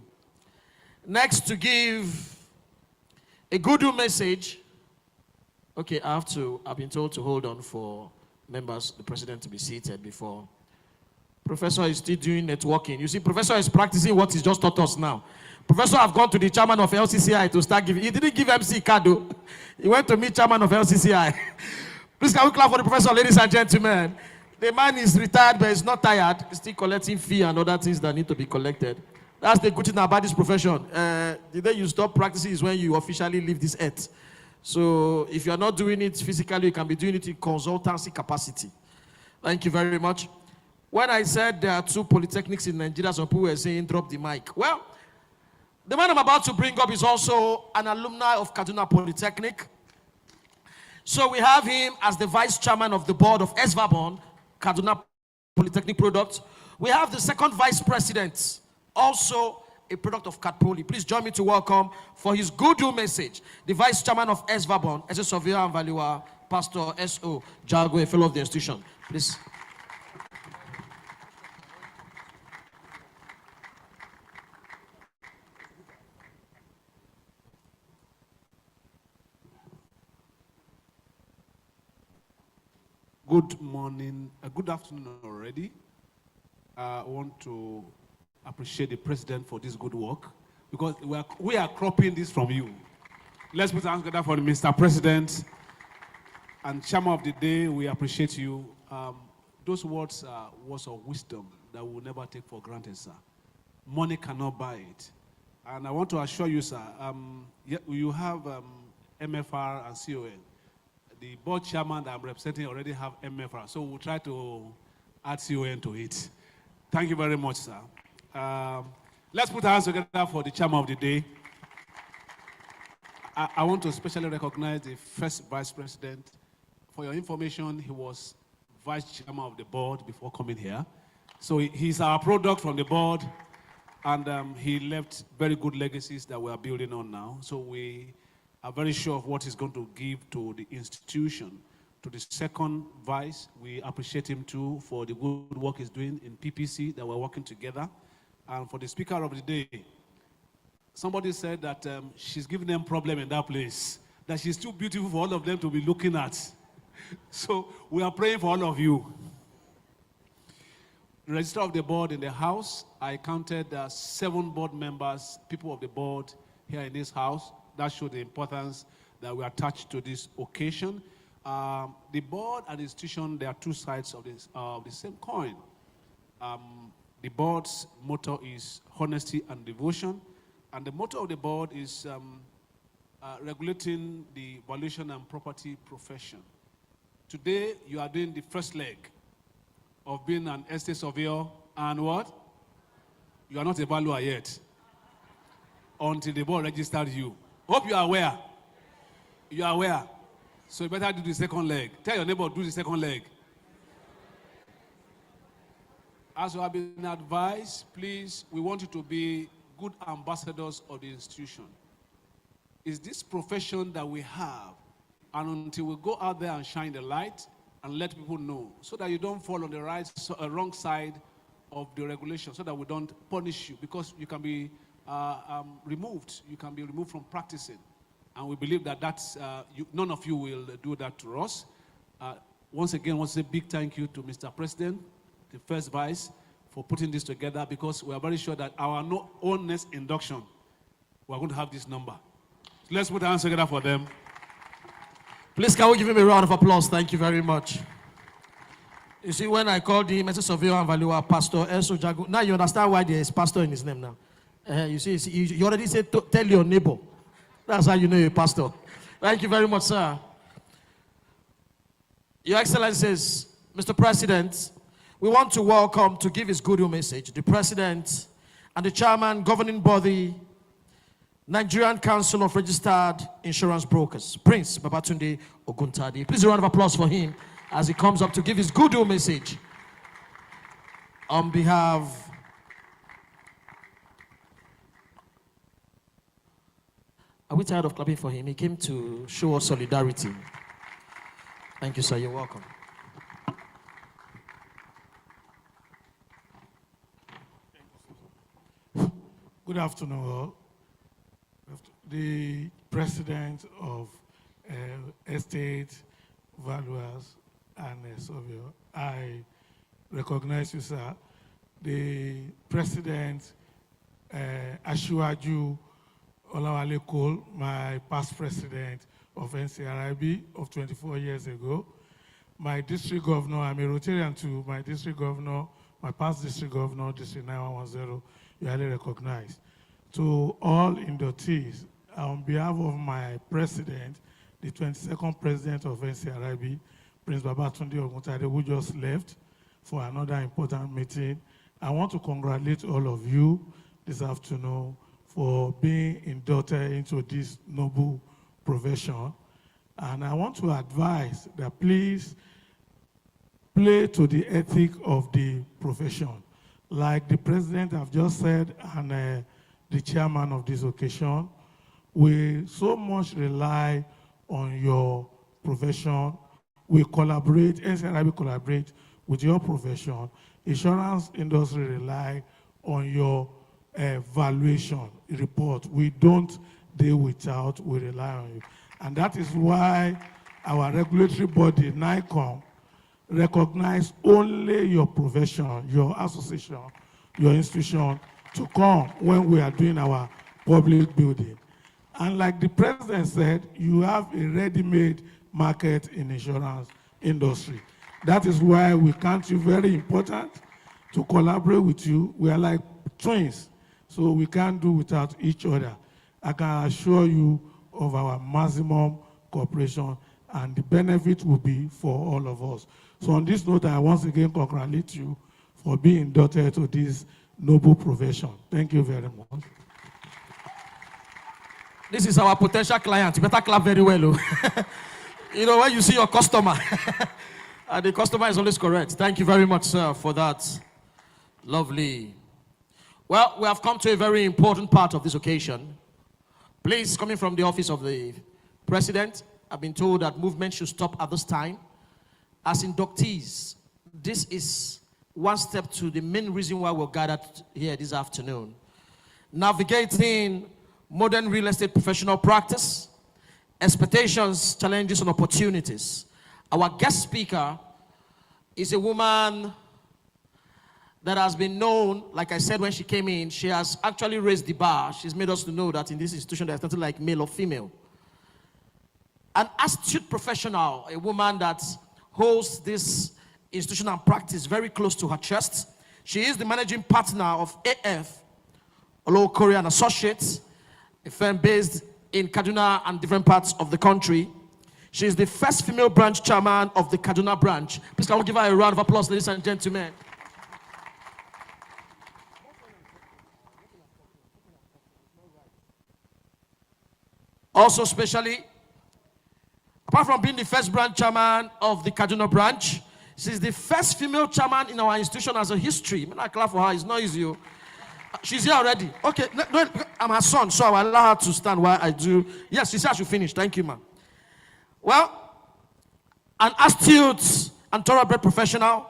Next, to give a good message. Okay, I've been told to hold on for members, the president, to be seated before. Professor is still doing networking. You see, Professor is practicing what he's just taught us now. Professor have gone to the chairman of LCCI to start giving. He didn't give MC card though. He went to meet chairman of LCCI. Please can we clap for the professor, ladies and gentlemen. The man is retired, but he's not tired. He's still collecting fee and other things that need to be collected. That's the good thing about this profession. The day you stop practicing is when you officially leave this earth. So if you are not doing it physically, you can be doing it in consultancy capacity. Thank you very much. When I said there are 2 polytechnics in Nigeria, some people were saying drop the mic. Well, the man I'm about to bring up is also an alumni of Kaduna Polytechnic. So we have him as the vice chairman of the board of Niesv, Kaduna Polytechnic product. We have the second vice president, also a product of Kadpoli. Please join me to welcome for his good message, the vice chairman of Niesv, as a surveyor and valuer, Pastor S.O. Jago, a fellow of the institution. Please. Good morning, good afternoon already. I want to appreciate the president for this good work because we are cropping this from you. Let's put our hands together for the Mr. President and Chairman of the Day. We appreciate you. Those words are words of wisdom that we will never take for granted, sir. Money cannot buy it. And I want to assure you, sir, you have MFR and CON. The board chairman that I'm representing already have MFR, so we'll try to add CON to it. Thank you very much, sir. Let's put our hands together for the chairman of the day. I want to especially recognize the first vice president. For your information, he was vice chairman of the board before coming here. So he's our product from the board, and he left very good legacies that we are building on now. So we are very sure of what he's going to give to the institution. To the second vice, we appreciate him too for the good work he's doing in PPC, that we're working together. And for the speaker of the day, somebody said that she's giving them problem in that place, that she's too beautiful for all of them to be looking at. So we are praying for all of you. The register of the board in the house, I counted 7 board members, people of the board here in this house. That showed the importance that we attach to this occasion. The board and the institution, there are 2 sides of the same coin. The board's motto is honesty and devotion. And the motto of the board is regulating the valuation and property profession. Today, you are doing the first leg of being an estate surveyor and what? You are not a valuer yet until the board registered you. Hope you are aware. You are aware. So you better do the second leg. Tell your neighbor, do the second leg. As you have been advised, please, we want you to be good ambassadors of the institution. It's this profession that we have, and until we go out there and shine the light and let people know, so that you don't fall on the wrong side of the regulation, so that we don't punish you, because you can be removed. You can be removed from practicing. And we believe that none of you will do that to us. Once again, I want to say a big thank you to Mr. President, the first vice, for putting this together, because we are very sure that our own next induction, we are going to have this number. So let's put our hands together for them. Please, can we give him a round of applause? Thank you very much. You see, when I called him as a surveyor and valuer, Pastor S.O. Jago, now you understand why there is pastor in his name now. You see, you already said, tell your neighbor. That's how you know you're a pastor. Thank you very much, sir. Your Excellencies, Mr. President, we want to welcome, to give his good message, the President and the Chairman, Governing Body, Nigerian Council of Registered Insurance Brokers, Prince Babatunde Oguntade. Please a round of applause for him as he comes up to give his good message on behalf. Are we tired of clapping for him? He came to show us solidarity. Thank you, sir. You're welcome. Good afternoon, all. The president of Estate Valuers and Surveyor, I recognize you, sir. The president, Ashiwaju Olawale Cole, my past president of NCRIB of 24 years ago. My district governor, I'm a Rotarian too, my district governor, my past district governor, District 9110, you highly recognized. To all inductees, on behalf of my president, the 22nd president of NCRIB, Prince Babatunde Oguntade, who just left for another important meeting, I want to congratulate all of you this afternoon for being inducted into this noble profession. And I want to advise that please play to the ethic of the profession. Like the president have just said, and the chairman of this occasion, we so much rely on your profession. We collaborate, NCRIB collaborate with your profession. Insurance industry rely on your valuation report. We don't deal without, we rely on you. And that is why our regulatory body, NICOM, recognize only your profession, your association, your institution to come when we are doing our public building. And like the president said, you have a ready-made market in insurance industry. That is why we count you very important to collaborate with you. We are like twins, so we can't do without each other. I can assure you of our maximum cooperation, and the benefit will be for all of us. So on this note, I once again congratulate you for being inducted to this noble profession. Thank you very much. This is our potential client. You better clap very well. You know, when you see your customer, and the customer is always correct. Thank you very much, sir, for that. Lovely. Well, we have come to a very important part of this occasion. Please, coming from the office of the president, I've been told that movement should stop at this time. As inductees, this is one step to the main reason why we're gathered here this afternoon. Navigating modern real estate professional practice, expectations, challenges, and opportunities. Our guest speaker is a woman that has been known, like I said when she came in, she has actually raised the bar. She's made us to know that in this institution there's nothing like male or female. An astute professional, a woman that holds this institutional practice very close to her chest. She is the managing partner of AF, Olowo Korea and Associates, a firm based in Kaduna and different parts of the country. She is the first female branch chairman of the Kaduna branch. Please, can we give her a round of applause, ladies and gentlemen? Also, especially, apart from being the first branch chairman of the Kaduna branch, she's the first female chairman in our institution as a history. I clap for her, it's not easy. She's here already. Okay, no, I'm her son, so I will allow her to stand while I do. Yes, she said I should finish. Thank you, ma'am. Well, an astute and thoroughbred professional.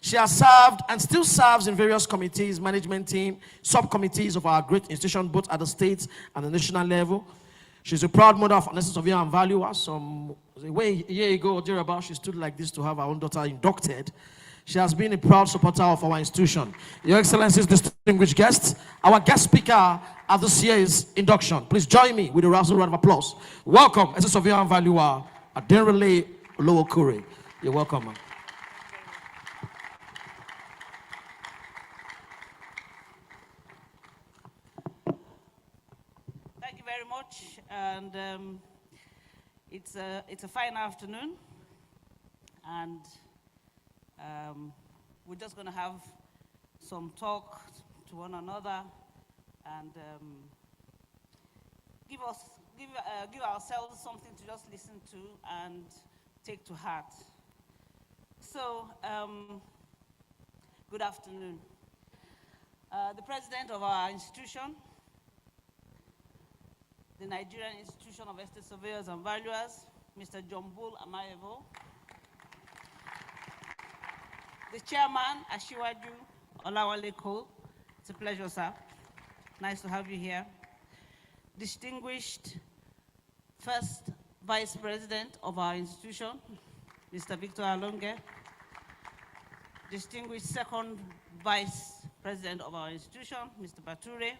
She has served and still serves in various committees, management team, subcommittees of our great institution, both at the state and the national level. She's a proud mother of Niesv and valuer. A year ago or thereabout, she stood like this to have her own daughter inducted. She has been a proud supporter of our institution. Your Excellencies, distinguished guests, our guest speaker at this year's induction. Please join me with a round of applause. Welcome, Niesv and valuer, Adenrele Olowo Korea. You're welcome, ma'am. Thank you very much, and it's a fine afternoon, and we're just going to have some talk to one another, and give ourselves something to just listen to and take to heart. So, good afternoon. The president of our institution, the Nigerian Institution of Estate Surveyors and Valuers, Mr. John Bull Amayevo. The chairman, Ashiwaju Olawale Cole. It's a pleasure, sir. Nice to have you here. Distinguished first Vice President of our institution, Mr. Victor Alonge. Distinguished second Vice President of our institution, Mr. Bature.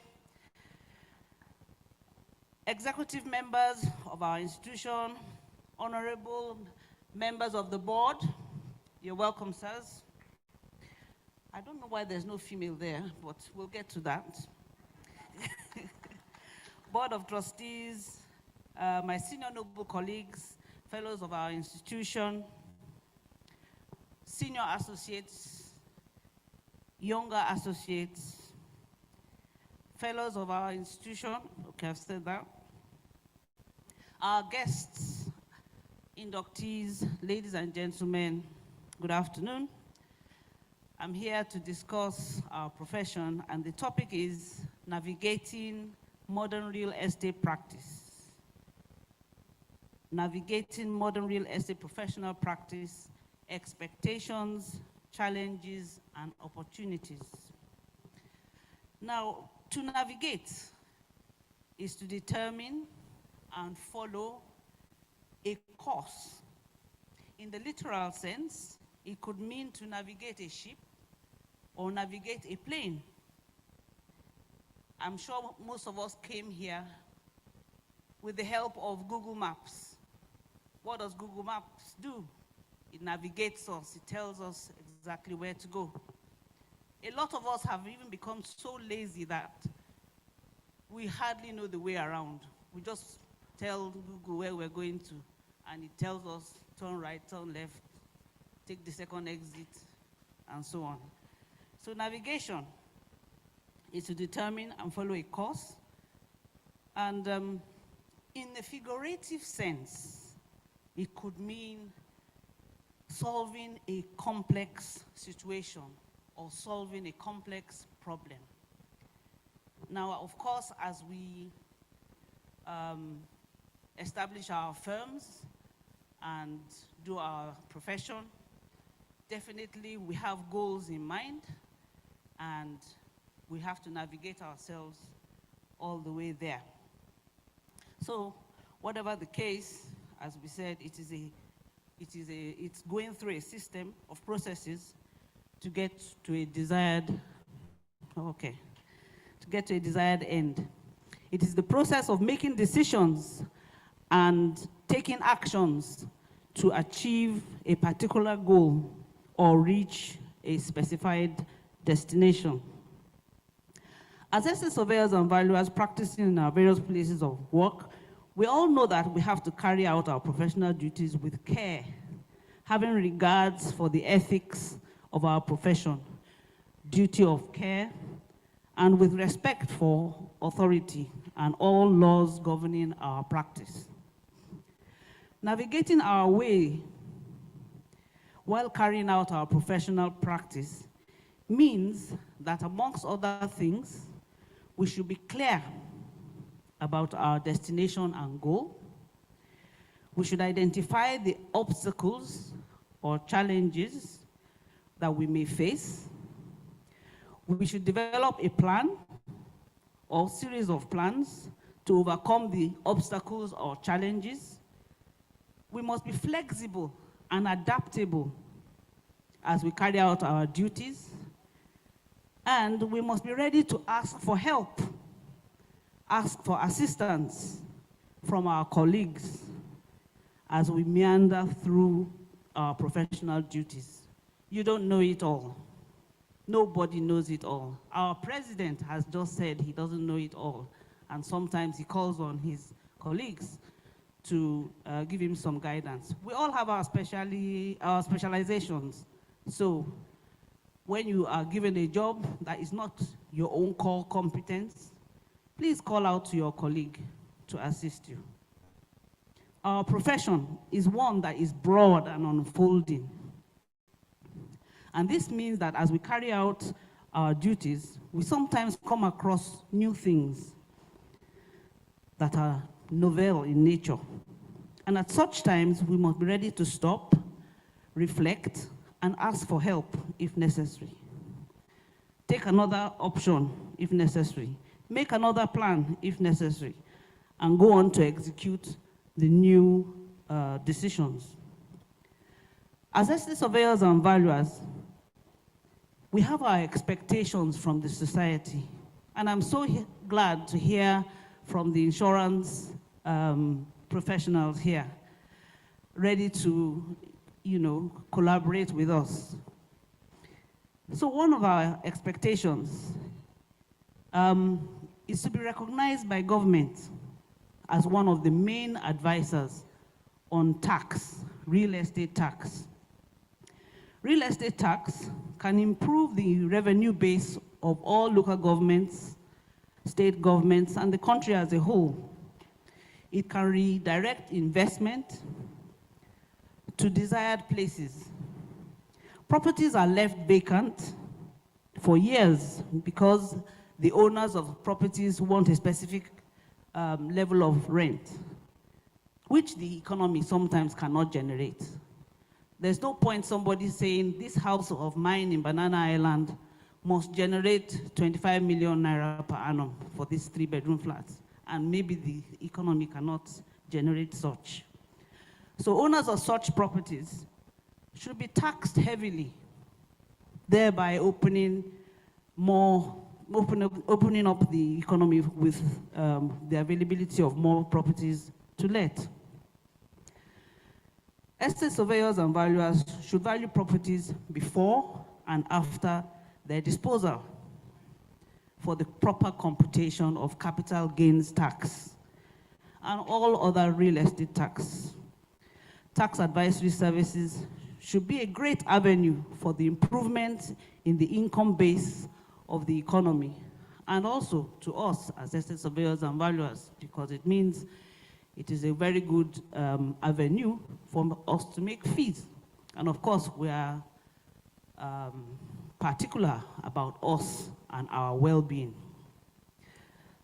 Executive members of our institution, honorable members of the board, you're welcome, sirs. I don't know why there's no female there, but we'll get to that. Board of trustees, my senior noble colleagues, fellows of our institution, senior associates, younger associates, fellows of our institution, okay, I've said that. Our guests, inductees, ladies and gentlemen, good afternoon. I'm here to discuss our profession, and the topic is navigating modern real estate practice. Navigating modern real estate professional practice, expectations, challenges, and opportunities. Now, to navigate is to determine and follow a course. In the literal sense, it could mean to navigate a ship or navigate a plane. I'm sure most of us came here with the help of Google Maps. What does Google Maps do? It navigates us, it tells us exactly where to go. A lot of us have even become so lazy that we hardly know the way around. We just tell Google where we're going to, and it tells us turn right, turn left, take the second exit, and so on. So navigation is to determine and follow a course. And in a figurative sense, it could mean solving a complex situation or solving a complex problem. Now, of course, as we establish our firms and do our profession, definitely we have goals in mind, and we have to navigate ourselves all the way there. So, whatever the case, as we said, it's going through a system of processes to get to a desired, end. It is the process of making decisions and taking actions to achieve a particular goal or reach a specified destination. As estate surveyors and valuers practicing in our various places of work, we all know that we have to carry out our professional duties with care, having regards for the ethics of our profession, duty of care, and with respect for authority and all laws governing our practice. Navigating our way while carrying out our professional practice means that, amongst other things, we should be clear about our destination and goal. We should identify the obstacles or challenges that we may face. We should develop a plan or series of plans to overcome the obstacles or challenges. We must be flexible and adaptable as we carry out our duties. And we must be ready to ask for help, ask for assistance from our colleagues as we meander through our professional duties. You don't know it all. Nobody knows it all. Our president has just said he doesn't know it all, and sometimes he calls on his colleagues to give him some guidance. We all have our specializations. So when you are given a job that is not your own core competence, please call out to your colleague to assist you. Our profession is one that is broad and unfolding. And this means that as we carry out our duties, we sometimes come across new things that are novel in nature. And at such times, we must be ready to stop, reflect, and ask for help if necessary. Take another option if necessary. make another plan if necessary, and go on to execute the new decisions. As estate surveyors and valuers, we have our expectations from the society. And I'm so glad to hear from the insurance professionals here, ready to, collaborate with us. So one of our expectations is to be recognized by government as one of the main advisors on tax, real estate tax. Real estate tax can improve the revenue base of all local governments, state governments, and the country as a whole. It can redirect investment to desired places. Properties are left vacant for years because the owners of properties want a specific level of rent, which the economy sometimes cannot generate. There's no point somebody saying this house of mine in Banana Island must generate 25 million naira per annum for these 3-bedroom flats, and maybe the economy cannot generate such. So owners of such properties should be taxed heavily, thereby opening up the economy with the availability of more properties to let. Estate surveyors and valuers should value properties before and after their disposal for the proper computation of capital gains tax and all other real estate tax. Tax advisory services should be a great avenue for the improvement in the income base of the economy, and also to us as estate surveyors and valuers, because it means it is a very good avenue for us to make fees. And of course, we are particular about us and our well-being.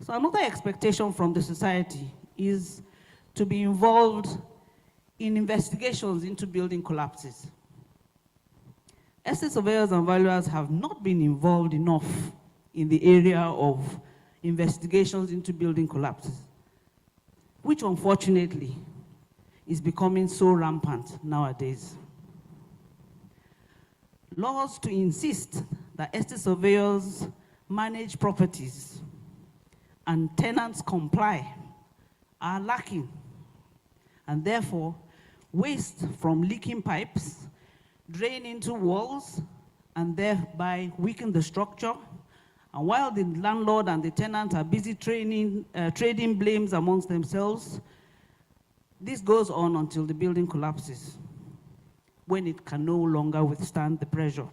So another expectation from the society is to be involved in investigations into building collapses. Estate surveyors and valuers have not been involved enough in the area of investigations into building collapses, which unfortunately is becoming so rampant nowadays. Laws to insist that estate surveyors manage properties and tenants comply are lacking, and therefore waste from leaking pipes drain into walls and thereby weaken the structure. And while the landlord and the tenant are busy trading blames amongst themselves, this goes on until the building collapses, when it can no longer withstand the pressure.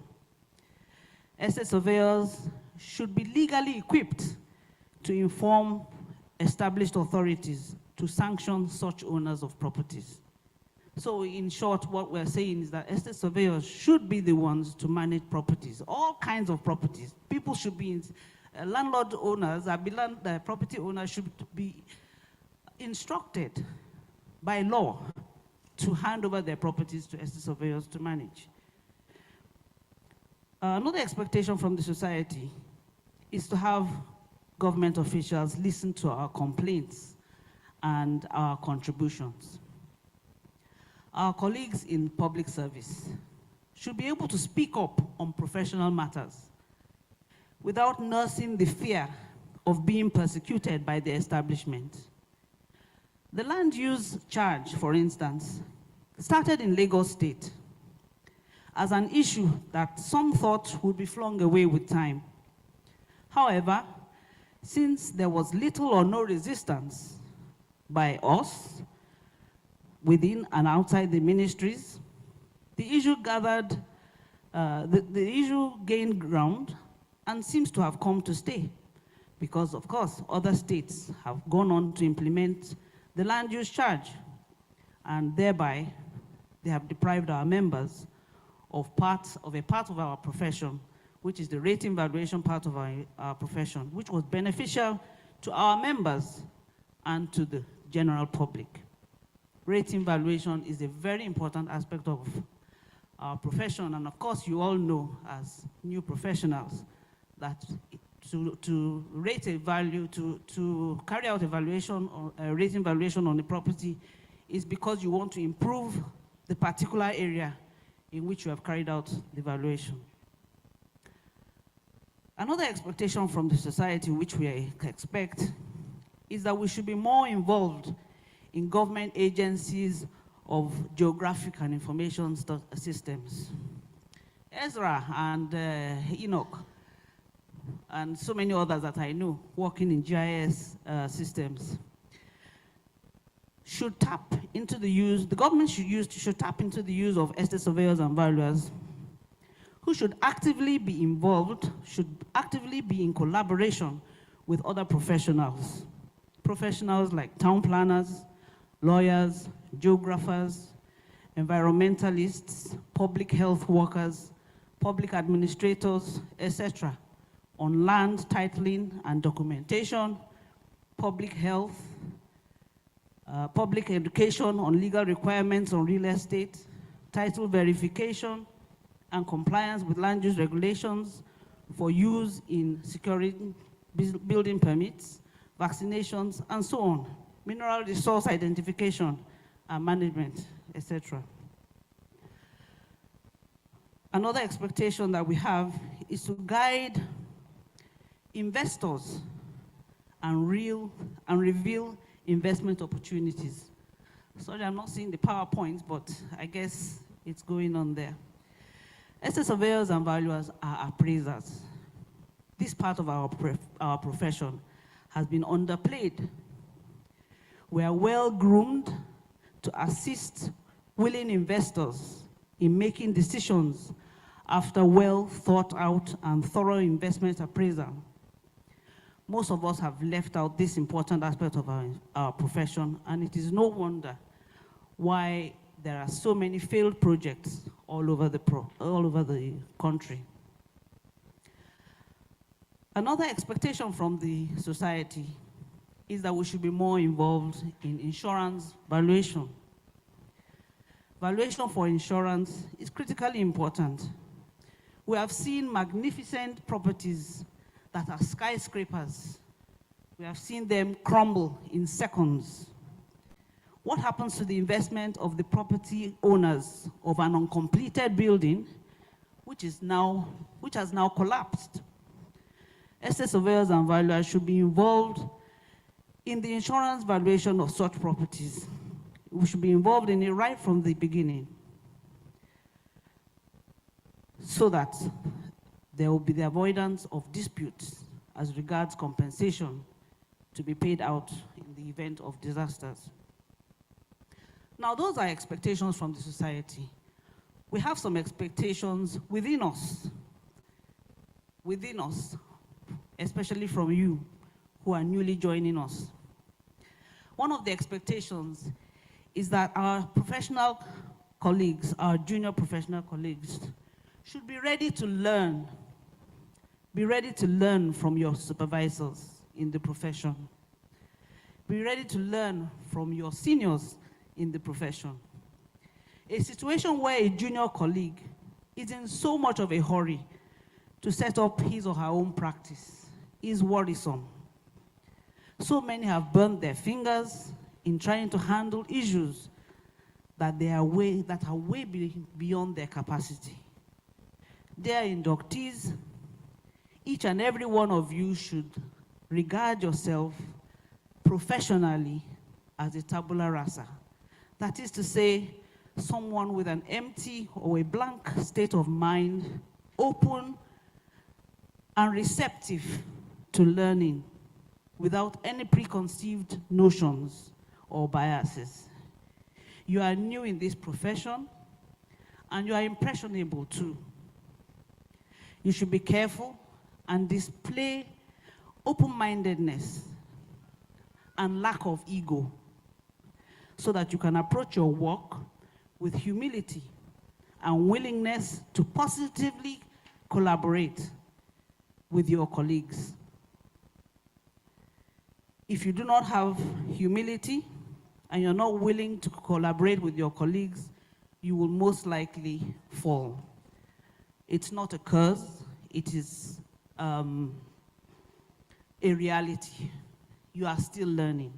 Estate surveyors should be legally equipped to inform established authorities to sanction such owners of properties. So in short, what we're saying is that estate surveyors should be the ones to manage properties, all kinds of properties. People should be, landlord owners, property owners should be instructed by law to hand over their properties to estate surveyors to manage. Another expectation from the society is to have government officials listen to our complaints and our contributions. Our colleagues in public service should be able to speak up on professional matters without nursing the fear of being persecuted by the establishment. The land use charge, for instance, started in Lagos State as an issue that some thought would be flung away with time. However, since there was little or no resistance by us, within and outside the ministries, the issue gained ground and seems to have come to stay, because of course other states have gone on to implement the land use charge, and thereby they have deprived our members of a part of our profession, which is the rating valuation part of our profession, which was beneficial to our members and to the general public. Rating valuation is a very important aspect of our profession, and of course you all know as new professionals that to rate a value, to carry out evaluation or rating valuation on the property is because you want to improve the particular area in which you have carried out the valuation. Another expectation from the society which we expect is that we should be more involved in government agencies of geographic and information systems. Ezra and Enoch and so many others that I know working in GIS systems should tap into the use, the government should tap into the use of estate surveyors and valuers who should actively be involved, should actively be in collaboration with other professionals. Professionals like town planners, lawyers, geographers, environmentalists, public health workers, public administrators, etc., on land titling and documentation, public health, public education on legal requirements on real estate, title verification, and compliance with land use regulations for use in securing building permits, vaccinations, and so on, mineral resource identification and management, etc. Another expectation that we have is to guide investors and reveal investment opportunities. Sorry, I'm not seeing the PowerPoint, but I guess it's going on there. Estate surveyors and valuers are appraisers. This part of our profession has been underplayed. We are well groomed to assist willing investors in making decisions after well thought out and thorough investment appraisal. Most of us have left out this important aspect of our profession, and it is no wonder why there are so many failed projects all over the country. Another expectation from the society is that we should be more involved in insurance valuation. Valuation for insurance is critically important. We have seen magnificent properties that are skyscrapers. We have seen them crumble in seconds. What happens to the investment of the property owners of an uncompleted building, which has now collapsed? Estate surveyors and valuers should be involved in the insurance valuation of such properties. We should be involved in it right from the beginning, so that there will be the avoidance of disputes as regards compensation to be paid out in the event of disasters. Now, those are expectations from the society. We have some expectations within us, especially from you who are newly joining us. One of the expectations is that our professional colleagues, our junior professional colleagues, should be ready to learn. Be ready to learn from your supervisors in the profession. Be ready to learn from your seniors in the profession. A situation where a junior colleague is in so much of a hurry to set up his or her own practice is worrisome. So many have burned their fingers in trying to handle issues that are way beyond their capacity. Dear inductees, each and every one of you should regard yourself professionally as a tabula rasa. That is to say, someone with an empty or a blank state of mind, open and receptive to learning without any preconceived notions or biases. You are new in this profession and you are impressionable too. You should be careful and display open-mindedness and lack of ego so that you can approach your work with humility and willingness to positively collaborate with your colleagues. If you do not have humility and you're not willing to collaborate with your colleagues, you will most likely fall. It's not a curse, it is a reality. You are still learning.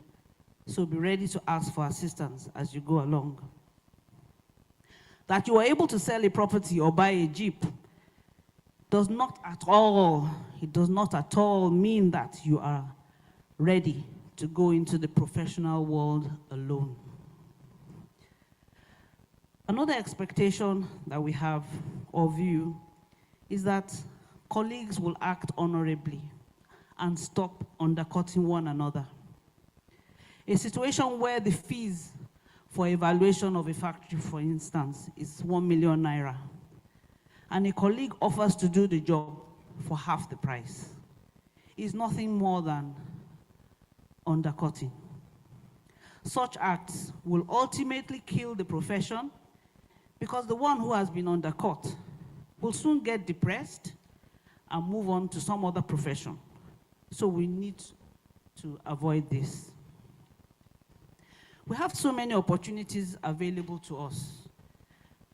So be ready to ask for assistance as you go along. That you are able to sell a property or buy a Jeep does not at all mean that you are ready to go into the professional world alone. Another expectation that we have of you is that colleagues will act honorably and stop undercutting one another. A situation where the fees for evaluation of a factory, for instance, is 1 million naira, and a colleague offers to do the job for half the price, is nothing more than undercutting. Such acts will ultimately kill the profession because the one who has been undercut will soon get depressed and move on to some other profession. So we need to avoid this. We have so many opportunities available to us.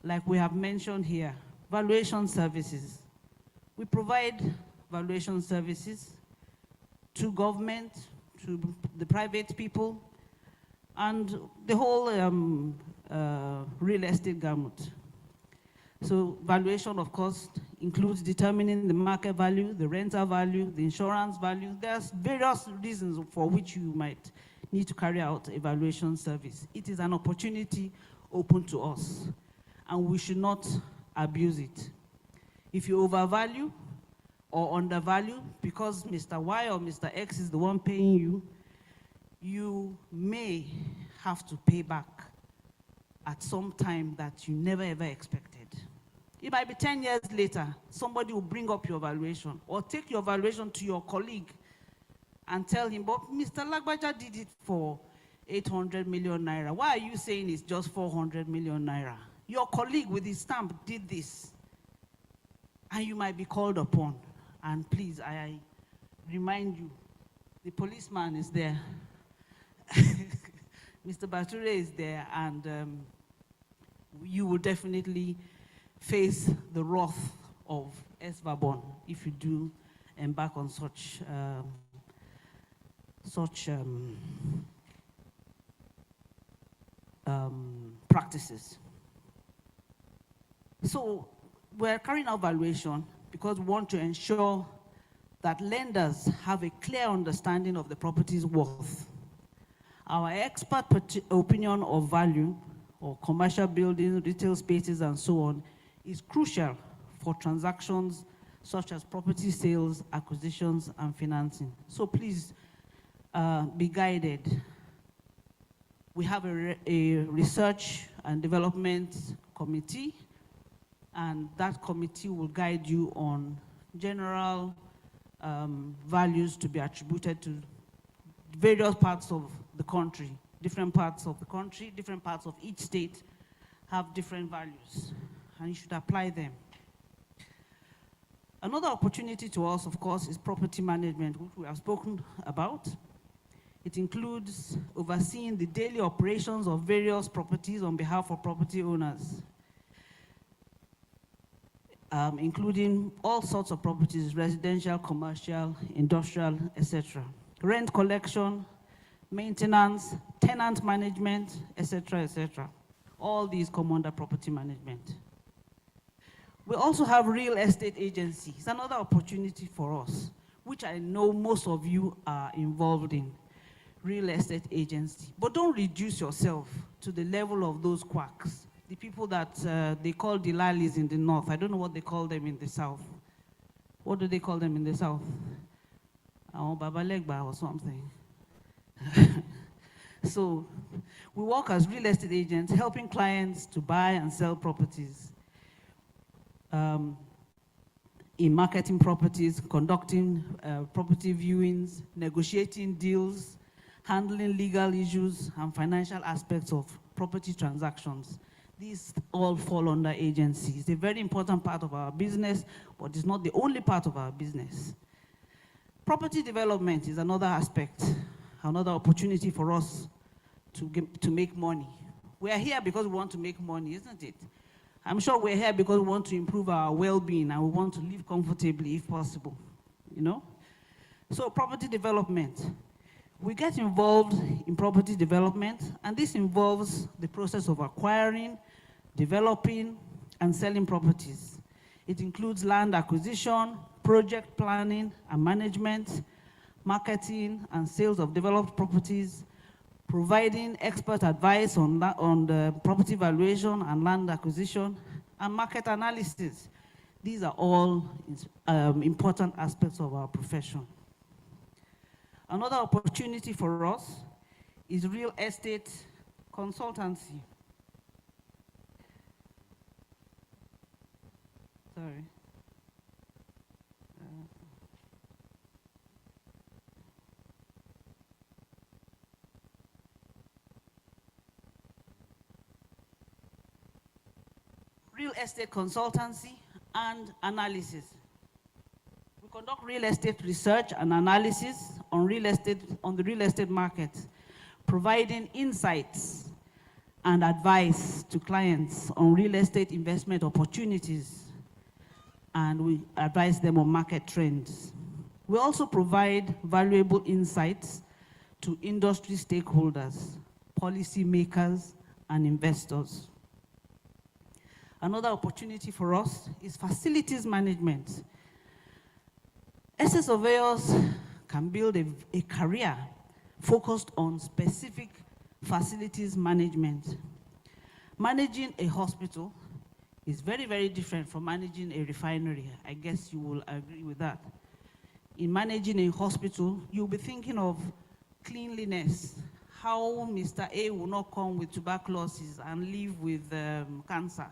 Like we have mentioned here, valuation services. We provide valuation services to government, to the private people, and the whole real estate gamut. So valuation, of course, includes determining the market value, the rental value, the insurance value. There's various reasons for which you might need to carry out a valuation service. It is an opportunity open to us, and we should not abuse it. If you overvalue or undervalue because Mr. Y or Mr. X is the one paying you, you may have to pay back at some time that you never ever expected. It might be 10 years later, somebody will bring up your valuation or take your valuation to your colleague and tell him, but Mr. Lagbaja did it for 800 million naira. Why are you saying it's just 400 million naira? Your colleague with his stamp did this. And you might be called upon. And please, I remind you, the policeman is there. Mr. Bature is there, and you will definitely face the wrath of Esvabon if you do embark on such practices. So we're carrying out valuation because we want to ensure that lenders have a clear understanding of the property's worth. Our expert opinion of value or commercial buildings, retail spaces, and so on is crucial for transactions such as property sales, acquisitions, and financing. So please be guided. We have a research and development committee, and that committee will guide you on general values to be attributed to various parts of the country. Different parts of the country, different parts of each state have different values, and you should apply them. Another opportunity to us, of course, is property management, which we have spoken about. It includes overseeing the daily operations of various properties on behalf of property owners, including all sorts of properties, residential, commercial, industrial, etc. Rent collection, maintenance, tenant management, etc., etc. All these come under property management. We also have real estate agencies. It's another opportunity for us, which I know most of you are involved in. Real estate agency. But don't reduce yourself to the level of those quacks. The people that they call Delalis in the north. I don't know what they call them in the south. What do they call them in the south? Babalegba or something. So we work as real estate agents, helping clients to buy and sell properties. In marketing properties, conducting property viewings, negotiating deals, handling legal issues and financial aspects of property transactions. These all fall under agencies. It's a very important part of our business, but it's not the only part of our business. Property development is another aspect, another opportunity for us to make money. We are here because we want to make money, isn't it? I'm sure we're here because we want to improve our well-being and we want to live comfortably if possible, you know? So property development. We get involved in property development, and this involves the process of acquiring, developing, and selling properties. It includes land acquisition, project planning and management, marketing and sales of developed properties, providing expert advice on the property valuation and land acquisition, and market analysis. These are all important aspects of our profession. Another opportunity for us is real estate consultancy. Sorry. Real estate consultancy and analysis. We conduct real estate research and analysis on the real estate market, providing insights and advice to clients on real estate investment opportunities, and we advise them on market trends. We also provide valuable insights to industry stakeholders, policymakers, and investors. Another opportunity for us is facilities management. Estate surveyors can build a career focused on specific facilities management. Managing a hospital is very, very different from managing a refinery. I guess you will agree with that. In managing a hospital, you'll be thinking of cleanliness, how Mr. A will not come with tuberculosis and live with cancer,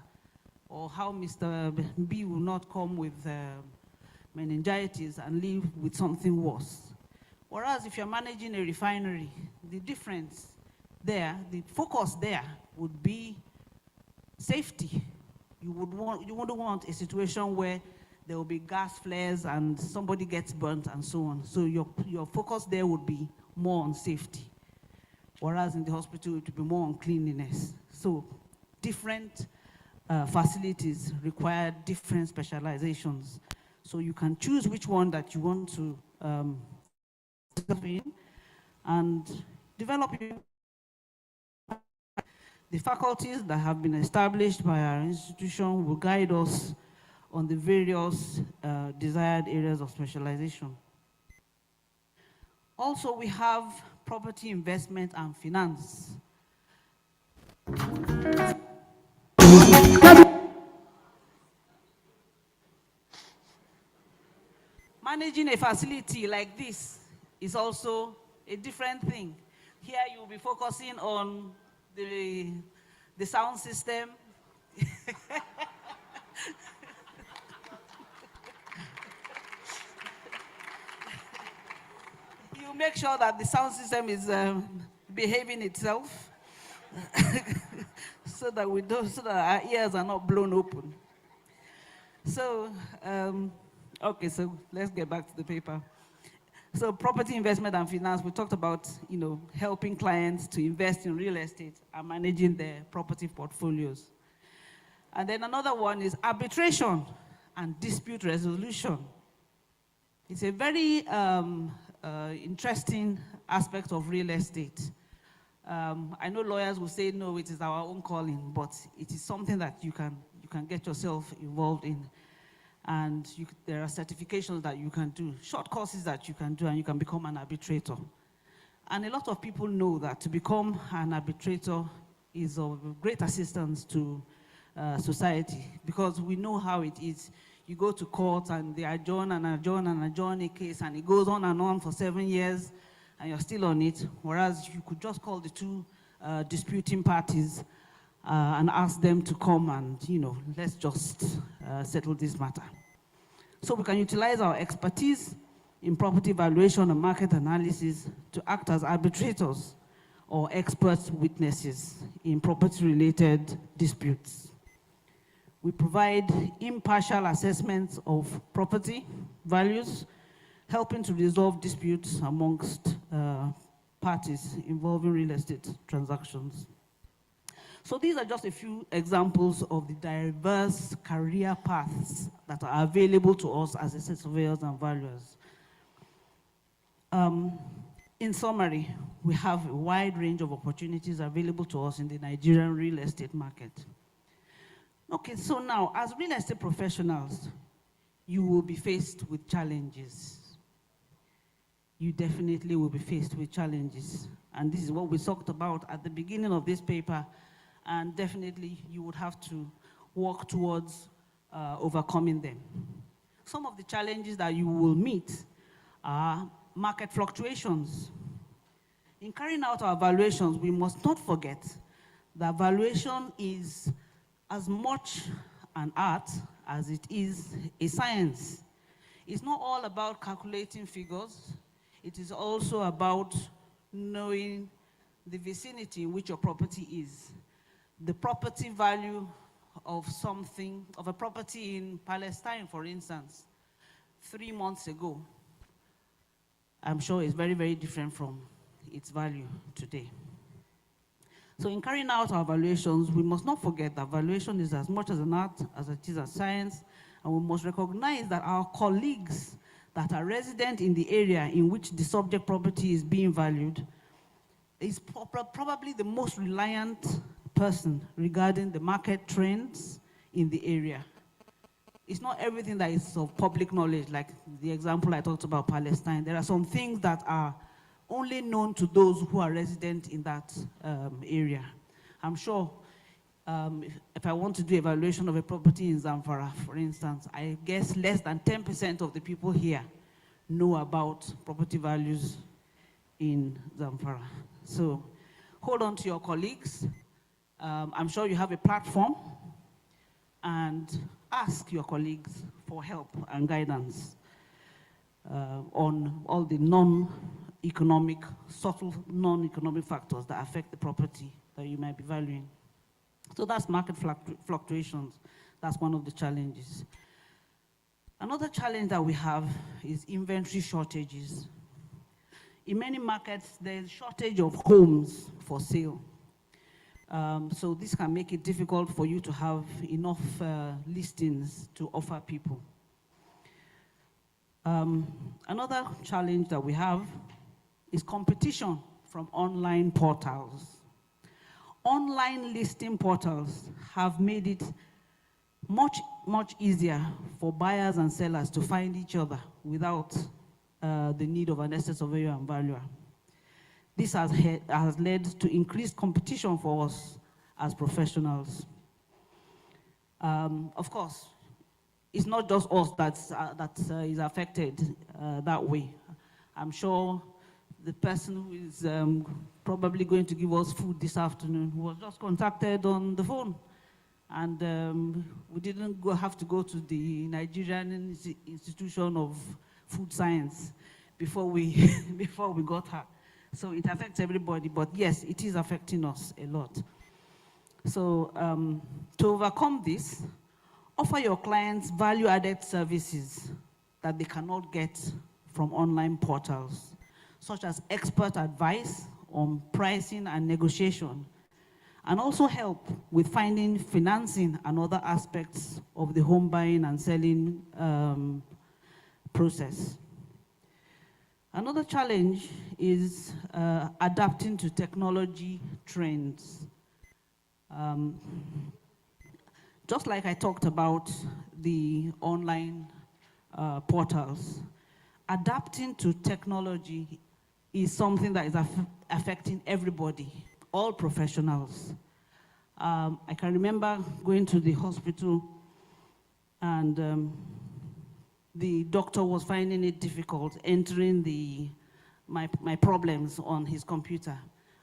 or how Mr. B will not come with meningitis and live with something worse. Whereas if you're managing a refinery, the difference there, the focus there would be safety. You wouldn't want a situation where there will be gas flares and somebody gets burnt and so on. So your focus there would be more on safety. Whereas in the hospital, it would be more on cleanliness. So different facilities require different specializations. So you can choose which one that you want to develop in and develop it. The faculties that have been established by our institution will guide us on the various desired areas of specialization. Also, we have property investment and finance. Managing a facility like this is also a different thing. Here you'll be focusing on the sound system. You make sure that the sound system is behaving itself so that our ears are not blown open. So, okay, so let's get back to the paper. So property investment and finance, we talked about, helping clients to invest in real estate and managing their property portfolios. And then another one is arbitration and dispute resolution. It's a very interesting aspect of real estate. I know lawyers will say, no, it is our own calling, but it is something that you can get yourself involved in. And there are certifications that you can do, short courses that you can do, and you can become an arbitrator. And a lot of people know that to become an arbitrator is of great assistance to society, because we know how it is. You go to court and they adjourn and adjourn and adjourn a case, and it goes on for 7 years, and you're still on it, whereas you could just call the two disputing parties and ask them to come and, let's just settle this matter. So we can utilize our expertise in property valuation and market analysis to act as arbitrators or expert witnesses in property-related disputes. We provide impartial assessments of property values, helping to resolve disputes amongst parties involving real estate transactions. So these are just a few examples of the diverse career paths that are available to us as estate surveyors and valuers. In summary, we have a wide range of opportunities available to us in the Nigerian real estate market. Okay, so now, as real estate professionals, you will be faced with challenges. You definitely will be faced with challenges. And this is what we talked about at the beginning of this paper, and definitely you would have to work towards overcoming them. Some of the challenges that you will meet are market fluctuations. In carrying out our valuations, we must not forget that valuation is as much an art as it is a science. It's not all about calculating figures. It is also about knowing the vicinity in which your property is. The property value of something, of a property in Palestine, for instance, 3 months ago, I'm sure is very, very different from its value today. So in carrying out our valuations, we must not forget that valuation is as much as an art as it is a science, and we must recognize that our colleagues that are resident in the area in which the subject property is being valued is probably the most reliant person regarding the market trends in the area. It's not everything that is of public knowledge, like the example I talked about Palestine. There are some things that are only known to those who are resident in that area. I'm sure if I want to do evaluation of a property in Zamfara, for instance, I guess less than 10% of the people here know about property values in Zamfara. So hold on to your colleagues. I'm sure you have a platform, and ask your colleagues for help and guidance on all the non-economic, subtle non-economic factors that affect the property that you might be valuing. So that's market fluctuations. That's one of the challenges. Another challenge that we have is inventory shortages. In many markets, there's shortage of homes for sale. So this can make it difficult for you to have enough listings to offer people. Another challenge that we have is competition from online portals. Online listing portals have made it much easier for buyers and sellers to find each other without the need of an estate surveyor and valuer. This has led to increased competition for us as professionals. Of course, it's not just us that is affected that way. I'm sure the person who is probably going to give us food this afternoon was just contacted on the phone. And we didn't have to go to the Nigerian Institution of Food Science before we got her. So it affects everybody, but yes, it is affecting us a lot. So to overcome this, offer your clients value-added services that they cannot get from online portals, such as expert advice on pricing and negotiation, and also help with finding financing and other aspects of the home buying and selling process. Another challenge is adapting to technology trends. Just like I talked about the online portals, adapting to technology is something that is affecting everybody, all professionals. I can remember going to the hospital, and the doctor was finding it difficult entering my problems on his computer.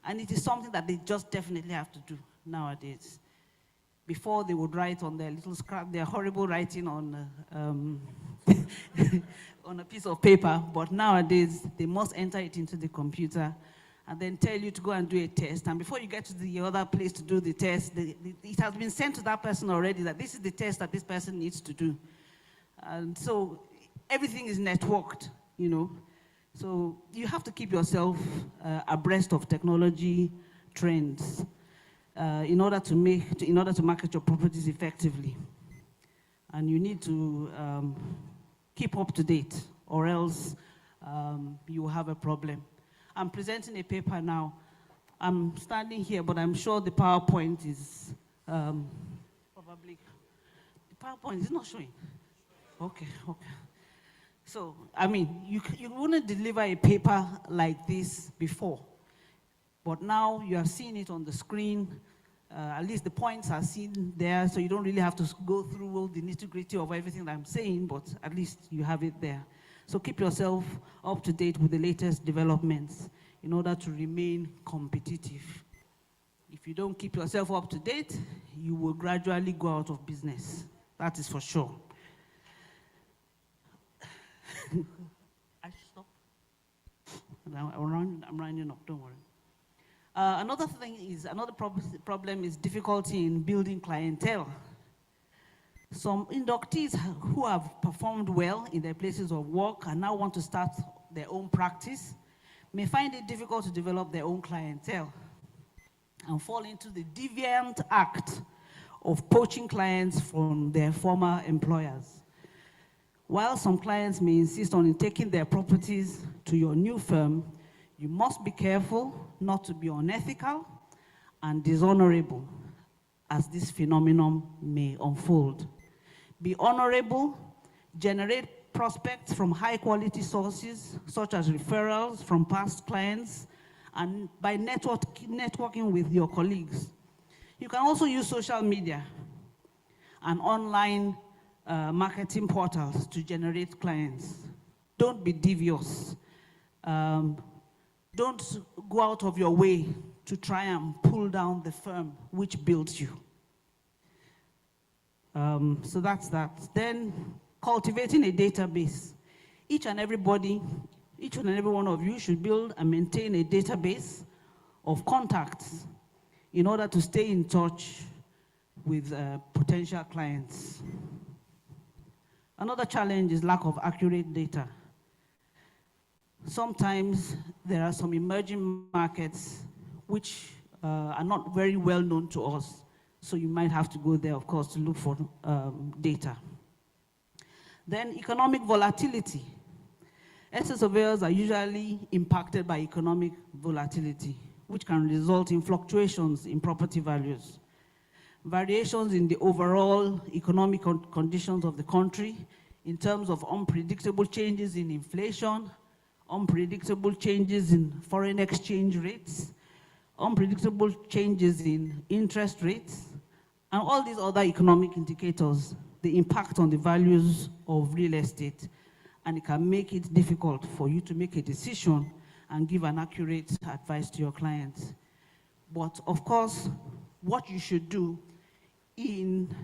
And it is something that they just definitely have to do nowadays. Before, they would write on their little scrap, their horrible writing on on a piece of paper, but nowadays they must enter it into the computer and then tell you to go and do a test. And before you get to the other place to do the test, it has been sent to that person already that this is the test that this person needs to do. And so everything is networked, you know. So you have to keep yourself abreast of technology trends in order to market your properties effectively. And you need to keep up to date, or else you will have a problem. I'm presenting a paper now. I'm standing here, but I'm sure the PowerPoint is probably, the PowerPoint is not showing. Okay. So, I mean, you wouldn't deliver a paper like this before, but now you have seen it on the screen. At least the points are seen there, so you don't really have to go through all the nitty-gritty of everything that I'm saying, but at least you have it there. So keep yourself up to date with the latest developments in order to remain competitive. If you don't keep yourself up to date, you will gradually go out of business. That is for sure. I should stop. I'm rounding up, don't worry. Another problem is difficulty in building clientele. Some inductees who have performed well in their places of work and now want to start their own practice may find it difficult to develop their own clientele and fall into the deviant act of poaching clients from their former employers. While some clients may insist on taking their properties to your new firm, you must be careful not to be unethical and dishonorable as this phenomenon may unfold. Be honorable, generate prospects from high-quality sources, such as referrals from past clients, and by networking with your colleagues. You can also use social media and online marketing portals to generate clients. Don't be devious. Don't go out of your way to try and pull down the firm which built you. So that's that. Then cultivating a database. Each and every one of you should build and maintain a database of contacts in order to stay in touch with potential clients. Another challenge is lack of accurate data. Sometimes there are some emerging markets which are not very well known to us, so you might have to go there, of course, to look for data. Then economic volatility. Estate surveyors are usually impacted by economic volatility, which can result in fluctuations in property values, variations in the overall economic conditions of the country in terms of unpredictable changes in inflation, unpredictable changes in foreign exchange rates, unpredictable changes in interest rates, and all these other economic indicators, the impact on the values of real estate, and it can make it difficult for you to make a decision and give an accurate advice to your clients. But of course, what you should do in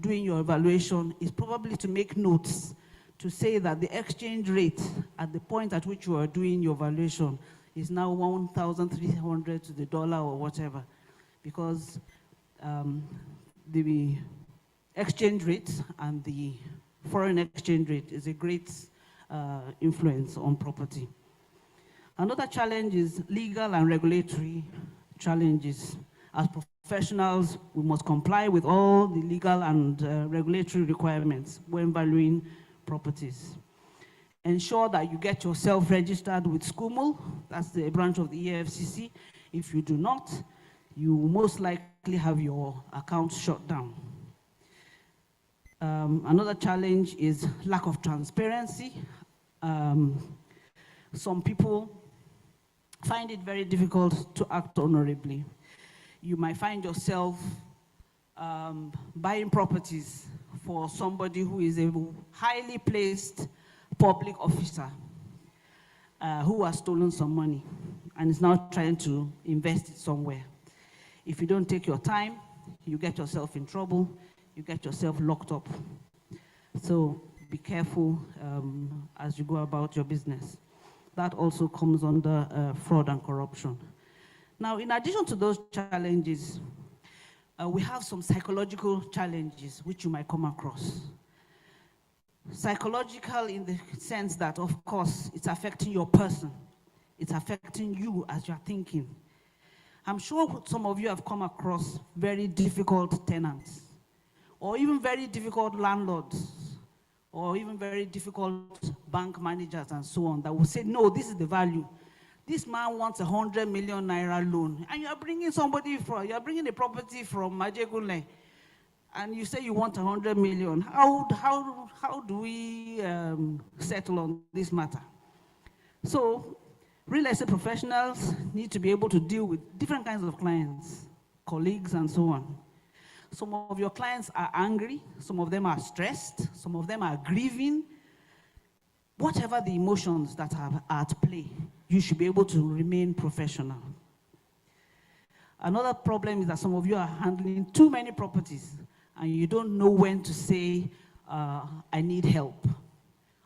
doing your evaluation is probably to make notes to say that the exchange rate at the point at which you are doing your valuation is now 1,300 to the dollar or whatever, because the exchange rate and the foreign exchange rate is a great influence on property. Another challenge is legal and regulatory challenges. As professionals, we must comply with all the legal and regulatory requirements when valuing properties. Ensure that you get yourself registered with SCUML, that's the branch of the EFCC. If you do not, you will most likely have your account shut down. Another challenge is lack of transparency. Some people find it very difficult to act honorably. You might find yourself buying properties for somebody who is a highly placed public officer who has stolen some money and is now trying to invest it somewhere. If you don't take your time, you get yourself in trouble, you get yourself locked up. So be careful as you go about your business. That also comes under fraud and corruption. Now, in addition to those challenges, we have some psychological challenges which you might come across. Psychological in the sense that, of course, it's affecting your person. It's affecting you as you're thinking. I'm sure some of you have come across very difficult tenants, or even very difficult landlords or even very difficult bank managers and so on that will say, no, this is the value. This man wants 100 million naira loan, and you're bringing you're bringing a property from Majegule, and you say you want 100 million. How do we settle on this matter? So real estate professionals need to be able to deal with different kinds of clients, colleagues, and so on. Some of your clients are angry, some of them are stressed, some of them are grieving. Whatever the emotions that are at play, you should be able to remain professional. Another problem is that some of you are handling too many properties and you don't know when to say, I need help.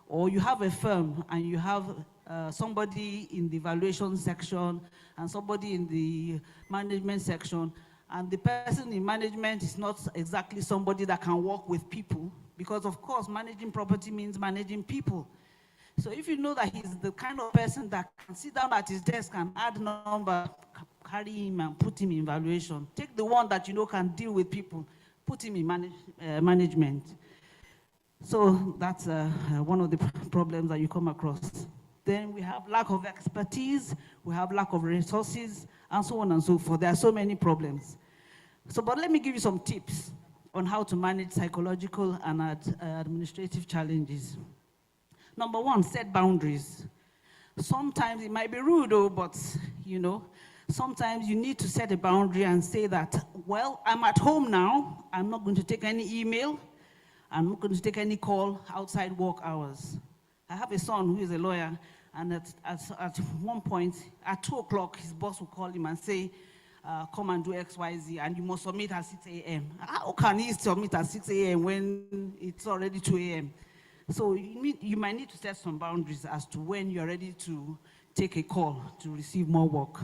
Or you have a firm and you have somebody in the valuation section and somebody in the management section, and the person in management is not exactly somebody that can work with people, because of course managing property means managing people. So if you know that he's the kind of person that can sit down at his desk and add number, carry him and put him in valuation, take the one that you know can deal with people, put him in management. So that's one of the problems that you come across. Then we have lack of expertise, we have lack of resources, and so on and so forth. There are so many problems. So, but let me give you some tips on how to manage psychological and administrative challenges. Number one, set boundaries. Sometimes it might be rude, but you know, sometimes you need to set a boundary and say that, well, I'm at home now, I'm not going to take any email, I'm not going to take any call outside work hours. I have a son who is a lawyer, and at one point, at 2 o'clock, his boss will call him and say, come and do X, Y, Z, and you must submit at 6 a.m. How can he submit at 6 a.m. when it's already 2 a.m.? So you might need to set some boundaries as to when you're ready to take a call to receive more work.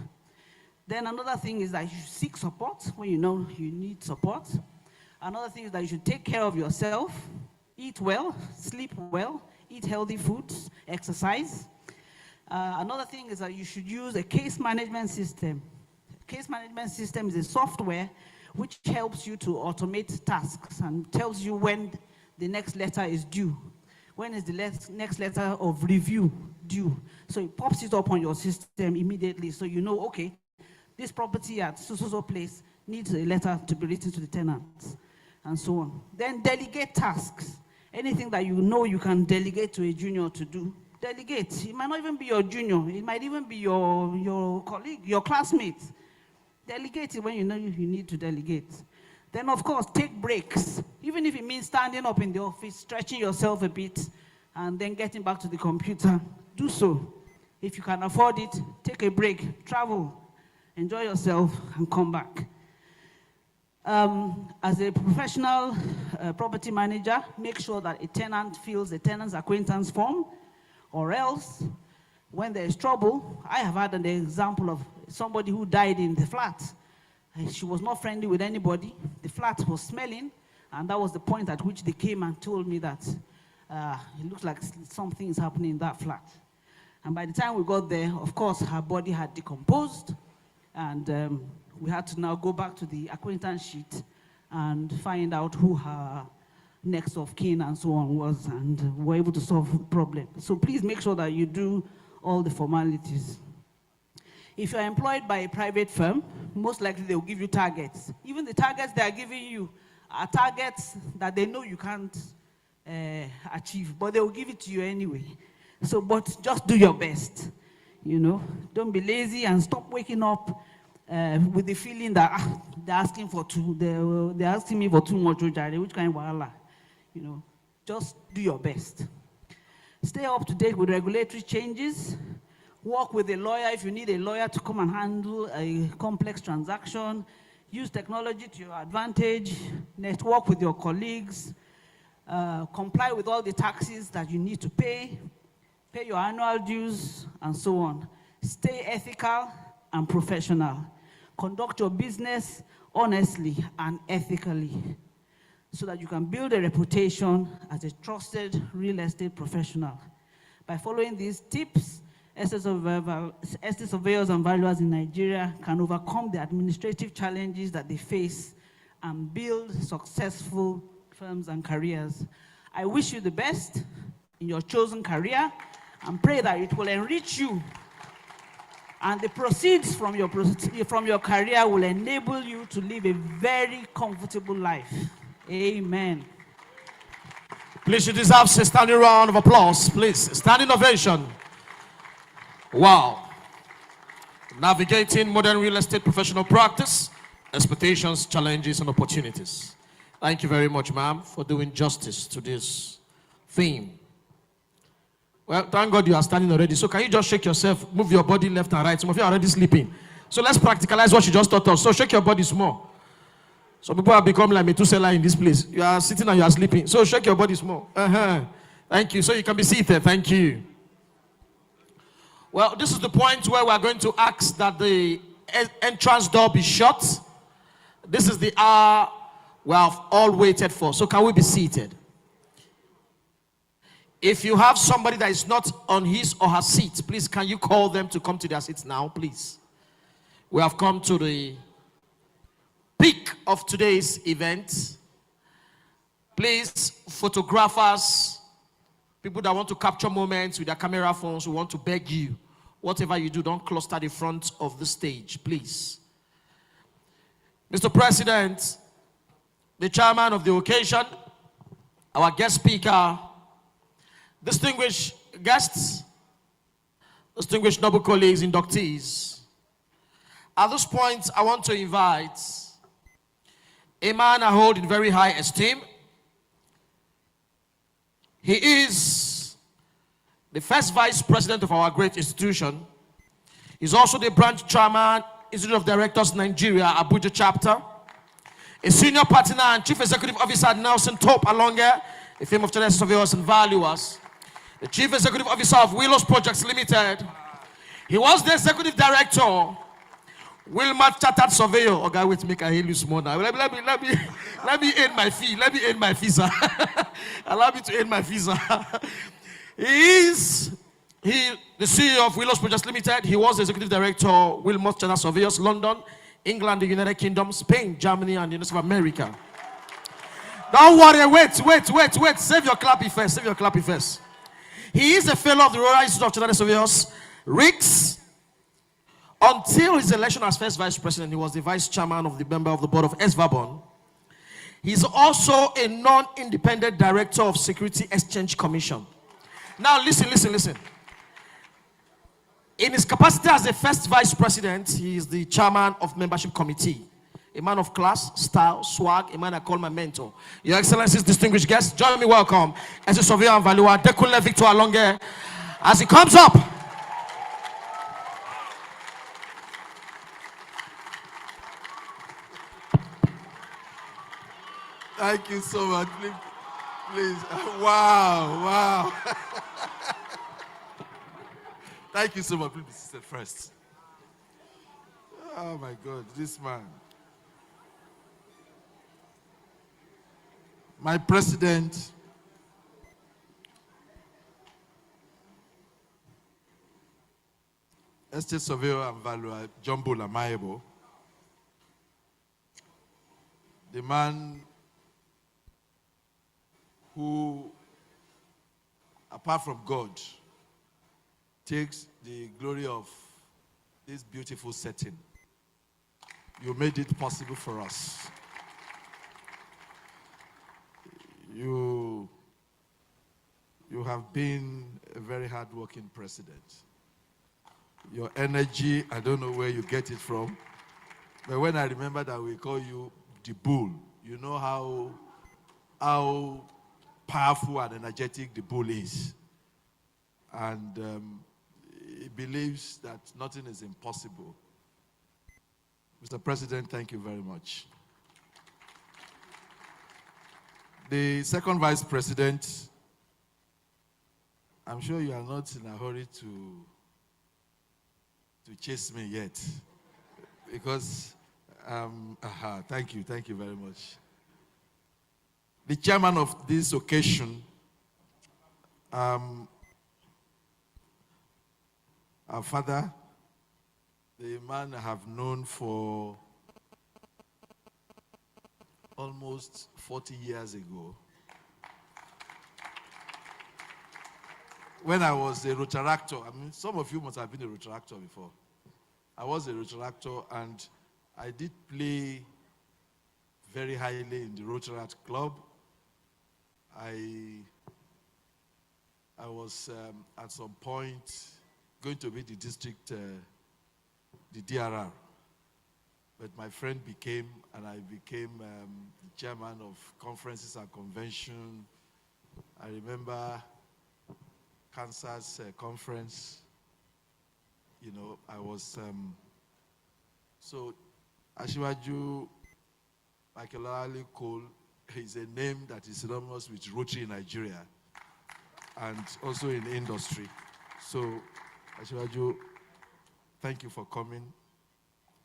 Then another thing is that you should seek support when you know you need support. Another thing is that you should take care of yourself, eat well, sleep well, eat healthy foods, exercise. Another thing is that you should use a case management system. Case management system is a software which helps you to automate tasks and tells you when the next letter is due. When is the next letter of review due? So it pops it up on your system immediately, so you know, okay, this property at so place needs a letter to be written to the tenants, and so on. Then delegate tasks. Anything that you know you can delegate to a junior to do, delegate. It might not even be your junior, it might even be your colleague, your classmate. Delegate it when you know you need to delegate. Then, of course, take breaks. Even if it means standing up in the office, stretching yourself a bit, and then getting back to the computer, do so. If you can afford it, take a break, travel, enjoy yourself, and come back. As a professional property manager, make sure that a tenant fills a tenant's acquaintance form, or else, when there is trouble, I have had an example of somebody who died in the flat. She was not friendly with anybody. The flat was smelling, and that was the point at which they came and told me that it looks like something is happening in that flat. And by the time we got there, of course, her body had decomposed, and we had to now go back to the acquaintance sheet and find out who her next of kin and so on was, and were able to solve the problem. So please make sure that you do all the formalities. If you're employed by a private firm, most likely they'll give you targets. Even the targets they are giving you are targets that they know you can't achieve, but they will give it to you anyway. So, but just do your best, you know. Don't be lazy and stop waking up with the feeling that they're asking me for too much, which kind of wahala, you know. Just do your best. Stay up to date with regulatory changes. Work with a lawyer if you need a lawyer to come and handle a complex transaction. Use technology to your advantage. Network with your colleagues. Comply with all the taxes that you need to pay. Pay your annual dues, and so on. Stay ethical and professional. Conduct your business honestly and ethically so that you can build a reputation as a trusted real estate professional. By following these tips, estate surveyors and valuers in Nigeria can overcome the administrative challenges that they face and build successful firms and careers. I wish you the best in your chosen career and pray that it will enrich you, and the proceeds from your career will enable you to live a very comfortable life. Amen. Please, you deserve a standing round of applause. Please, standing ovation. Wow. Navigating modern real estate professional practice, expectations, challenges, and opportunities. Thank you very much, ma'am, for doing justice to this theme. Well, thank God you are standing already. So can you just shake yourself, move your body left and right? Some of you are already sleeping. So let's practicalize what you just taught us. So shake your body small. Some people have become like Methuselah in this place. You are sitting and you are sleeping. So shake your body small. Thank you. So you can be seated. Thank you. Well, this is the point where we are going to ask that the entrance door be shut. This is the hour we have all waited for. So can we be seated? If you have somebody that is not on his or her seat, please can you call them to come to their seats now, please? We have come to the peak of today's event. Please, photographers, people that want to capture moments with their camera phones, we want to beg you, whatever you do, don't cluster the front of the stage, please. Mr. President, the chairman of the occasion, our guest speaker, distinguished guests, distinguished noble colleagues, inductees. At this point, I want to invite a man I hold in very high esteem. He is the first vice president of our great institution. He's also the branch chairman, Institute of Directors, Nigeria, Abuja chapter. A senior partner and chief executive officer at Nelson Top Alonga, a firm of chartered surveyors and valuers. The chief executive officer of Willows Projects Limited. He was the executive director, Wilmot Chartered Surveyor. Oh, God, wait, make a hail you small now. Let me end my fee. Let me end my visa. Allow me to end my visa. He is the CEO of Willows Projects Limited. He was the executive director, Wilmot Chartered Surveyors, London, England, the United Kingdom, Spain, Germany, and the United States of America. Don't worry, wait. Save your clappy first. Save your clappy first. He is a fellow of the Royal Institute of Chartered Surveyors, RICS. Until his election as first vice president, he was the vice chairman of the member of the board of SVABON. He's also a non-independent director of Security Exchange Commission. Now listen. In his capacity as the first vice president, he is the chairman of membership committee. A man of class, style, swag, a man I call my mentor. Your Excellencies, distinguished guests, join me welcome as a surveyor and valuer, Dekule Victor Alonge, as he comes up. Thank you so much. Please. Wow. Thank you so much. Please be seated first. Oh my God, this man. My president, estate surveyor and valuer, Jumbo Lamayebo, the man who, apart from God, takes the glory of this beautiful setting. You made it possible for us. You have been a very hard-working president. Your energy, I don't know where you get it from, but when I remember that we call you the bull, you know how powerful and energetic the bull is. And he believes that nothing is impossible. Mr. President, thank you very much. The second vice president, I'm sure you are not in a hurry to chase me yet, because thank you very much. The chairman of this occasion, our father, the man I have known for almost 40 years ago. when I was a Rotaractor. I mean, some of you must have been a Rotaractor before. I was a Rotaractor, and I did play very highly in the Rotaract Club. I was at some point going to be the district, the DRR. But my friend became, and I became the chairman of conferences and convention. I remember Kansas conference. You know, I was, so Asiwaju Michael Ali Cole is a name that is synonymous with Rotary in Nigeria and also in industry. So Asiwaju, thank you for coming.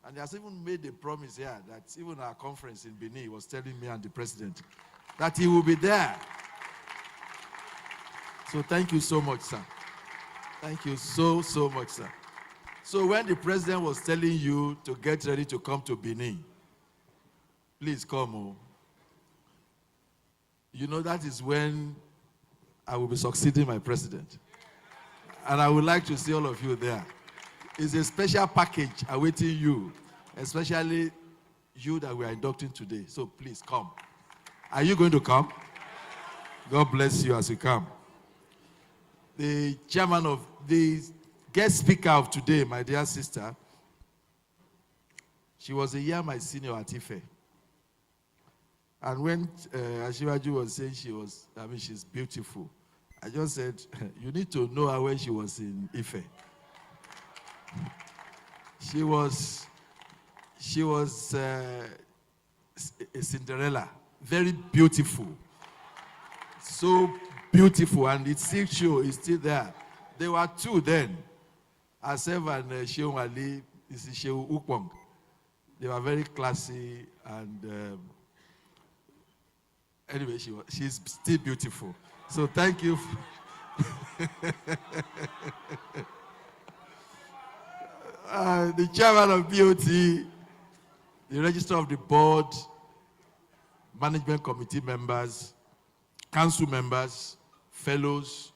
And he has even made a promise here that even our conference in Benin, he was telling me and the president that he will be there. So thank you so much, sir. Thank you so much, sir. So when the president was telling you to get ready to come to Benin, please come. Oh. You know, that is when I will be succeeding my president. And I would like to see all of you there. It's a special package awaiting you, especially you that we are inducting today. So please come. Are you going to come? God bless you as you come. The chairman of the guest speaker of today, my dear sister, she was a year my senior at Ife. And when Asiwaju was saying she's beautiful, I just said, you need to know her when she was in Ife. She was a Cinderella, very beautiful, so beautiful, and it's still there. There were two then, Asef and Sheung Ali, this is Sheung Ukpong. They were very classy, and anyway, she's still beautiful. So thank you. The chairman of BOT, the register of the board, management committee members, council members, fellows,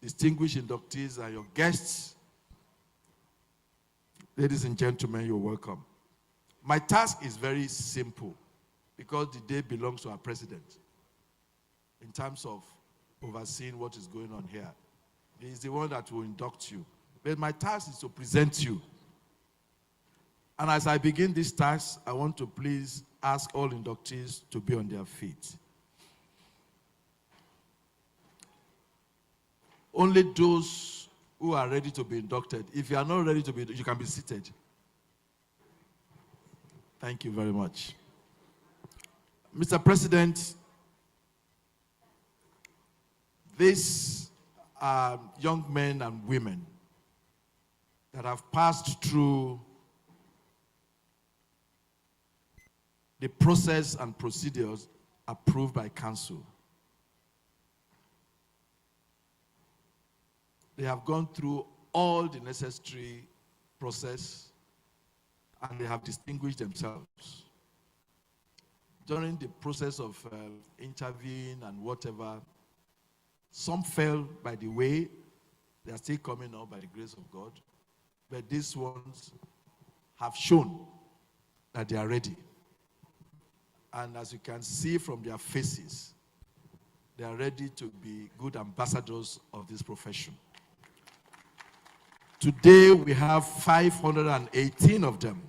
distinguished inductees, and your guests. Ladies and gentlemen, you're welcome. My task is very simple because the day belongs to our president in terms of overseeing what is going on here. He is the one that will induct you. But my task is to present you. And as I begin this task, I want to please ask all inductees to be on their feet. Only those who are ready to be inducted. If you are not ready to be, you can be seated. Thank you very much. Mr. President, these are young men and women that have passed through the process and procedures approved by council. They have gone through all the necessary process and they have distinguished themselves. During the process of interviewing and whatever, some fell by the way. They are still coming up by the grace of God. But these ones have shown that they are ready. And as you can see from their faces, they are ready to be good ambassadors of this profession. Today, we have 518 of them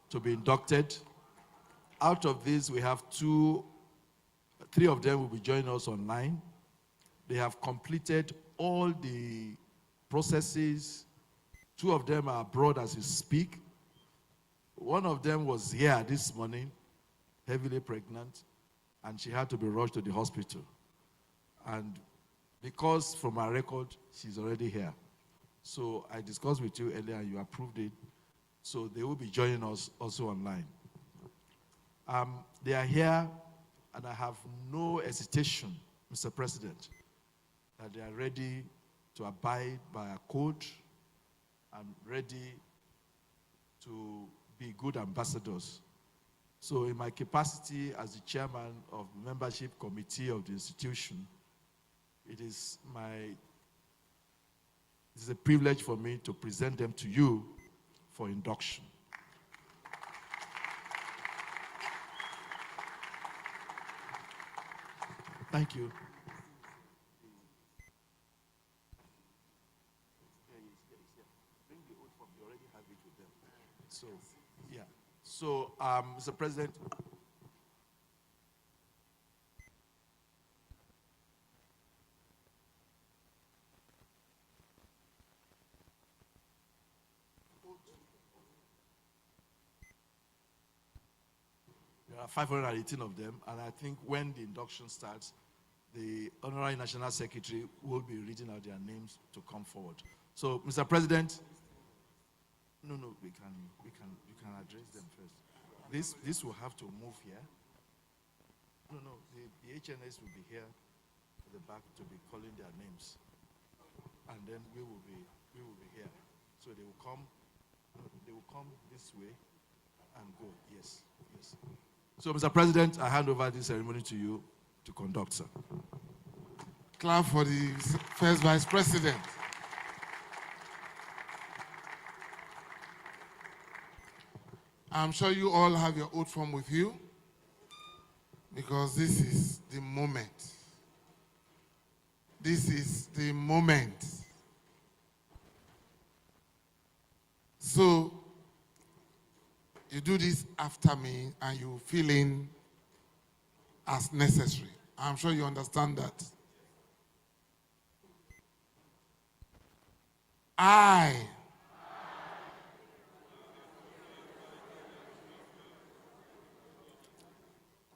to be inducted. Out of these, we have three of them will be joining us online. They have completed all the processes. Two of them are abroad as we speak. One of them was here this morning, heavily pregnant, and she had to be rushed to the hospital. And because from our record, she's already here. So I discussed with you earlier and you approved it. So they will be joining us also online. They are here and I have no hesitation, Mr. President, that they are ready to abide by a code and ready to be good ambassadors. So in my capacity as the chairman of the membership committee of the institution, It is a privilege for me to present them to you for induction. Thank you. So, yeah. So, Mr. President, there are 518 of them, and I think when the induction starts, the Honorary National Secretary will be reading out their names to come forward. So, Mr. President, no, you can address them first. This will have to move here. No, the HNS will be here at the back to be calling their names, and then we will be here. So they will come this way and go. Yes. So, Mr. President, I hand over this ceremony to you to conduct, sir. Clap for the first Vice President. I'm sure you all have your oath form with you, because this is the moment. This is the moment. So, you do this after me and you fill in as necessary. I'm sure you understand that. I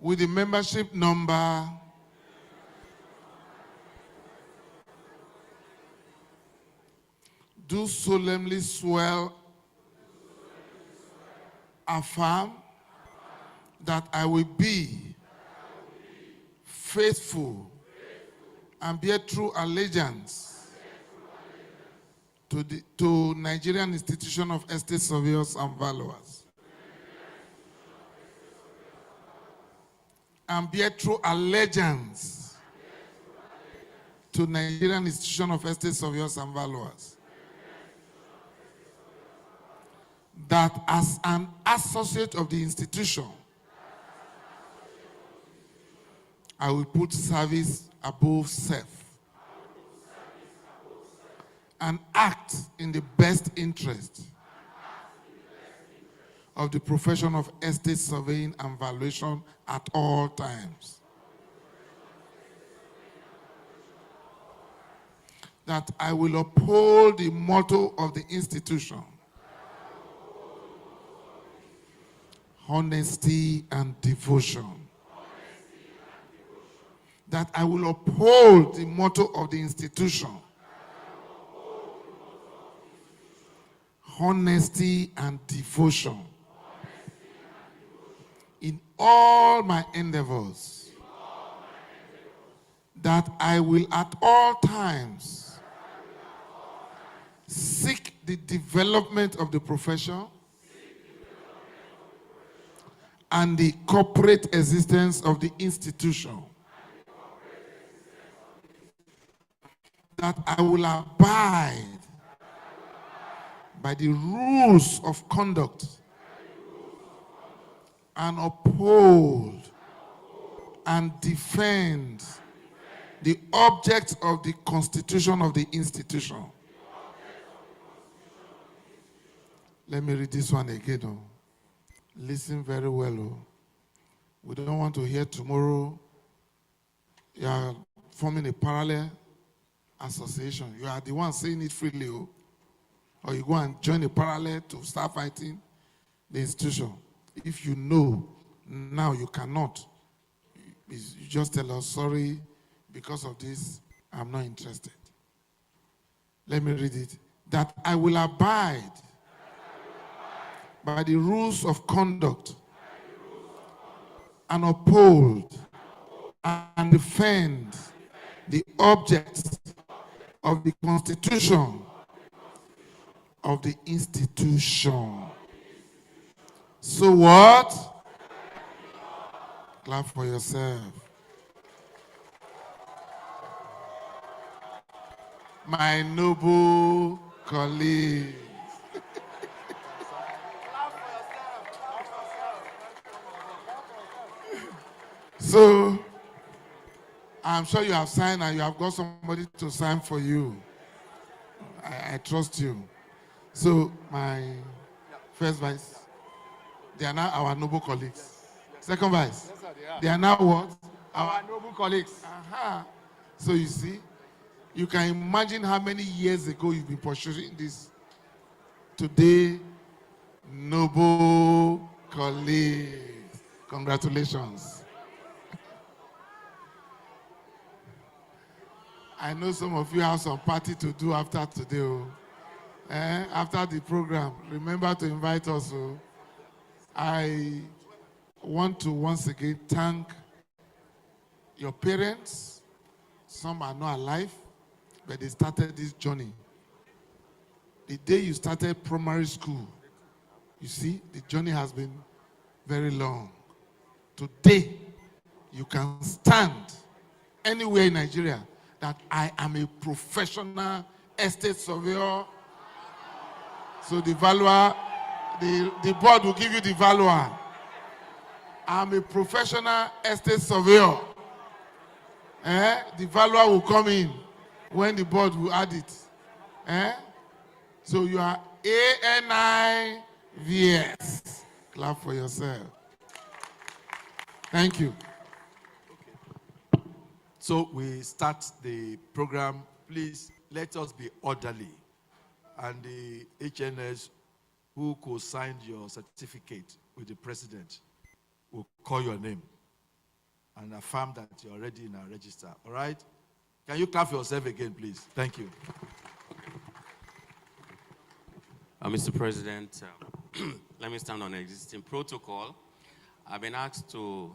with the membership number do solemnly swear, affirm that I will be faithful and bear true allegiance to Nigerian Institution of Estate Surveyors and Valuers, and bear true allegiance to Nigerian Institution of Estate Surveyors and Valuers, that as an associate of the institution, I will put service above self and act in the best interest of the profession of estate surveying and valuation at all times. That I will uphold the motto of the institution: honesty and devotion. That I will uphold the motto of the institution: honesty and devotion. In all my endeavors. That I will at all times seek the development of the profession and the corporate existence of the institution. That I will abide by the rules of conduct and uphold and defend the objects of the constitution of the institution. Let me read this one again. Oh. Listen very well. Oh. We don't want to hear tomorrow you are forming a parallel association. You are the one saying it freely. Oh. Or you go and join a parallel to start fighting the institution. If you know now you cannot, you just tell us, sorry, because of this, I'm not interested. Let me read it. That I will abide by the rules of conduct and uphold and defend the objects of the constitution of the institution. So what? Clap for yourself. my noble colleagues. So, I'm sure you have signed and you have got somebody to sign for you. I trust you. So, my first vice, they are now our noble colleagues. Second vice, they are now what? Our noble colleagues. Aha. So you see, you can imagine how many years ago you've been pursuing this. Today, noble colleagues. Congratulations. I know some of you have some party to do after today. After the program, remember to invite us. I want to once again thank your parents. Some are not alive, but they started this journey. The day you started primary school, you see, the journey has been very long. Today, you can stand anywhere in Nigeria that I am a professional estate surveyor. So the valuer, the board will give you the valuer. I'm a professional estate surveyor. The valuer will come in when the board will add it. So you are ANIVS. Clap for yourself. Thank you. So we start the program. Please let us be orderly. And the HNS who co-signed your certificate with the president will call your name and affirm that you're already in our register. All right? Can you clap for yourself again, please? Thank you. Mr. President, let me stand on existing protocol. I've been asked to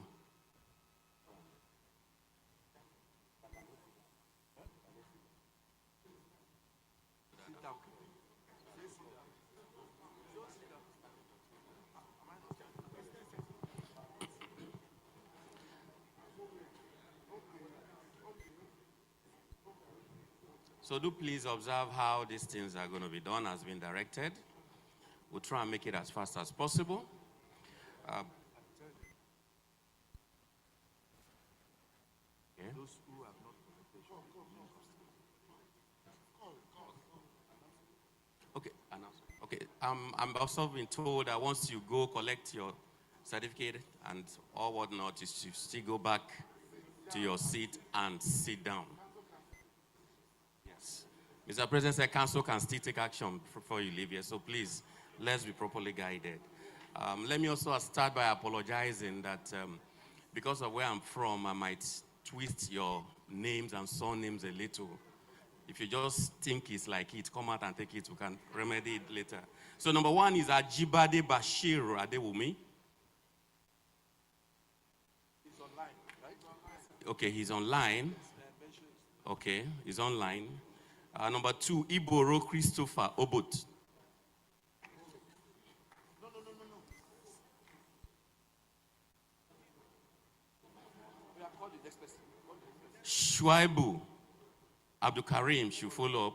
So do please observe how these things are going to be done as been directed. We'll try and make it as fast as possible. Okay, okay. I'm also been told that once you go collect your certificate and all whatnot, you should still go back to your seat and sit down. Yes. Mr. President said council can still take action before you leave here, so please, let's be properly guided. Let me also start by apologizing that because of where I'm from, I might twist your names and surnames a little. If you just think it's like it, come out and take it. We can remedy it later. So number one is Ajibade Bashir Adewumi. He's online, right? Okay, he's online. Okay, he's online. Number two, Iboro Christopher Obot. No. We have called the next person. Shuaibu Abdul Karim should follow up.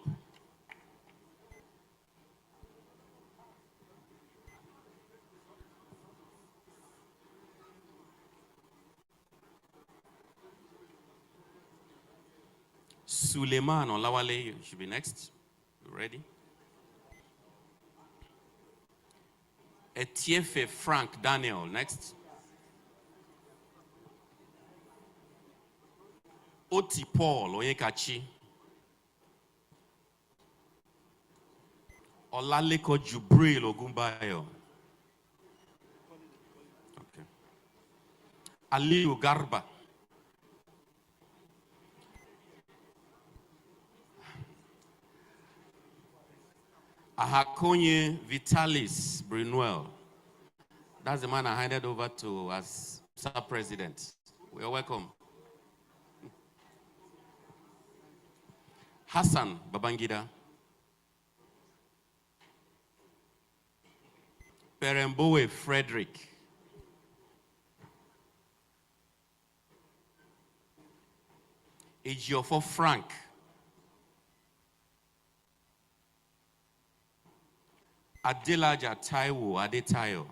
Suleiman Olawale should be next. You ready? Etiefe Frank Daniel next. Oti Paul Onyekachi. Olaleko Jubril Ogunbayo. Okay. Aliu Garba. Ahakonye Vitalis Brinuel. That's the man I handed over to as sub-president. You're welcome. Hassan Babangida. Perembowe Frederick. Ejiofo Frank. Adelaja Taiwo Adetayo.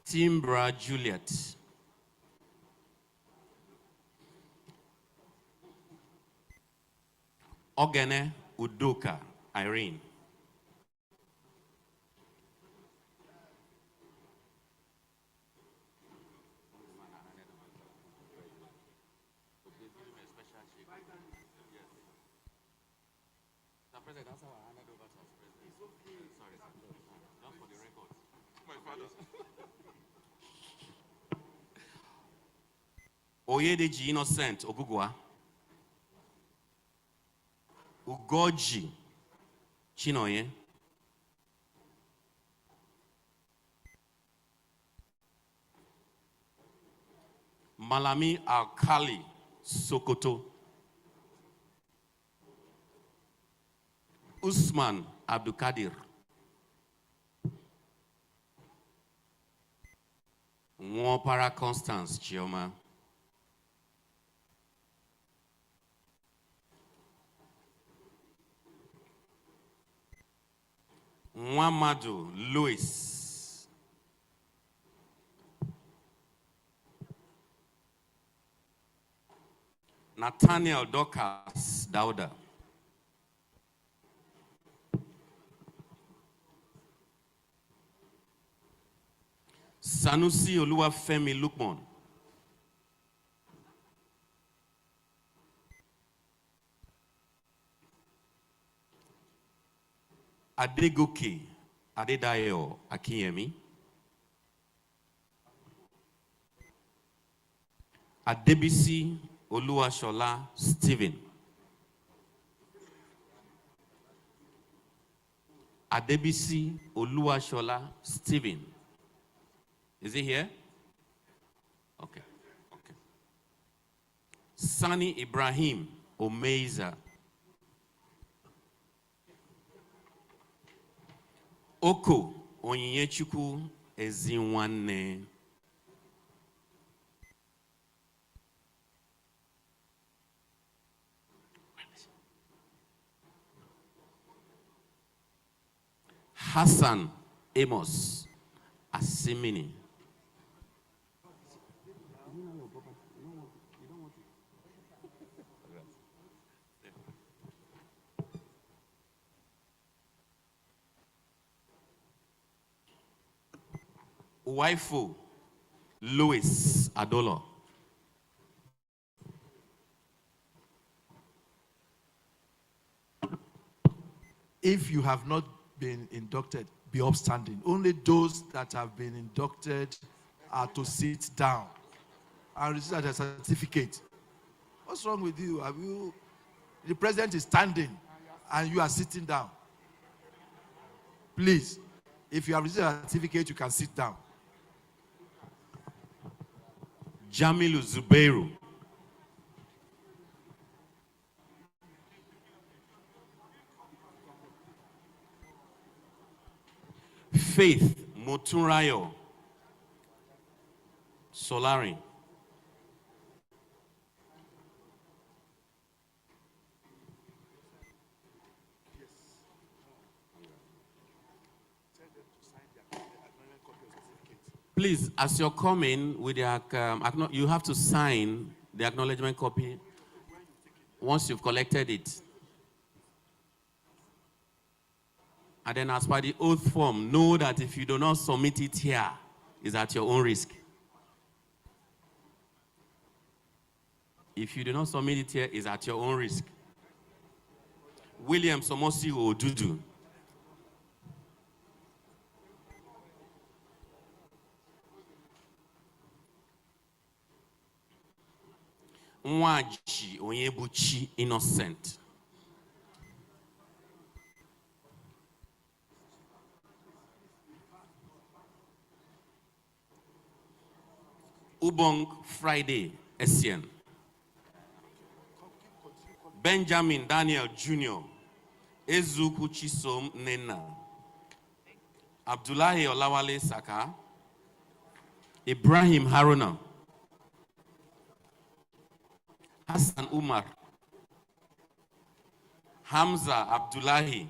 Timbra Juliet. Ogene Udoka Irene. Oyedeji Innocent Ogugwa. Ugoji Chinoye. Malami Alkali Sokoto. Usman Abdulkadir. Mwopara Constance Chioma. Mwamadu Louis. Nathaniel Dorcas Dauda. Sanusi Oluwafemi Lukman. Adegoke Adedayo Akinyemi. Adebisi Oluwashola Stephen. Adebisi Oluwashola Stephen. Is he here? Okay. Okay. Sani Ibrahim Omeiza. Oko Onyechukwu Ezinwanne. Hassan Amos Asimini. Waifu Louis Adolo. If you have not been inducted, be upstanding. Only those that have been inducted are to sit down and receive a certificate. What's wrong with you? The president is standing and you are sitting down. Please, if you have received a certificate, you can sit down. Jamilu Zubeiru. Faith Motunrayo Solari. Please, as you're coming with your, you have to sign the acknowledgement copy once you've collected it. And then as per the oath form, know that if you do not submit it here, it's at your own risk. If you do not submit it here, it's at your own risk. William Somosi Odudu. Nwaji Onyebuchi Innocent. Ubong Friday Essien. Benjamin Daniel Jr. Ezuku Chisom Nena. Abdullahi Olawale Saka. Ibrahim Haruna. Hassan Umar. Hamza Abdullahi.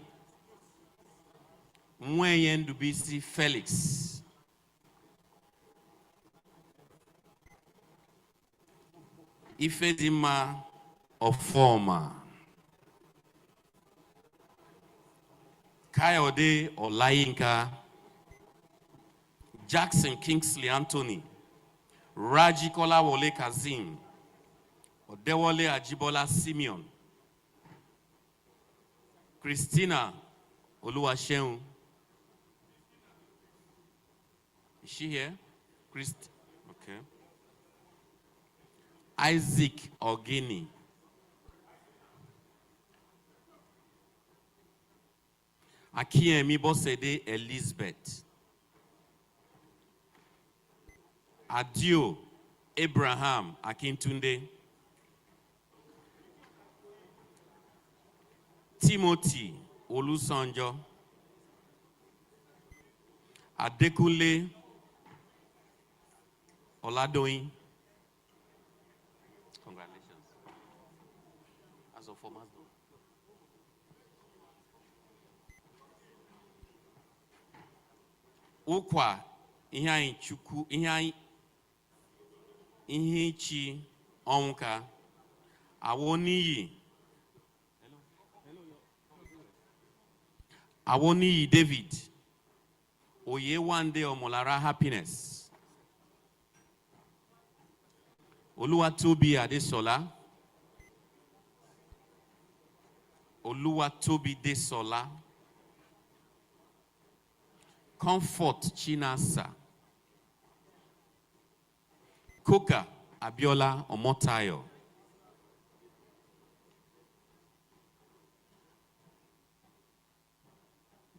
Mwenye Ndubisi Felix. Ifedima Ofoma. Kayode Olayinka. Jackson Kingsley Anthony. Raji Kolawole Kazim. Odewole Ajibola Simeon. Christina Oluwaseun. Is she here? Okay. Isaac Ogini. Akiemi Bosede Elizabeth. Adio Abraham Akintunde. Timothy Olusanjo. Adekunle Oladoyin. Congratulations. As of former. Ukwa ihe chukwu ihe chi onwuka awoniyi David oye one day omolara happiness Oluwatobi Adesola Oluwatobi Desola Comfort Chinasa Koka Abiola Omotayo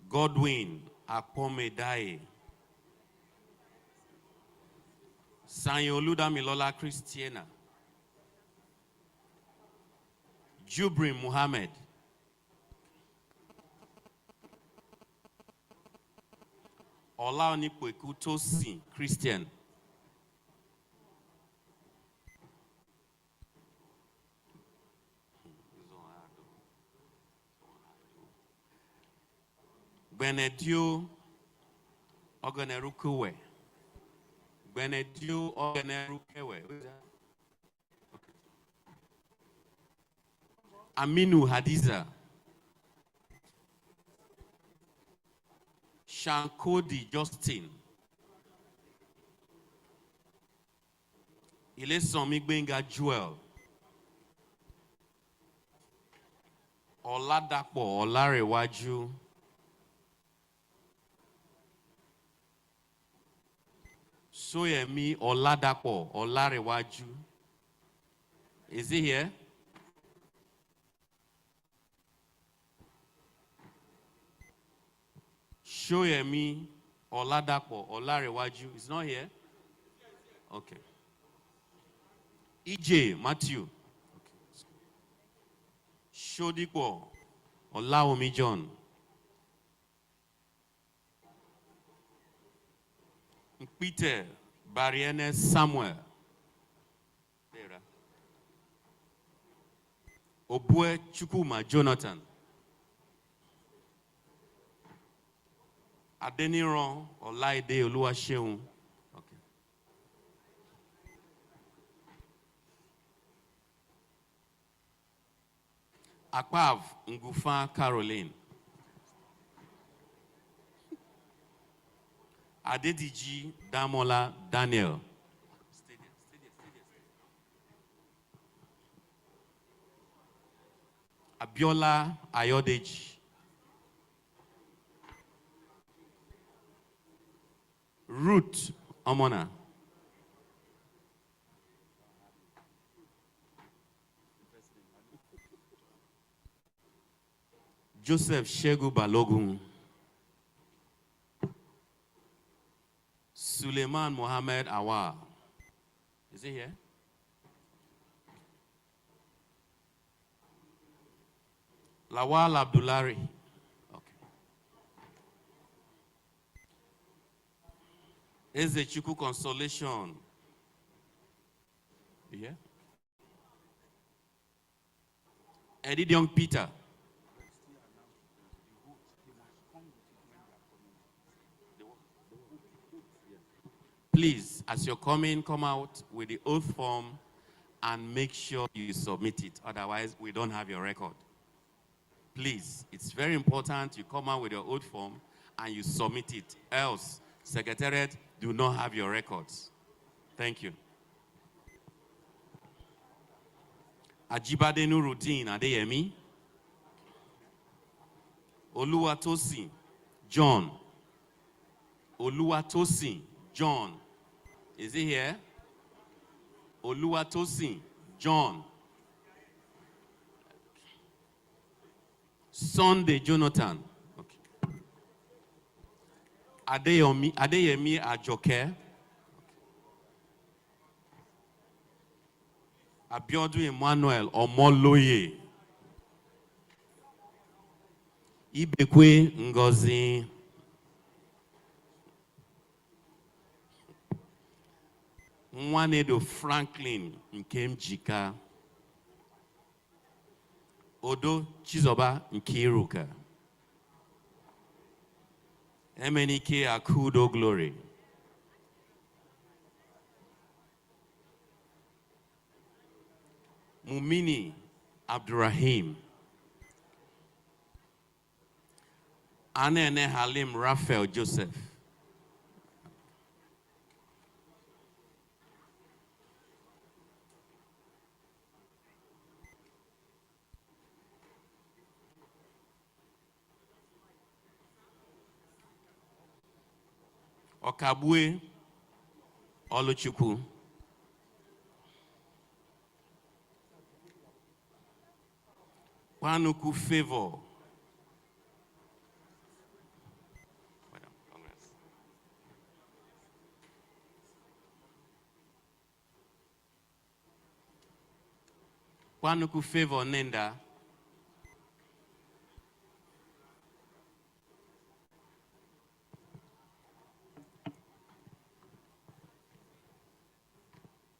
Godwin Akpomedaye Sanyoluda Milola Christiana Jubrin Muhammad Olaonipeku Tosin Christian Benedio Oganerukuwe. Benedio Oganerukewe. Aminu Hadiza. Shankodi Justin. Ilesanmi Gbenga Joel. Oladapo Olarewaju. Soyemi Oladapo Olarewaju. Is he here? Soyemi Oladapo Olarewaju is not here? Okay. EJ Matthew. Okay. Shodipo Olaomi John. Peter Bariene Samuel. Obue Chukuma Jonathan. Adeniran Olaide Oluwaseun. Okay. Akpav Ngufa Caroline. Adediji Damola Daniel. Abiola Ayodeji. Ruth Omona. Joseph Shegu Balogun. Suleiman Mohammed Awar. Is he here? Lawal Abdullari. Okay. Ezechiku Consolation. Yeah. Edidion Peter. please, as you're coming, come out with the oath form and make sure you submit it. Otherwise, we don't have your record. Please, it's very important you come out with your oath form and you submit it. Else, Secretariat do not have your records. Thank you. Ajibade Nuruddin Adeyemi. Oluwatosin John. Oluwatosin John. Is he here? Oluwatosin John. Sunday Jonathan. Okay. Adeyemi Ajoke. Abiodun Emmanuel Omoloye. Ibekwe Ngozi. Nwanedo Franklin Nkemjika. Odo Chizoba Nkiruka. Emenike Akudo Glory. Mumini Abdurrahim. Anene Halim Raphael Joseph. Okabue Oluchukwu. Kwanuku Favor. Kwanuku Favor Nenda.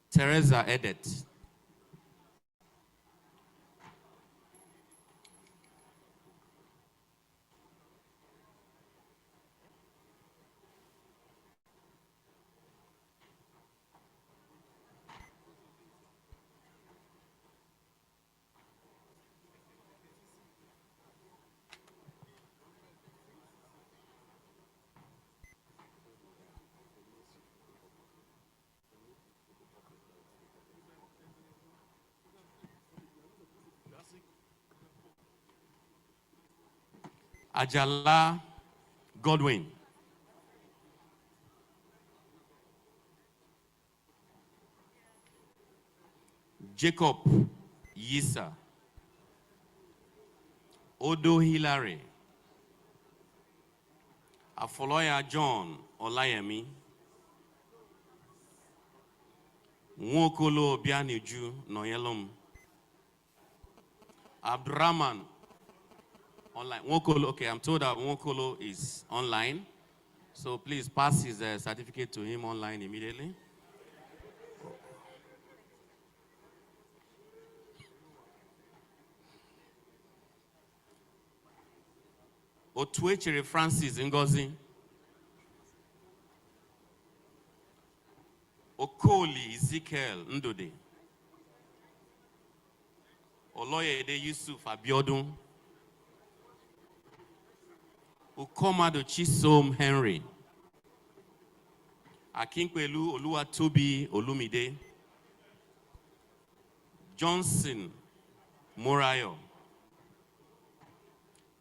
Teresa Edet. Ajala Godwin. Jacob Yisa. Odo Hilary. Afoloya John Olayemi. Nwokolo Bianiju Noyelum. Abdurrahman online. Nwokolo, okay, I'm told that Nwokolo is online. So please pass his certificate to him online immediately. Otuechere Francis Ngozi. Okoli Ezekiel Ndode. Oloyede Yusuf Abiodun. Ukomado Chisom Henry. Akinkwelu Oluwatobi Olumide. Johnson Morayo.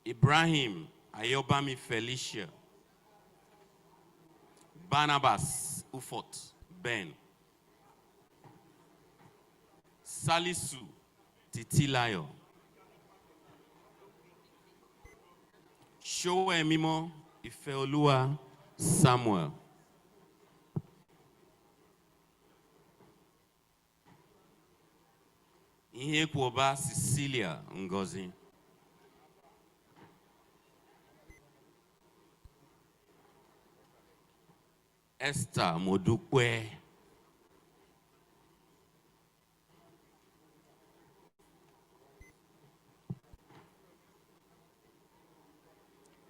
Ibrahim Ayobami Felicia. Barnabas Ufot Ben. Salisu Titilayo. Shoemimo Ifeolua Samuel. Ihekwoba Cecilia Ngozi. Esther Modukwe.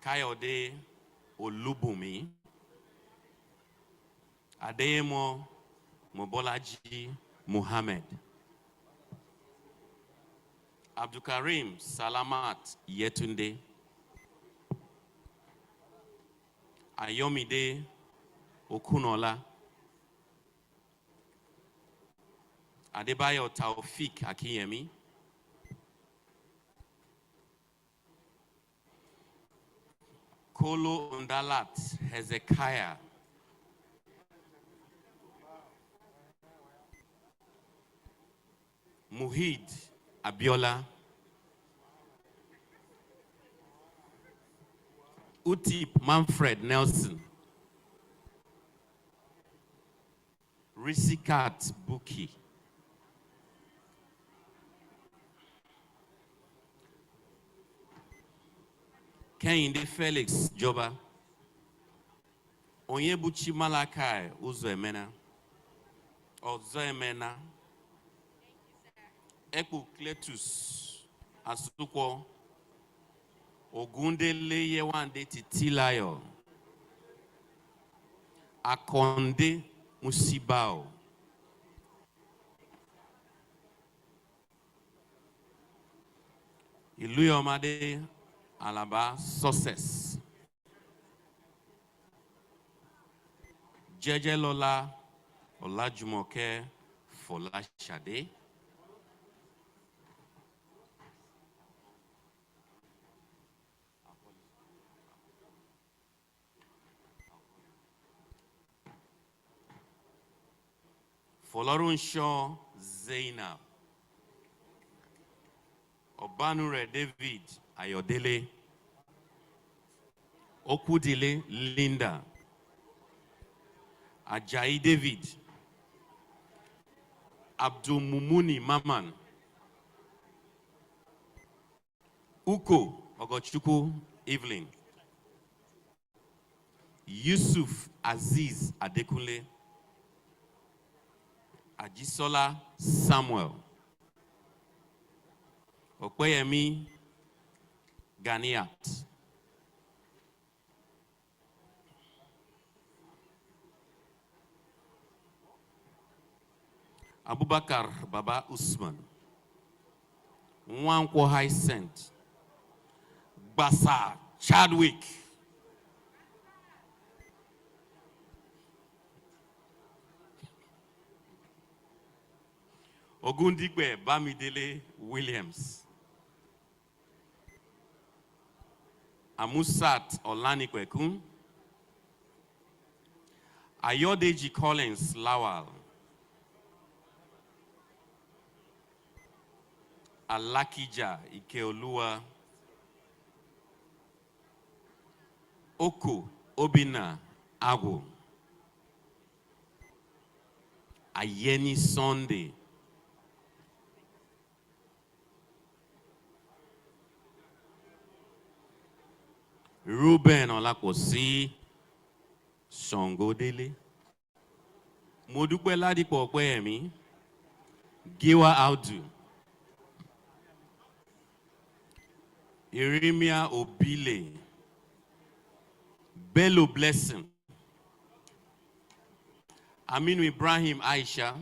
Kayode Olubumi. Adeyemo Mobolaji Muhammad. Abdulkarim Salamat Yetunde. Ayomide Okunola. Adebayo Taufik Akiyemi. Kolo Undalat Hezekiah. Muhid Abiola. Utip Manfred Nelson. Risikat Buki. Kehinde Felix Joba. Onyebuchi Malakai Uzoemena. Ozoemena. Ekpu Cletus Asukwo. Ogundele Yewande Titilayo. Akonde Musibao. Iluyomade Alaba Success. Jeje Lola Olajumoke Folashade. Folorunsho Zainab. Obanure David Ayodele. Okudile Linda. Ajayi David. Abdul Mumuni Maman. Uko Ogochuku Evelyn. Yusuf Aziz Adekunle. Ajisola Samuel. Okweyemi Ganiat. Abubakar Baba Usman. Nwankwo Hyacinth. Basa Chadwick. Ogundigbe Bamidele Williams. Amusat Olanikwekun. Ayodeji Collins Lawal. Alakija Ikeolua. Oko Obina Agu. Ayeni Sunday. Ruben Olakosi Songodele. Modupe Ladipo Okweyemi. Giwa Audu. Irimia Obile. Bello Blessing. Aminu Ibrahim Aisha.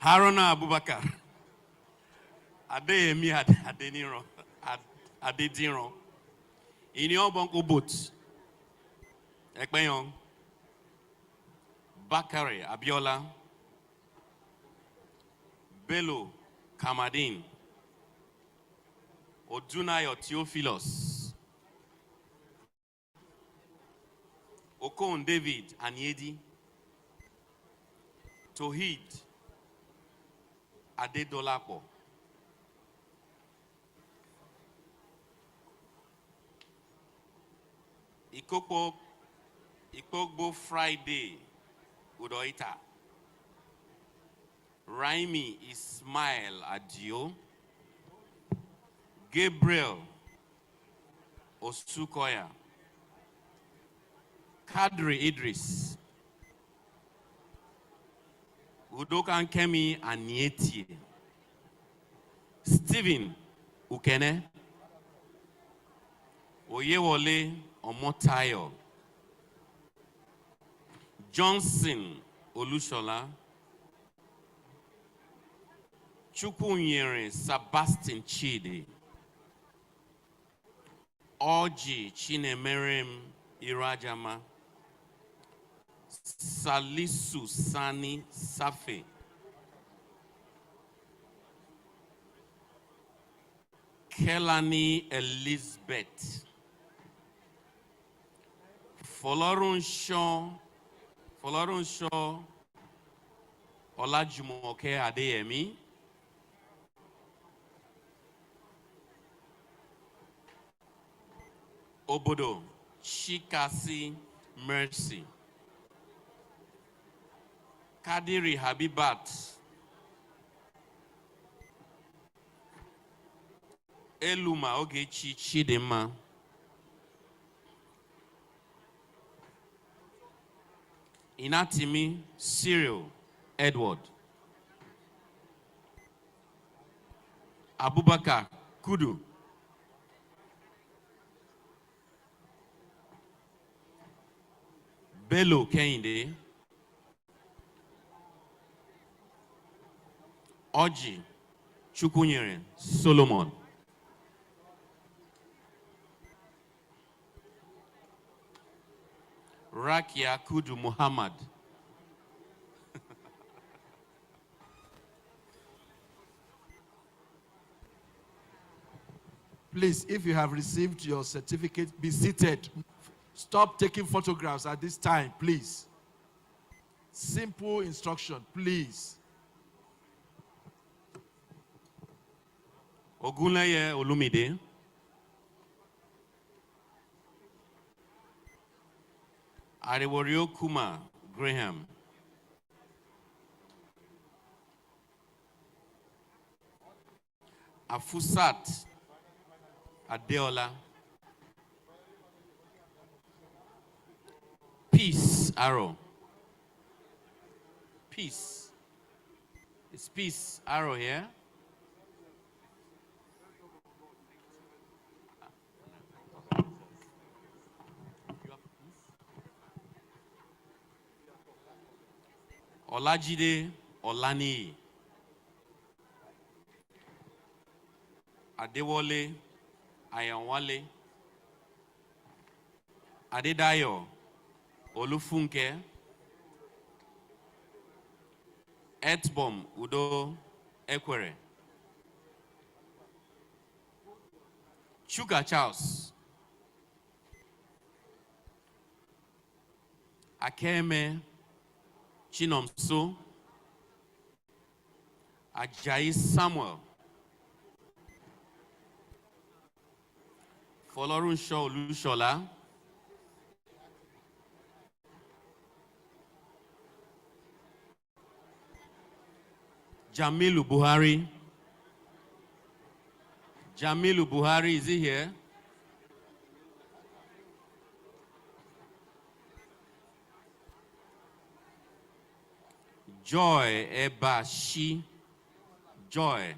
Haruna Abubakar. Adeyemi Adeniran. Adediran. Ini Bonko Boat. Ekpeyon. Bakare Abiola. Bello Kamadin. Odunayo Theophilus. Okon David Anyedi. Tohid Adedolapo. Ikogbo Friday Udoita. Raimi Ismail Adio. Gabriel Osukoya. Kadri Idris. Udokan Kemi Anieti. Stephen Ukene. Oyewole Omotayo. Johnson Olushola. Chukwunyere Sebastian Chidi. Oji Chinemerem Irajama. Salisu Sani Safi. Kelani Elizabeth. Folorunsho Olajumoke Adeyemi. Obodo Chikasi Mercy. Kadiri Habibat. Eluma Ogechi Chidema. Inatimi Cyril Edward. Abubakar Kudu. Bello Kehinde. Oji Chukwunyere Solomon. Rakia Kudu Muhammad. Please, if you have received your certificate, be seated. Stop taking photographs at this time, please. Simple instruction, please. Ogunleye Olumide. Adeworio Kuma Graham. Afusat Adeola. Peace Arrow. Peace. Is Peace Arrow here? Olajide Olani. Adewole Ayanwale. Adedayo Olufunke. Etbom Udo Ekwere. Chuka Charles. Akeme Chinomso. Ajayi Samuel. Folorunsho Olushola. Jamilu Buhari. Jamilu Buhari, is he here? Joy Ebashi. Joy.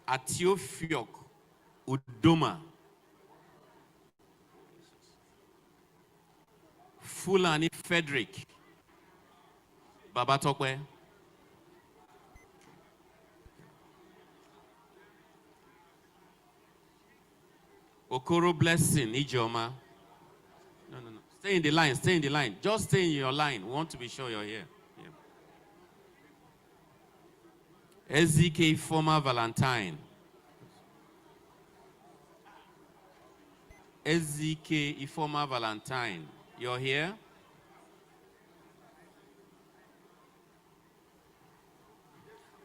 Atiofiok Udoma. Fulani Frederick Babatokwe. Okoro Blessing, Ijoma. No. Stay in the line, stay in the line. Just stay in your line. We want to be sure you're here. Yeah. SZK, former Valentine. SZK, former Valentine. You're here?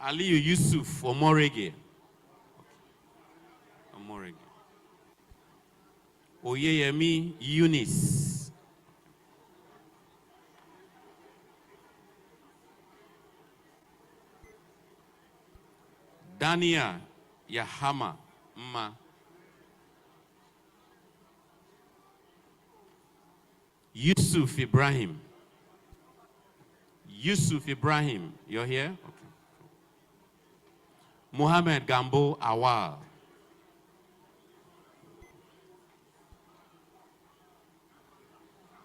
Aliyu Yusuf, Omorege. Oyeyemi Eunice. Dania Yahama Mma. Yusuf Ibrahim. Yusuf Ibrahim, you're here? Okay. Mohammed Gambo Awal.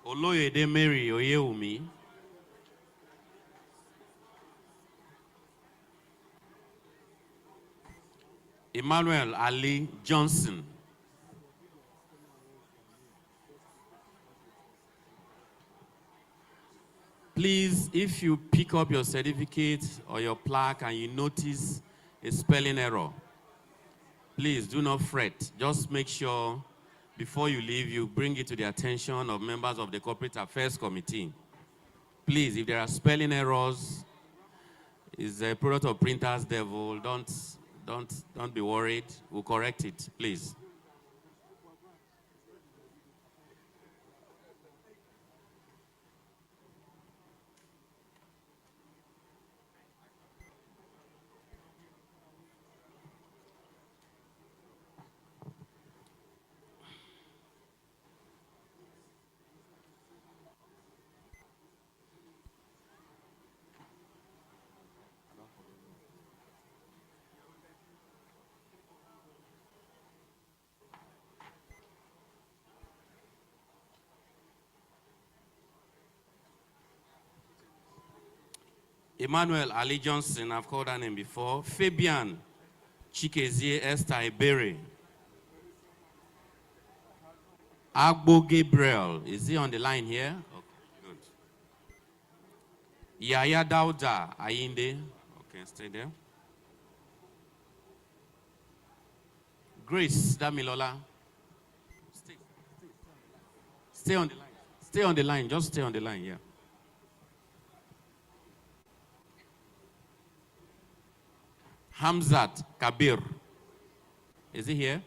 Oloyede Mary Oyewumi. Emmanuel Ali Johnson. Please, if you pick up your certificate or your plaque and you notice a spelling error, please do not fret. Just make sure before you leave, you bring it to the attention of members of the Corporate Affairs Committee. Please, if there are spelling errors, it's a product of printer's devil. Don't be worried. We'll correct it, please. Emmanuel Ali Johnson, I've called her name before. Fabian Chikezie Esther Ebere. Agbo Gabriel, is he on the line here? Okay, good. Yaya Dauda Ayinde. Okay, stay there. Grace Damilola. Stay on the line. Stay on the line. Just stay on the line, yeah. Hamzat Kabir. Is he here?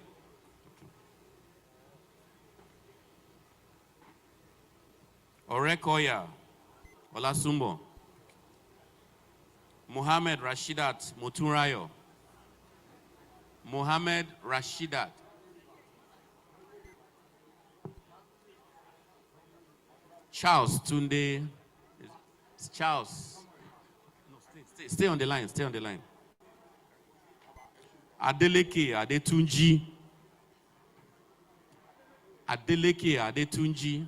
Orekoya Olasumbo. Mohammed Rashidat Moturayo. Mohammed Rashidat. Charles Tunde. Charles. No, stay on the line. Stay on the line. Adeleke Adetunji. Adeleke Adetunji.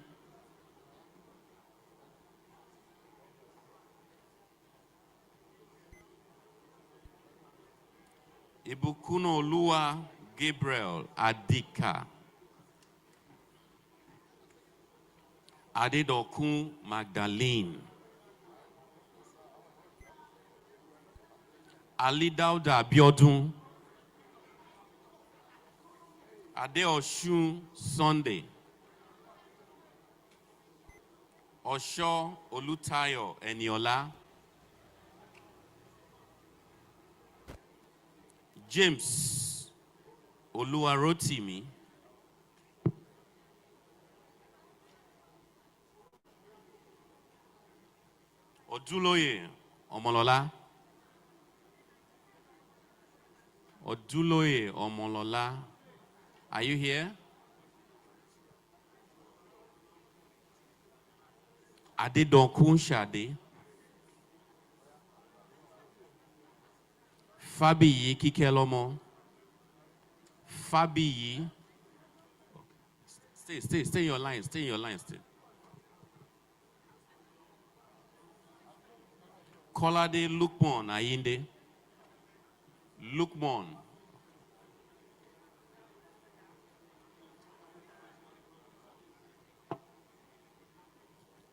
Ibukuno Olua Gabriel Adika. Adedokun Magdalene. Ali Dauda Biodun. Adeosun Sunday. Osho Olutayo Eniola. James Oluwarotimi. Oduloye Omolola. Oduloye Omolola. Are you here? Adedonkun Shade. Fabiyi Kikelomo. Fabiyi. Stay in your line. Stay in your line. Stay. Kolade Lukmon Ayinde. Lukmon.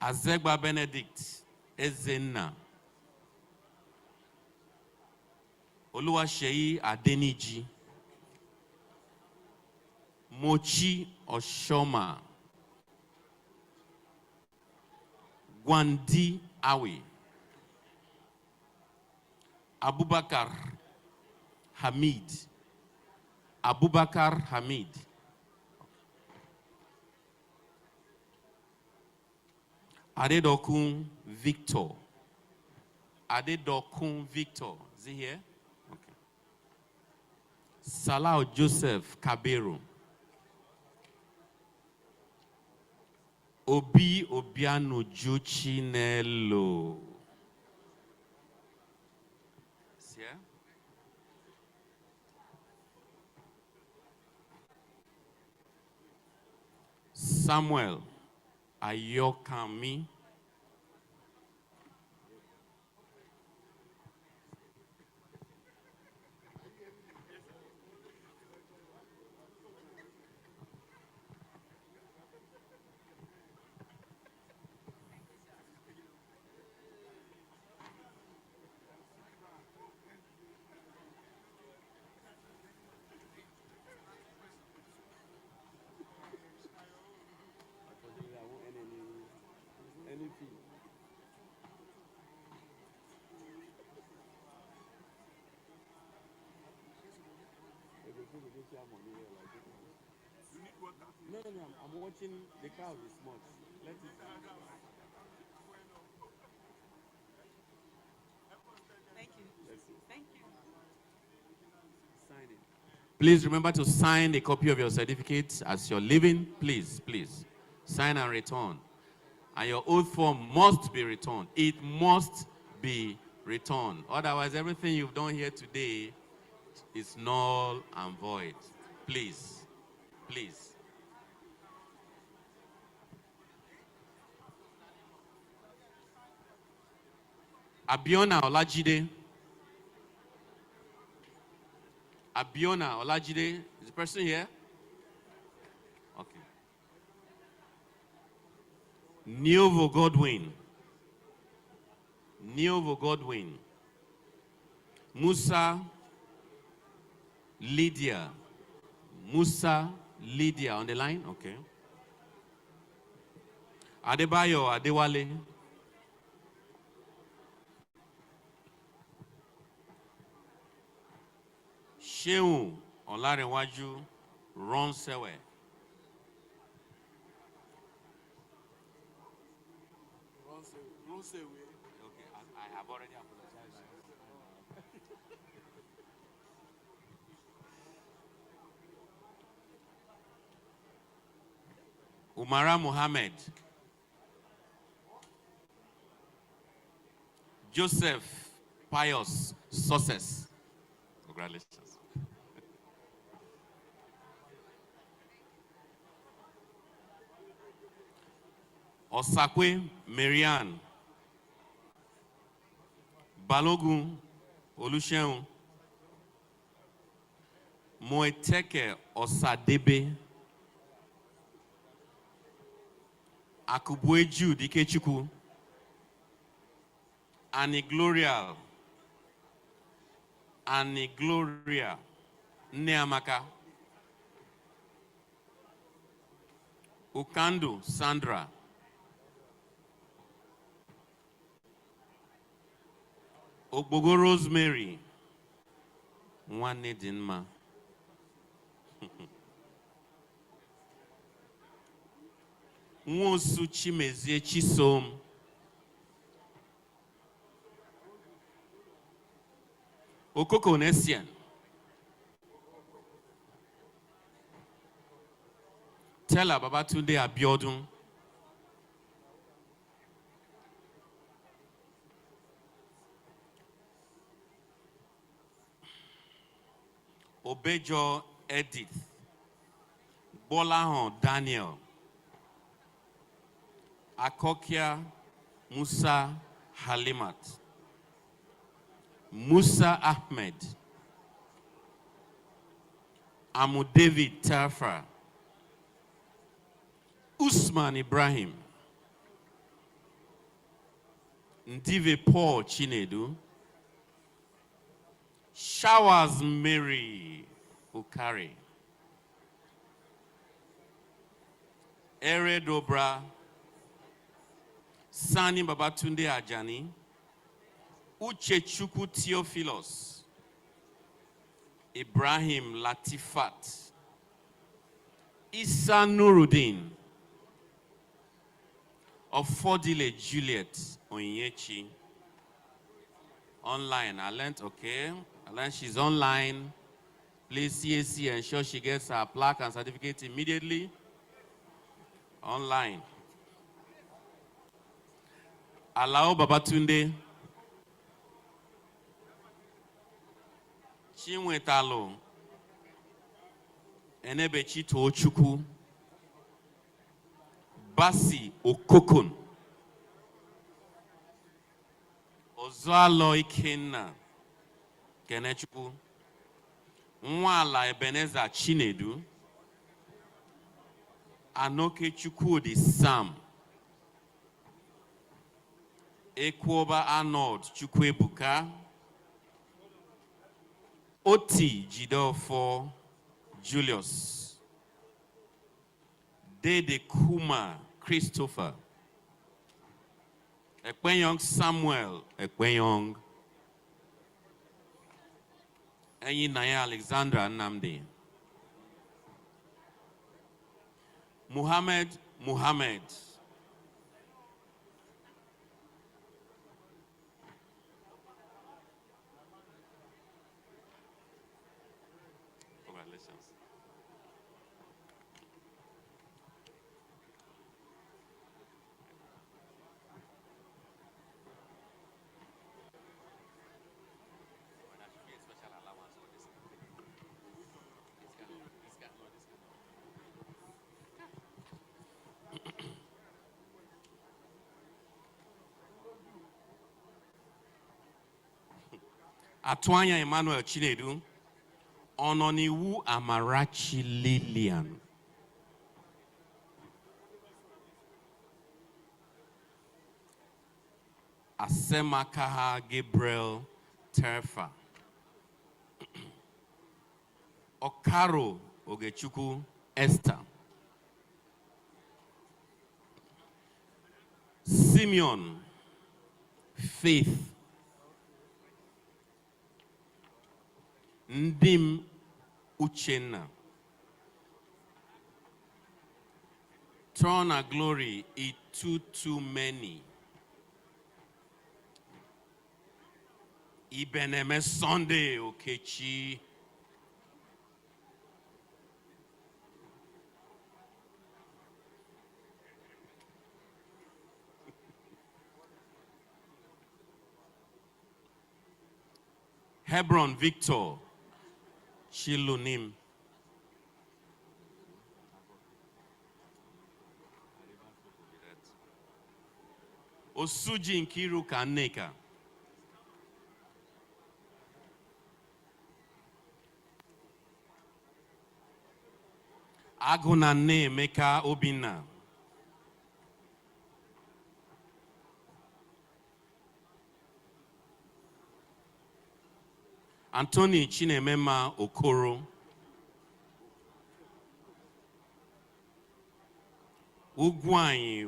Azegba Benedict Ezenna. Oluwaseyi Adeniji. Mochi Oshoma. Gwandi Awi. Abubakar Hamid. Abubakar Hamid. Adedokun Victor. Adedokun Victor. Is he here? Okay. Salah Joseph Kabiru. Obi Obiano Juchinello. Is here? Samuel Ayokami. No, I'm watching the crowd is much. Let it. Thank you. Thank you. Sign it. Please remember to sign a copy of your certificate as you're leaving. Please, please. Sign and return. And your oath form must be returned. It must be returned. Otherwise, everything you've done here today is null and void. Please, please. Abiona Olajide. Abiona Olajide. Is the person here? Okay. Niesv Godwin. Niesv Godwin. Musa Lydia. Musa Lydia on the line? Okay. Adebayo Adewale. Shehu Olarenwaju Ronsewe. Okay, I have already apologized. Umara Muhammad. Joseph Pius Success. Congratulations. Osakwe Marianne. Balogun Oluseun. Moeteke Osadebe. Akubueju Dikechukwu. Annie Gloria Neamaka. Ukandu Sandra. Ogbogo Rosemary. Nwanne Dinma. Nwosu Chimezie Chisom. Okoko Nesian. Tella Babatunde Abiodun. Obejo Edith. Bolahon Daniel. Akokia Musa Halimat. Musa Ahmed. Amu David Tafa. Usman Ibrahim. Ndive Paul Chinedu. Showers Mary Ukari. Ere Dobra. Sani Babatunde Ajani. Uche Chukwu Theophilus. Ibrahim Latifat. Issa Nuruddin. Ofodile Juliet Onyechi. Online. I learned, okay. I learned she's online. Please, CAC, ensure she gets her plaque and certificate immediately. Online. Alao Babatunde. Chinwetalo. Enebechi Tochukwu. Basi Okokon. Ozoalo Ikenna. Kenechukwu. Nwala Ebeneza Chinedu. Anoke Chukwudi Sam. Ekwoba Arnold Chukwebuka. Oti Jidofo Julius. Dede Kuma Christopher. Ekwenyong Samuel Ekwenyong. Enyi Naya Alexandra Namdi. Muhammad. Congratulations. Atwanya Emmanuel Chinedu. Ononiwu Amarachi Lillian. Asemakaha Gabriel Terfa. Okaro Ogechukwu Esther. Simeon Faith. Ndim Uchenna. Turn a glory, it too many. Ibeneme Sunday Okechi. Hebron Victor Shilunim. Osuji Nkiru Kaneka. Agunane Meka Obina. Anthony Chinemema Okoro. Ugwanyi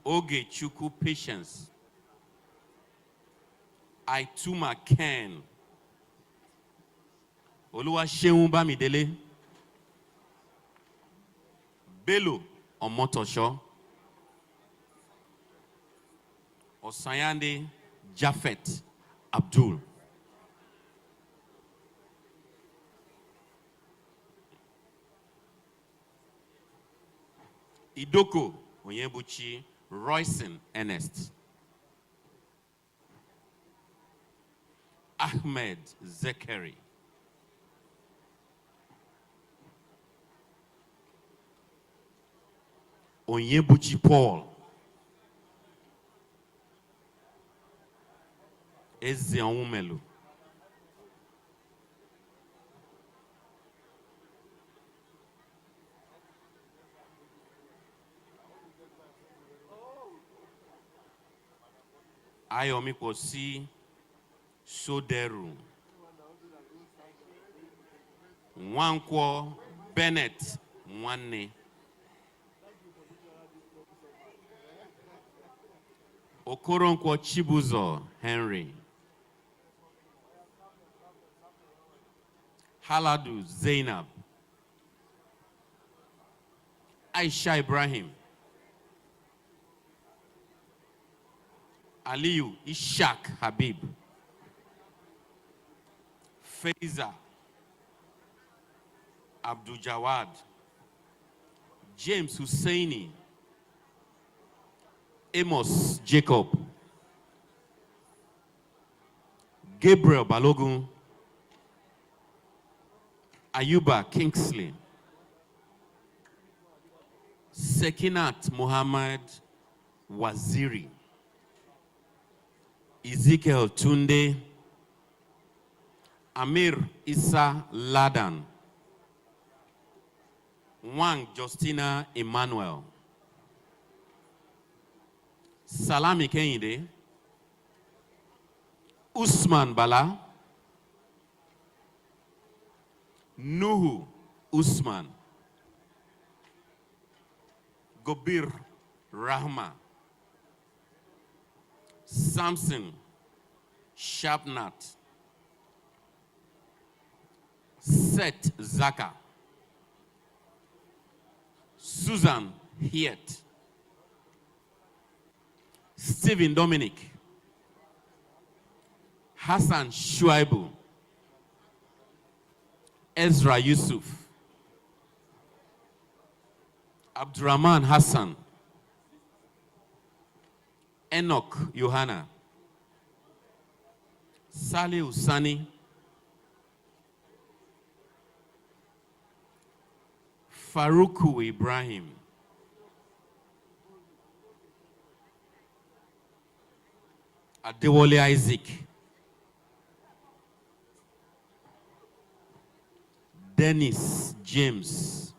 Ogechukwu Patience. Aituma Ken. Oluwaseun Bamidele. Bello Omotosho. Osayande Jafet Abdul. Idoko Onyebuchi Royson Ernest. Ahmed Zekeri. Onyebuchi Paul. Eze Onwumelu. Ayomikosi Soderu. Nwankwo Bennett Nwanne. Okoronkwo Chibuzo Henry. Haladu Zainab. Aisha Ibrahim. Aliyu Ishak Habib. Faiza Abdul Jawad. James Husseini. Amos Jacob. Gabriel Balogun. Ayuba Kingsley. Sekinat Muhammad Waziri. Ezekiel Tunde. Amir Issa Ladan. Wang Justina Emmanuel. Salami Kehinde. Usman Bala. Nuhu Usman. Gobir Rahma. Samson Sharpnut. Seth Zaka. Susan Hiet. Stephen Dominic. Hassan Shuaibu. Ezra Yusuf. Abdurrahman Hassan. Enoch Yohana. Salih Usani. Faruku Ibrahim. Adewale Isaac. Dennis James.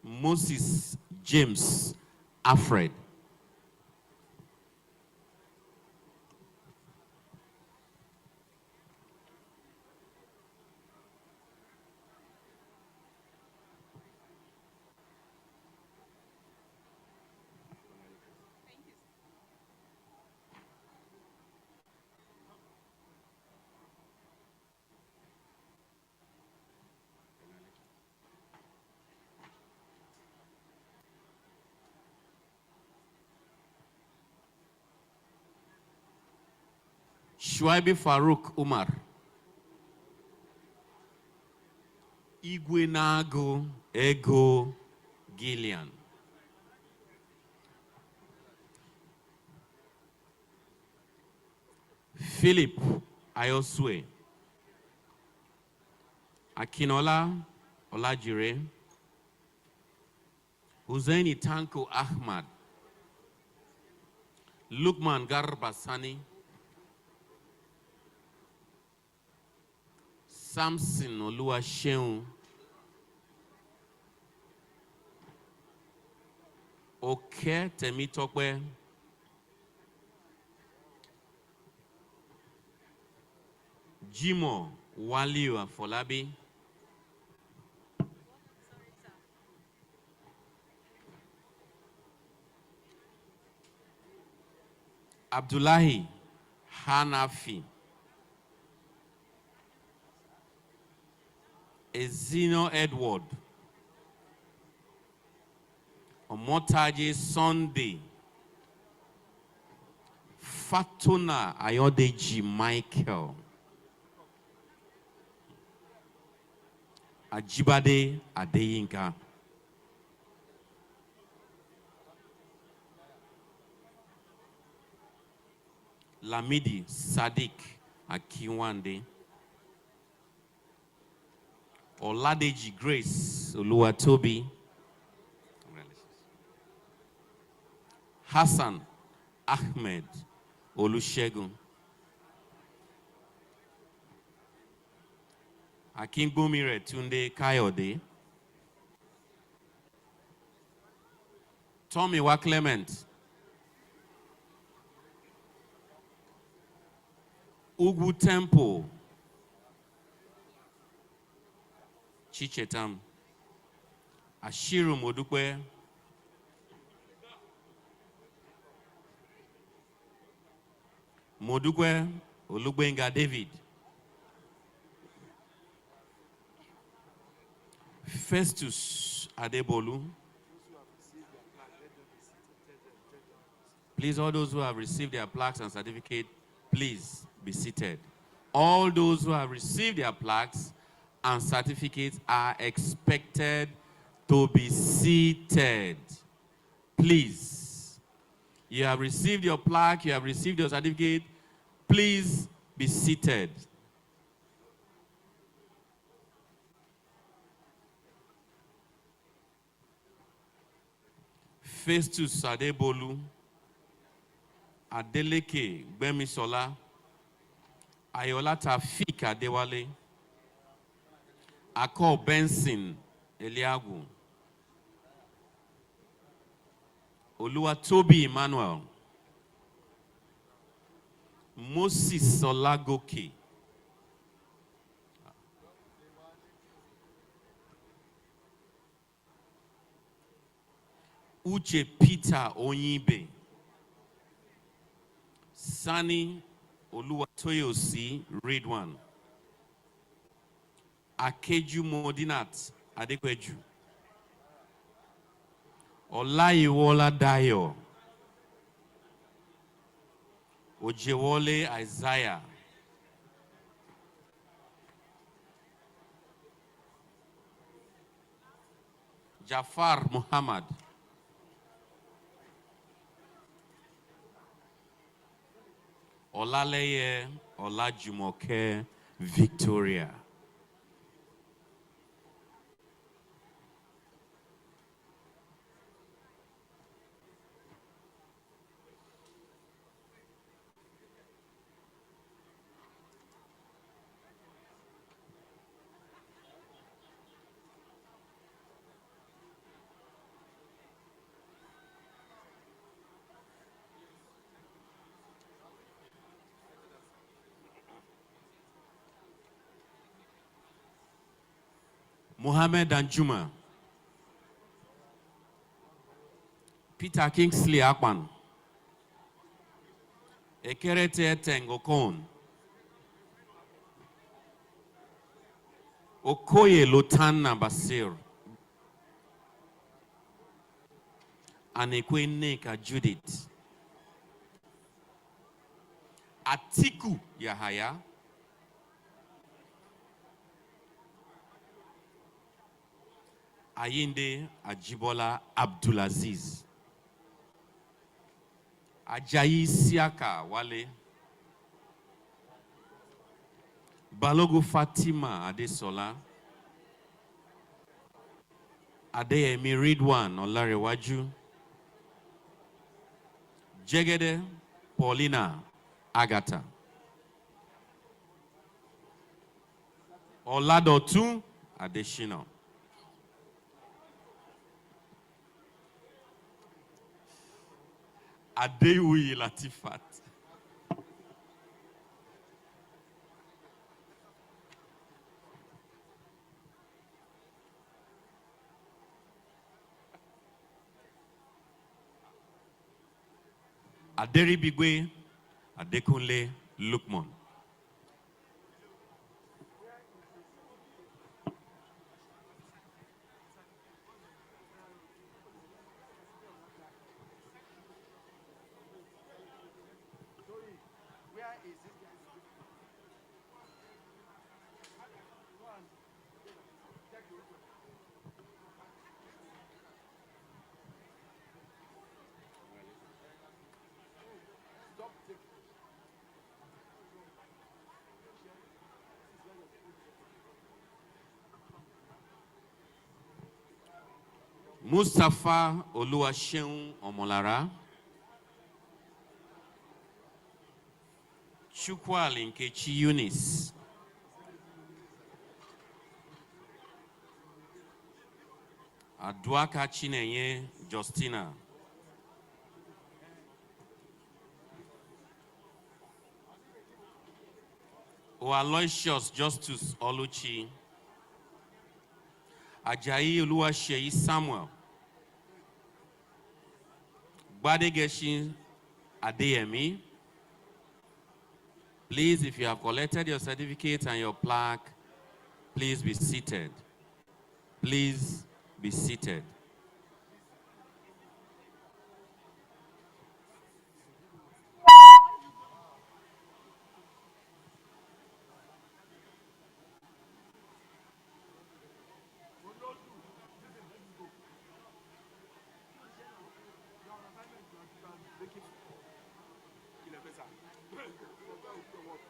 Moses James Alfred. Shuaibi Farouk Umar. Igwe Nago Ego Gillian. Philip Ayosue. Akinola Olajire. Husseini Tanko Ahmad. Lukman Garbasani. Samson Oluwaseun. Oke Temitope. Jimo Waliu Afolabi. Abdullahi Hanafi. Ezino Edward. Omotaji Sunday. Fatuna Ayodeji Michael. Ajibade Adeyinka. Lamidi Sadiq Akiwande. Oladeji Grace Oluwatobi. Hassan Ahmed Olusegun. Akingbomire Tunde Kayode. Tomiwa Clement. Ugu Temple, Chichetam, Ashiru Modukwe, Modukwe, Olugbenga David, Festus Adebolu. Please, all those who have received their plaques and certificate, please be seated. All those who have received their plaques and certificates are expected to be seated. Please. You have received your plaque, you have received your certificate. Please be seated. Festus Adebolu, Adeleke Gbemisola, Ayola Tafik Adewale, Ako Benson Eliagu, Oluwatobi Emmanuel, Moses Olagoke, Uche Peter Onyibe, Sani Oluwatoyosi Ridwan, Akeju Modinat Adekweju, Olayiwola Dayo, Ojewole Isaiah, Jafar Muhammad, Olaleye Olajumoke Victoria. Mohammed Anjuma, Peter Kingsley Akpan, Ekerete Tengokon, Okoye Lotana Basir, Anekwe Neka Judith, Atiku Yahaya, Ayinde Ajibola Abdulaziz, Ajayi Siaka Wale, Balogo Fatima Adesola, Adeyemi Ridwan Olarewaju, Jegede Paulina Agata, Oladotun Adeshina, Adewi Latifat, Aderibigwe Adekunle Lukman, Mustafa Oluwaseun Omolara, Chukwali Nkechi Eunice, Aduaka Chinenye Justina, Aloysius Justus Oluchi, Ajayi Oluwaseyi Samuel, Gbadegeshin Adeyemi. Please, if you have collected your certificate and your plaque, please be seated. Please be seated.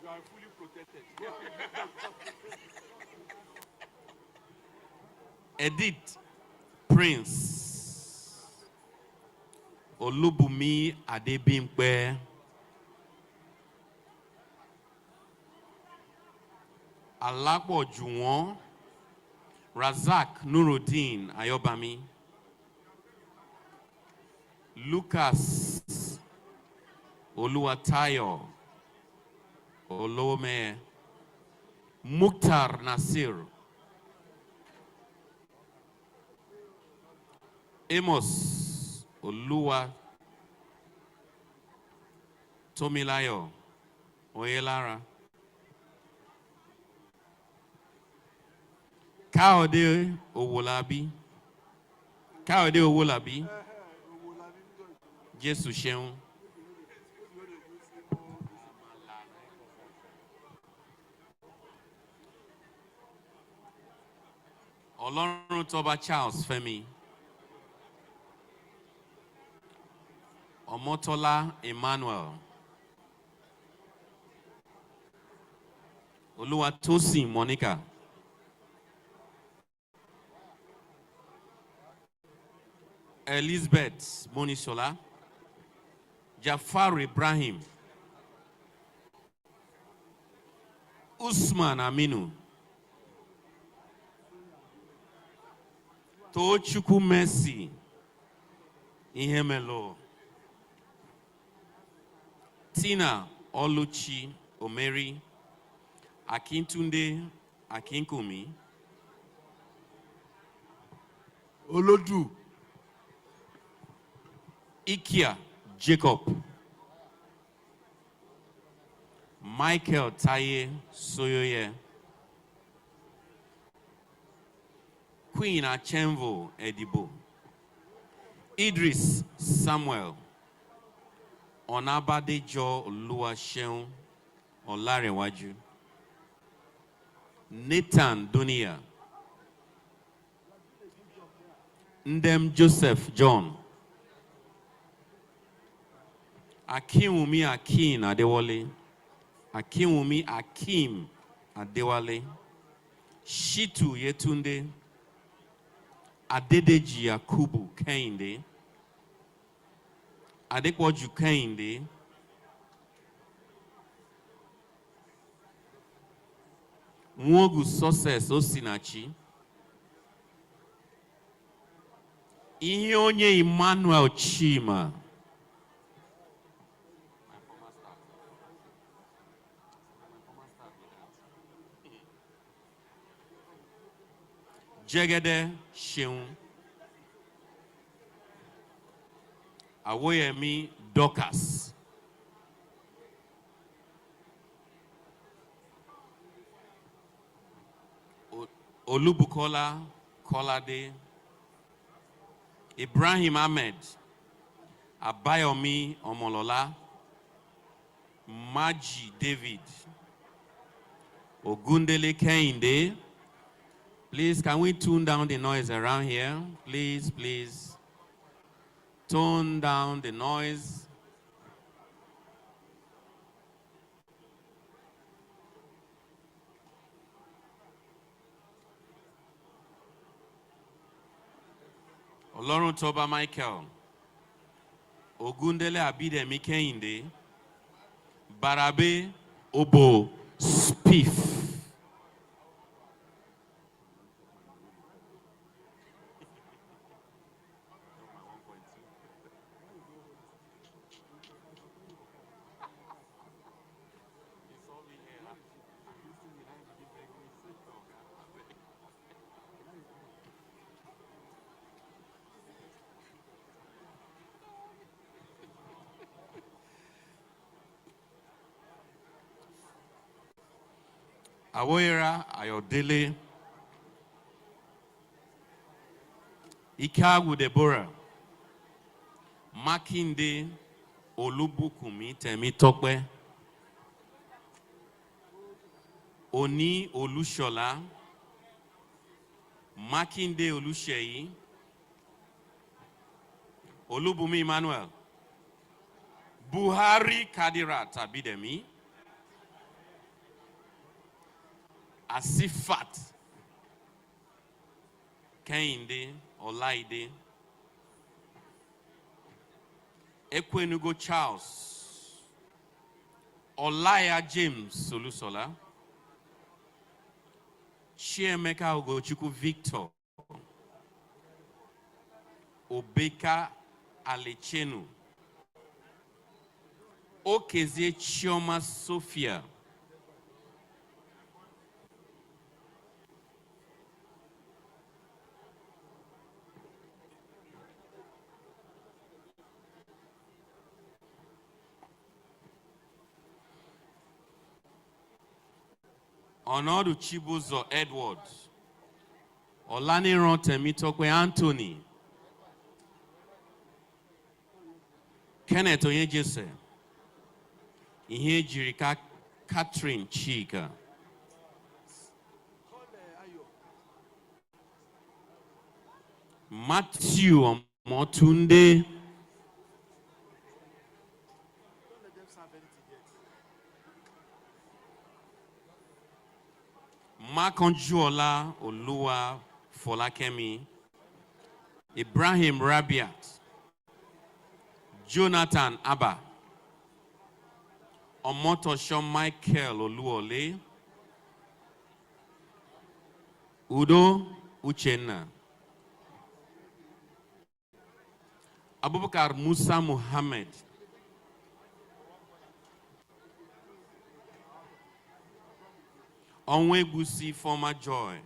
You are fully protected. Edith Prince Olubumi Adebimpe, Alapo Juwon Razak Nuruddin Ayobami, Lucas Oluwatayo Olome, Mukhtar Nasir, Amos Oluwa Tomilayo Oyelara, Kaode Owolabi, Jesu Sheun, Olorun Toba Charles Femi, Omotola Emmanuel, Oluwatosin Monica, Elizabeth Monisola, Jafar Ibrahim, Usman Aminu, Tochukwu Mercy Ihemelo, Tina Oluchi Omeri, Akintunde Akinkumi, Olodu. Ikia Jacob, Michael Taye Soyoye, Queen Achemvo Edibo, Idris Samuel, Onabadejo Oluwaseun Olarewaju, Nathan Dunia, Ndem Joseph John, Akinwumi Akin Adewale, Akinwumi Akim Adewale, Shitu Yetunde, Adedeji Yakubu Kehinde, Adepoju Kehinde, Nwogu Success Osinachi, Ihe Emmanuel Chima, Jegede Sheun, Awoyemi Dorcas, Olubukola Kolade, Ibrahim Ahmed, Abayomi Omolola, Maji David, Ogundele Kehinde. Please, can we tune down the noise around here? Please, please. Tone down the noise. Olorun Toba Michael, Ogundele Abidemi Kehinde, Barabe Obo Spiff. Awoyera Ayodele, Ikagu Deborah, Makinde Olubukumi Temitope, Oni Olushola, Makinde Olusheyi, Olubumi Emmanuel, Buhari Kadirat Abidemi, Asifat Kehinde Olaide, Ekwenugo Charles, Olaya James Solusola, Chiemeka Ugochukwu Victor, Obeka Alechenu, Okezie Chioma Sophia, Onodu Chibuzo Edward, Olaniran Temitokwe Anthony, Kenneth Onyejese, Ihe Jirika Catherine Chika, Matthew Motunde, Makonjuola Olua Folakemi, Ibrahim Rabiat, Jonathan Abba, Omotosho Michael Oluole, Udo Uchenna, Abubakar Musa Muhammad, Onwebusi Former Joy,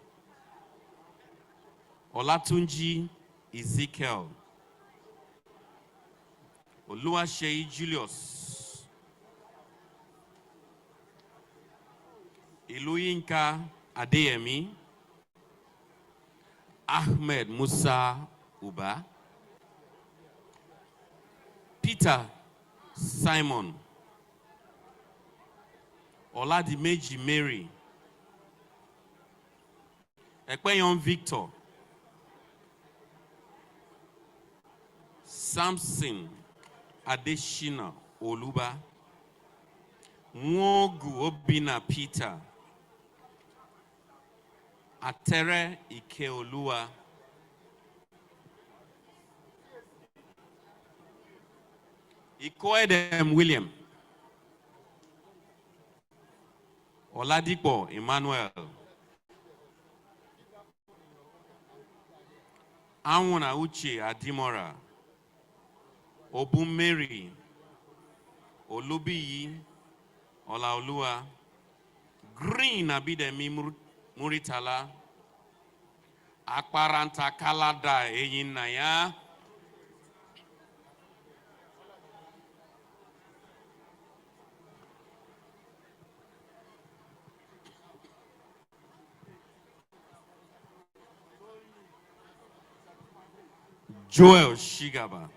Olatunji Ezekiel, Oluwaseyi Julius, Iluyinka Adeyemi, Ahmed Musa Uba, Peter Simon, Oladimeji Mary, Ekpeyon Victor, Samson Adeshina Oluba, Nwogu Obina Peter, Atere Ikeolua, Ikoedem William, Oladipo Emmanuel, Anwuna Uche Adimora, Obu Mary, Olubiyi, Olaolua, Green Abidemi Muritala, Akparanta Kalada Eyinaya, Joel Shigaba,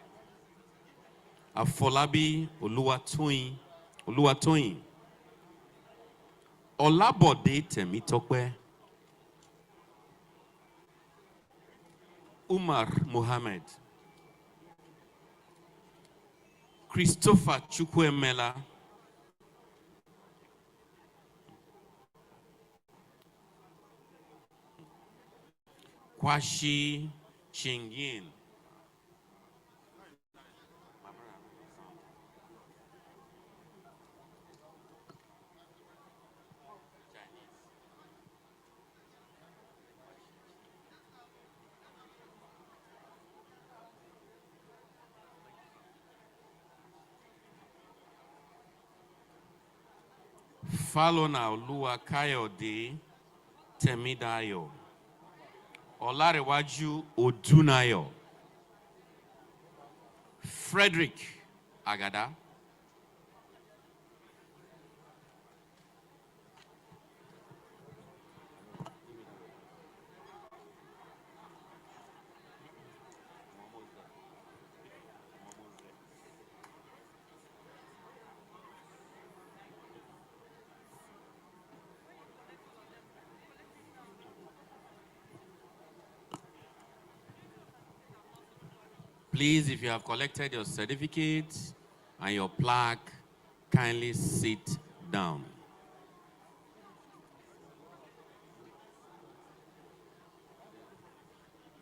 Afolabi Oluwatoyin, Olabode Temitope, Umar Mohammed, Christopher Chukwemela, Kwashi Chingyin, Falona Olua Kayode Temidayo, Olarewaju Odunayo, Frederick Agada, Please, if you have collected your certificate and your plaque, kindly sit down.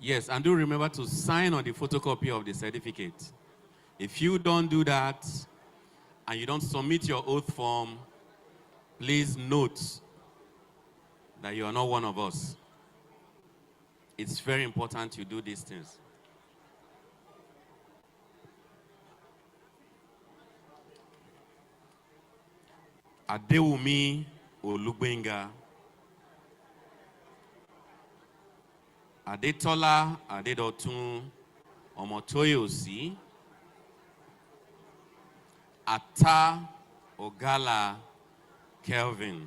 Yes, and do remember to sign on the photocopy of the certificate. If you don't do that and you don't submit your oath form, please note that you are not one of us. It's very important you do these things. Adewumi Olugbenga, Adetola Adedotun Omotoyosi, Ata Ogala Kelvin,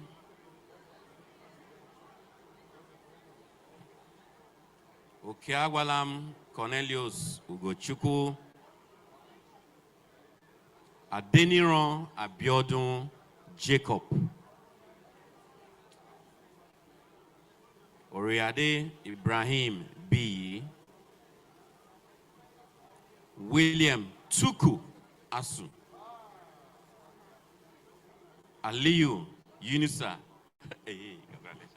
Okeagwalam Cornelius Ugochukwu, Adeniran Abiodun Jacob, Oriade Ibrahim B, William Tuku Asu, Aliyu Yunusa. Hey, congratulations.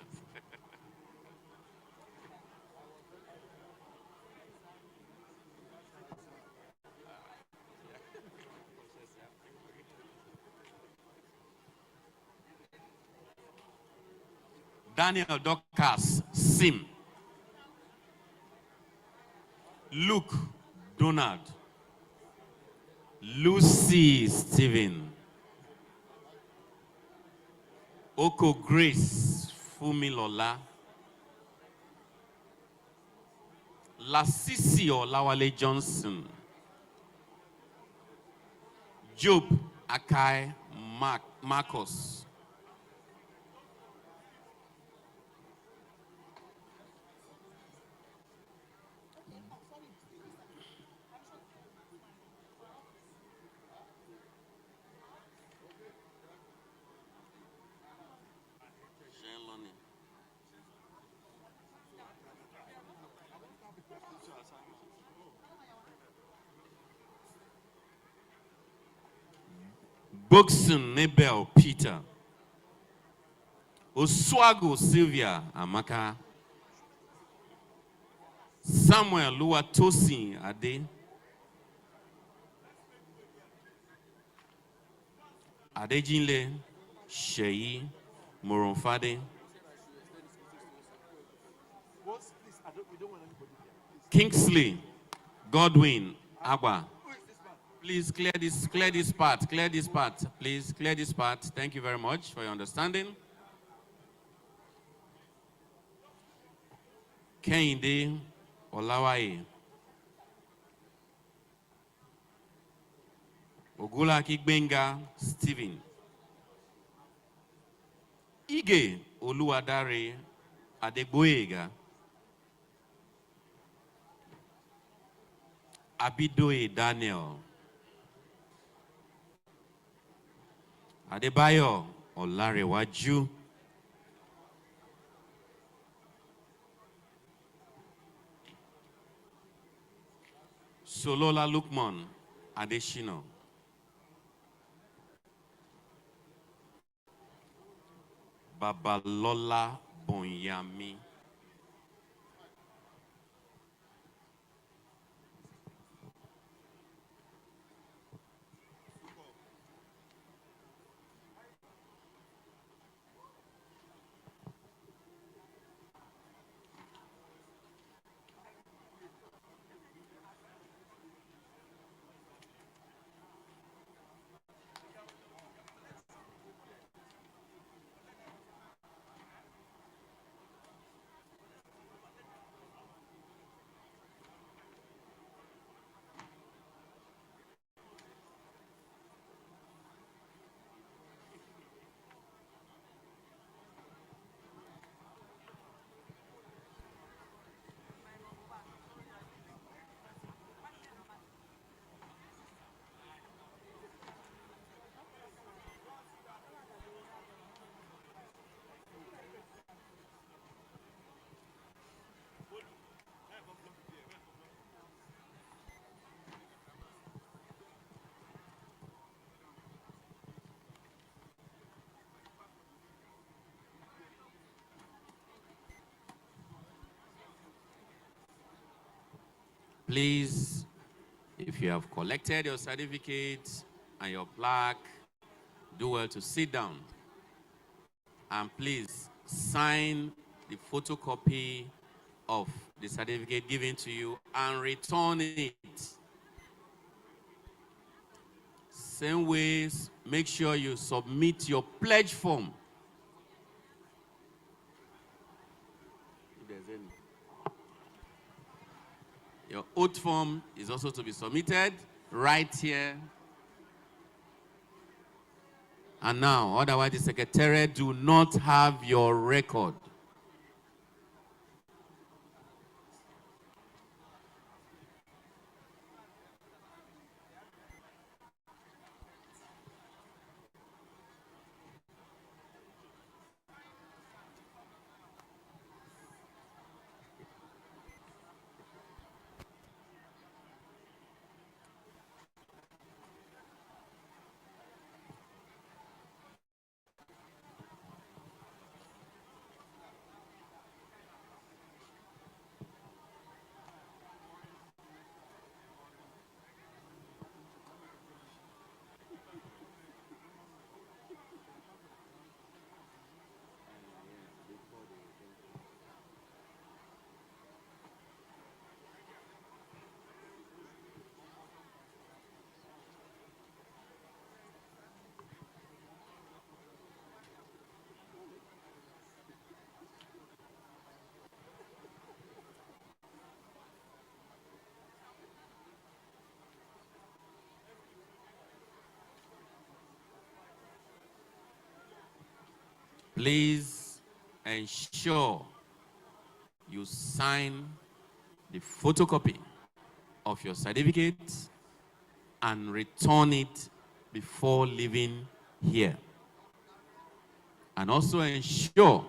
Daniel Dorcas Sim, Luke Donald, Lucy Stephen, Oko Grace Fumilola, Lasisi Olawale Johnson, Job Akai Marcos, Boxon Nebel Peter, Oswago Sylvia Amaka, Samuel Luatosin Ade, Adejinle Sheyi Moronfade, Kingsley Godwin Agba. Please clear this part, please clear this part. Thank you very much for your understanding. Kehinde Olawaye, Ogulaki Benga Stephen, Ige Oluwadare Adegboyega, Abidoye Daniel, Adebayo Olarewaju, Solola Lukman Adeshino, Babalola Bonyami, Please, if you have collected your certificate and your plaque, do well to sit down. And please sign the photocopy of the certificate given to you and return it. Same ways, make sure you submit your pledge form. If there's any. Your oath form is also to be submitted right here. And now, otherwise the Secretariat do not have your record. Please ensure you sign the photocopy of your certificate and return it before leaving here. And also ensure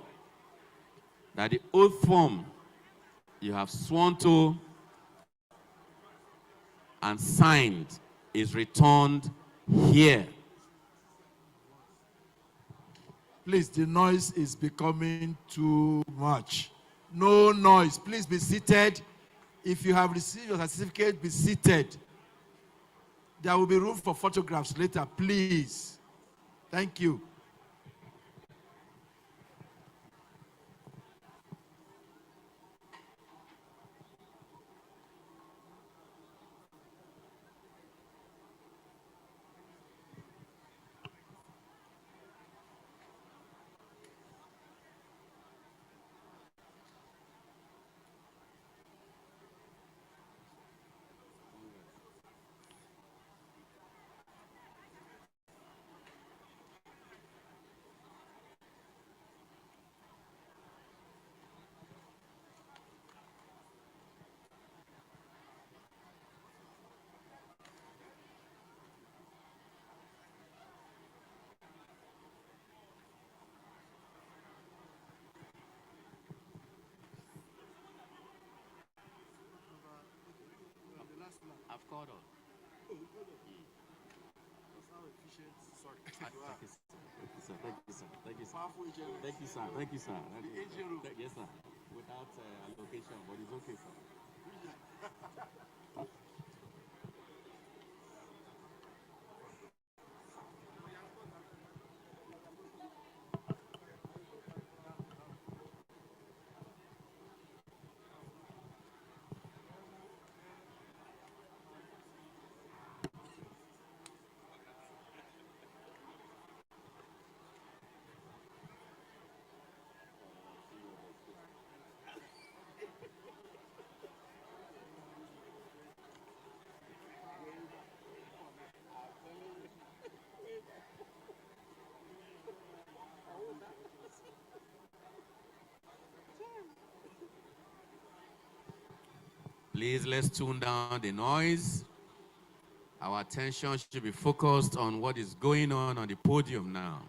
that the oath form you have sworn to and signed is returned here. Please, the noise is becoming too much. No noise. Please be seated. If you have received your certificate, be seated. There will be room for photographs later, please. Thank you. I've called on. Thank you, sir. Thank you, sir. Thank you, sir. Thank you, sir. Thank you, sir. Yes, sir. Without allocation, but it's okay, sir. Please, let's tune down the noise. Our attention should be focused on what is going on the podium now.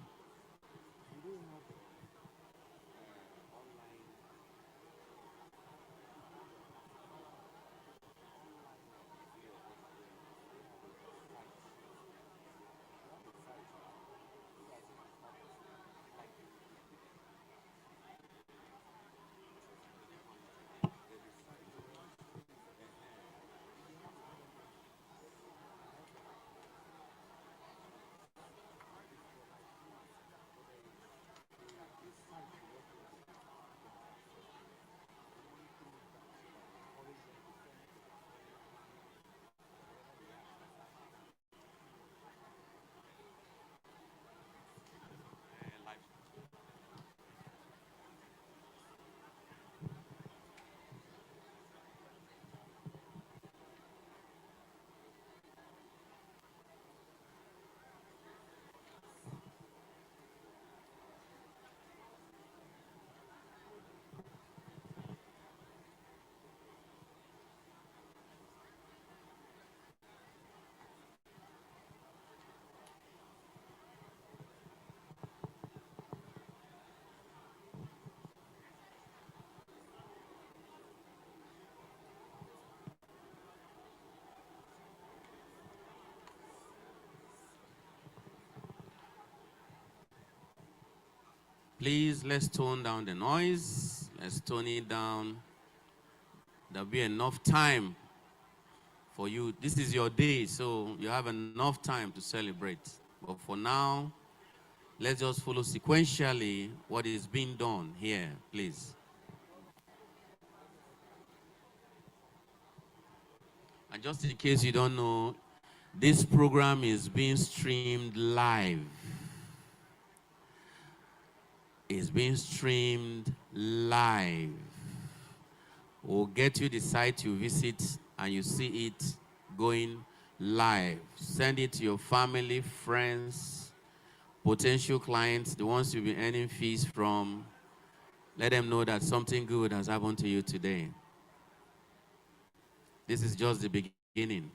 Please, let's tone down the noise. Let's tone it down. There'll be enough time for you. This is your day, so you have enough time to celebrate. But for now, let's just follow sequentially what is being done here, please. And just in case you don't know, this program is being streamed live. It's being streamed live. We'll get you the site you visit and you see it going live. Send it to your family, friends, potential clients, the ones you'll be earning fees from. Let them know that something good has happened to you today. This is just the beginning.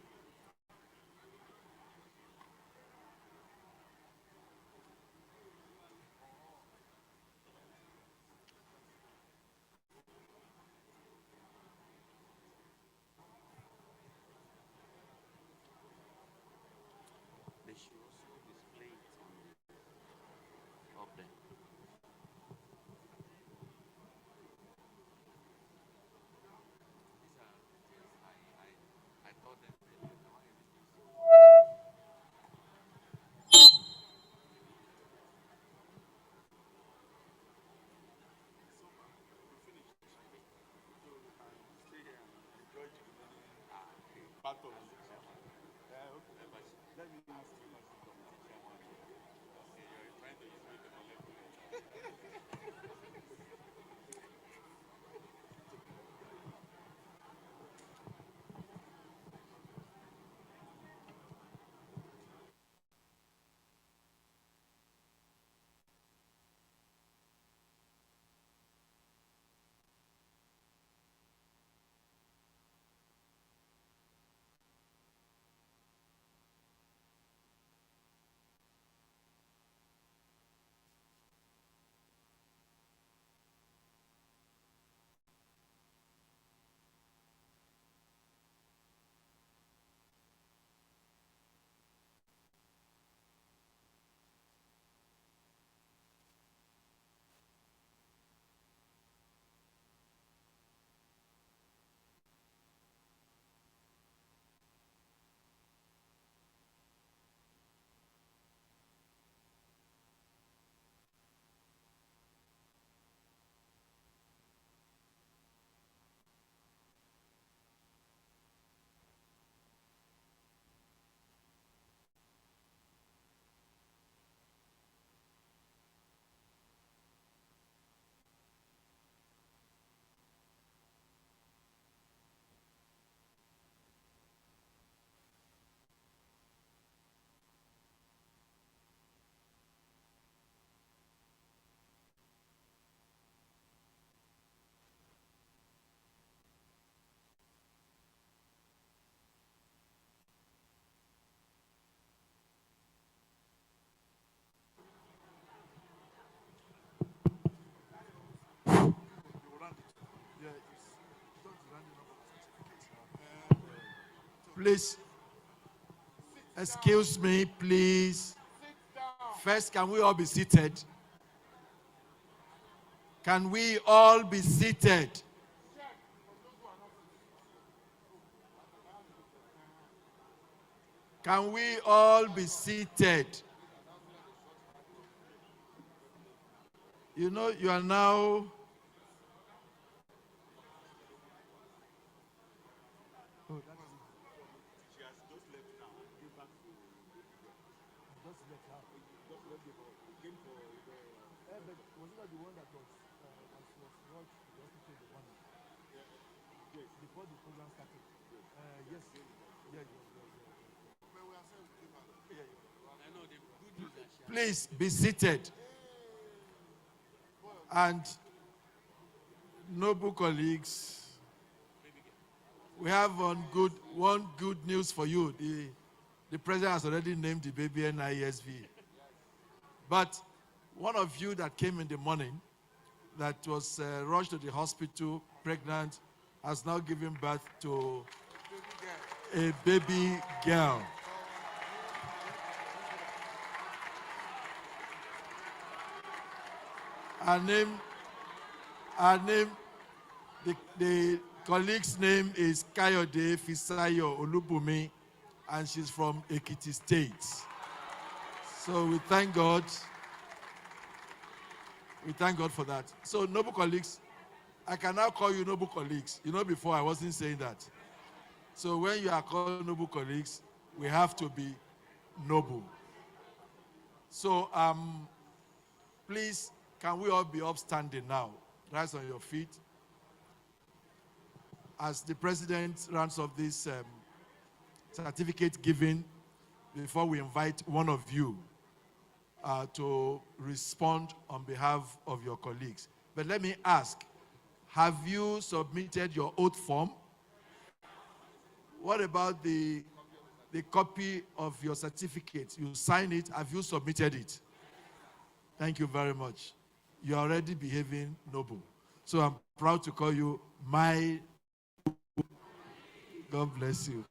Please, excuse me, please. First, can we all be seated? Can we all be seated? Can we all be seated? You know, you are now. Please be seated. And noble colleagues, we have one good news for you. The president has already named the baby Niesv. But one of you that came in the morning, that was rushed to the hospital, pregnant, has now given birth to a baby girl. Her name, her name, the colleague's name is Kayode Fisayo Olubumi, and she's from Ekiti State. So we thank God. We thank God for that. So, noble colleagues, I can now call you noble colleagues. You know, before I wasn't saying that. So when you are called noble colleagues, we have to be noble. So, please, can we all be upstanding now? Rise on your feet. As the president rounds up this certificate giving, before we invite one of you to respond on behalf of your colleagues. But let me ask, have you submitted your oath form? What about the copy of your certificate? You sign it, have you submitted it? Thank you very much. You're already behaving noble. So I'm proud to call you my. God bless you.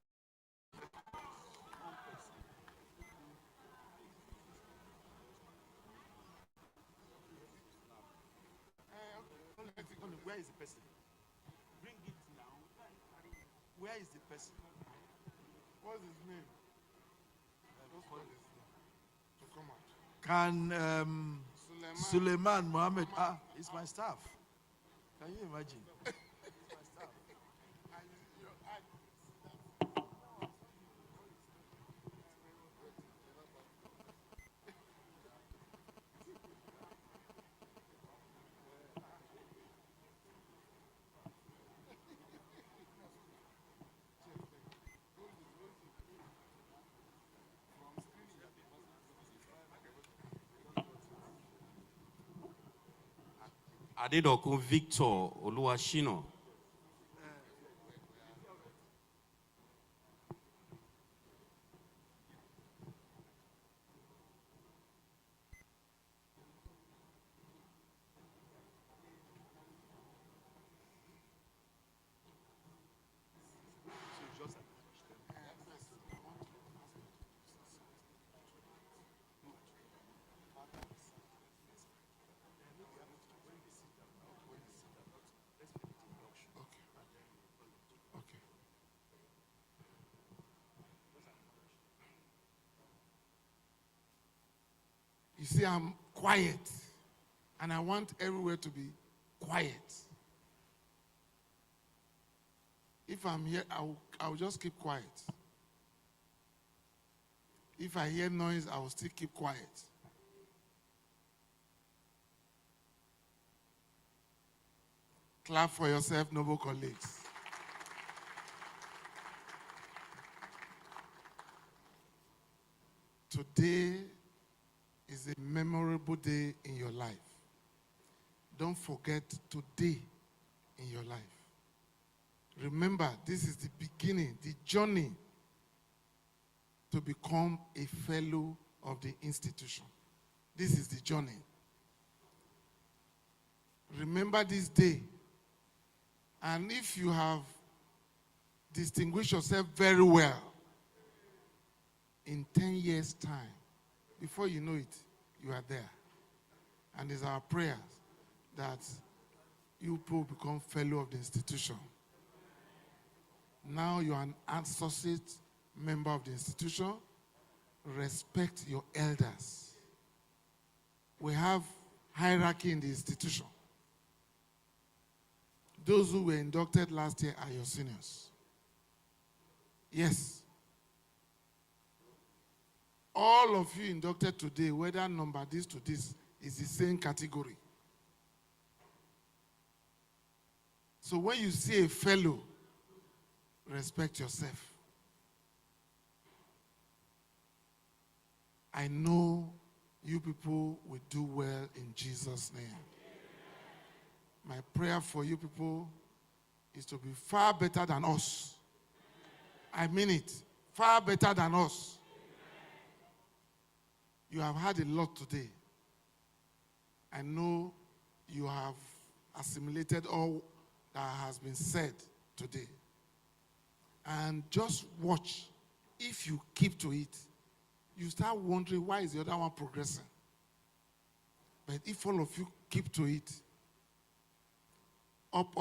Where is the person? Bring it now. Where is the person? What's his name? Just call his name to come out. Can Suleiman Mohammed, it's my staff. Can you imagine? It's my staff. Adedokun Victor Oluwashino. Okay. You see, I'm quiet, and I want everywhere to be quiet. If I'm here, I'll just keep quiet. If I hear noise, I will still keep quiet. Clap for yourself, noble colleagues. Today is a memorable day in your life. Don't forget today in your life. Remember, this is the beginning, the journey to become a fellow of the institution. This is the journey. Remember this day. And if you have distinguished yourself very well, in 10 years' time, before you know it, you are there. And it's our prayers that you people become fellow of the institution. Now you are an associate member of the institution. Respect your elders. We have hierarchy in the institution. Those who were inducted last year are your seniors. Yes. All of you inducted today, whether number this to this, is the same category. So when you see a fellow, respect yourself. I know you people will do well in Jesus' name. My prayer for you people is to be far better than us. I mean it. Far better than us. You have had a lot today. I know you have assimilated all that has been said today. And just watch. If you keep to it, you start wondering, why is the other one progressing? But if all of you keep to it, up,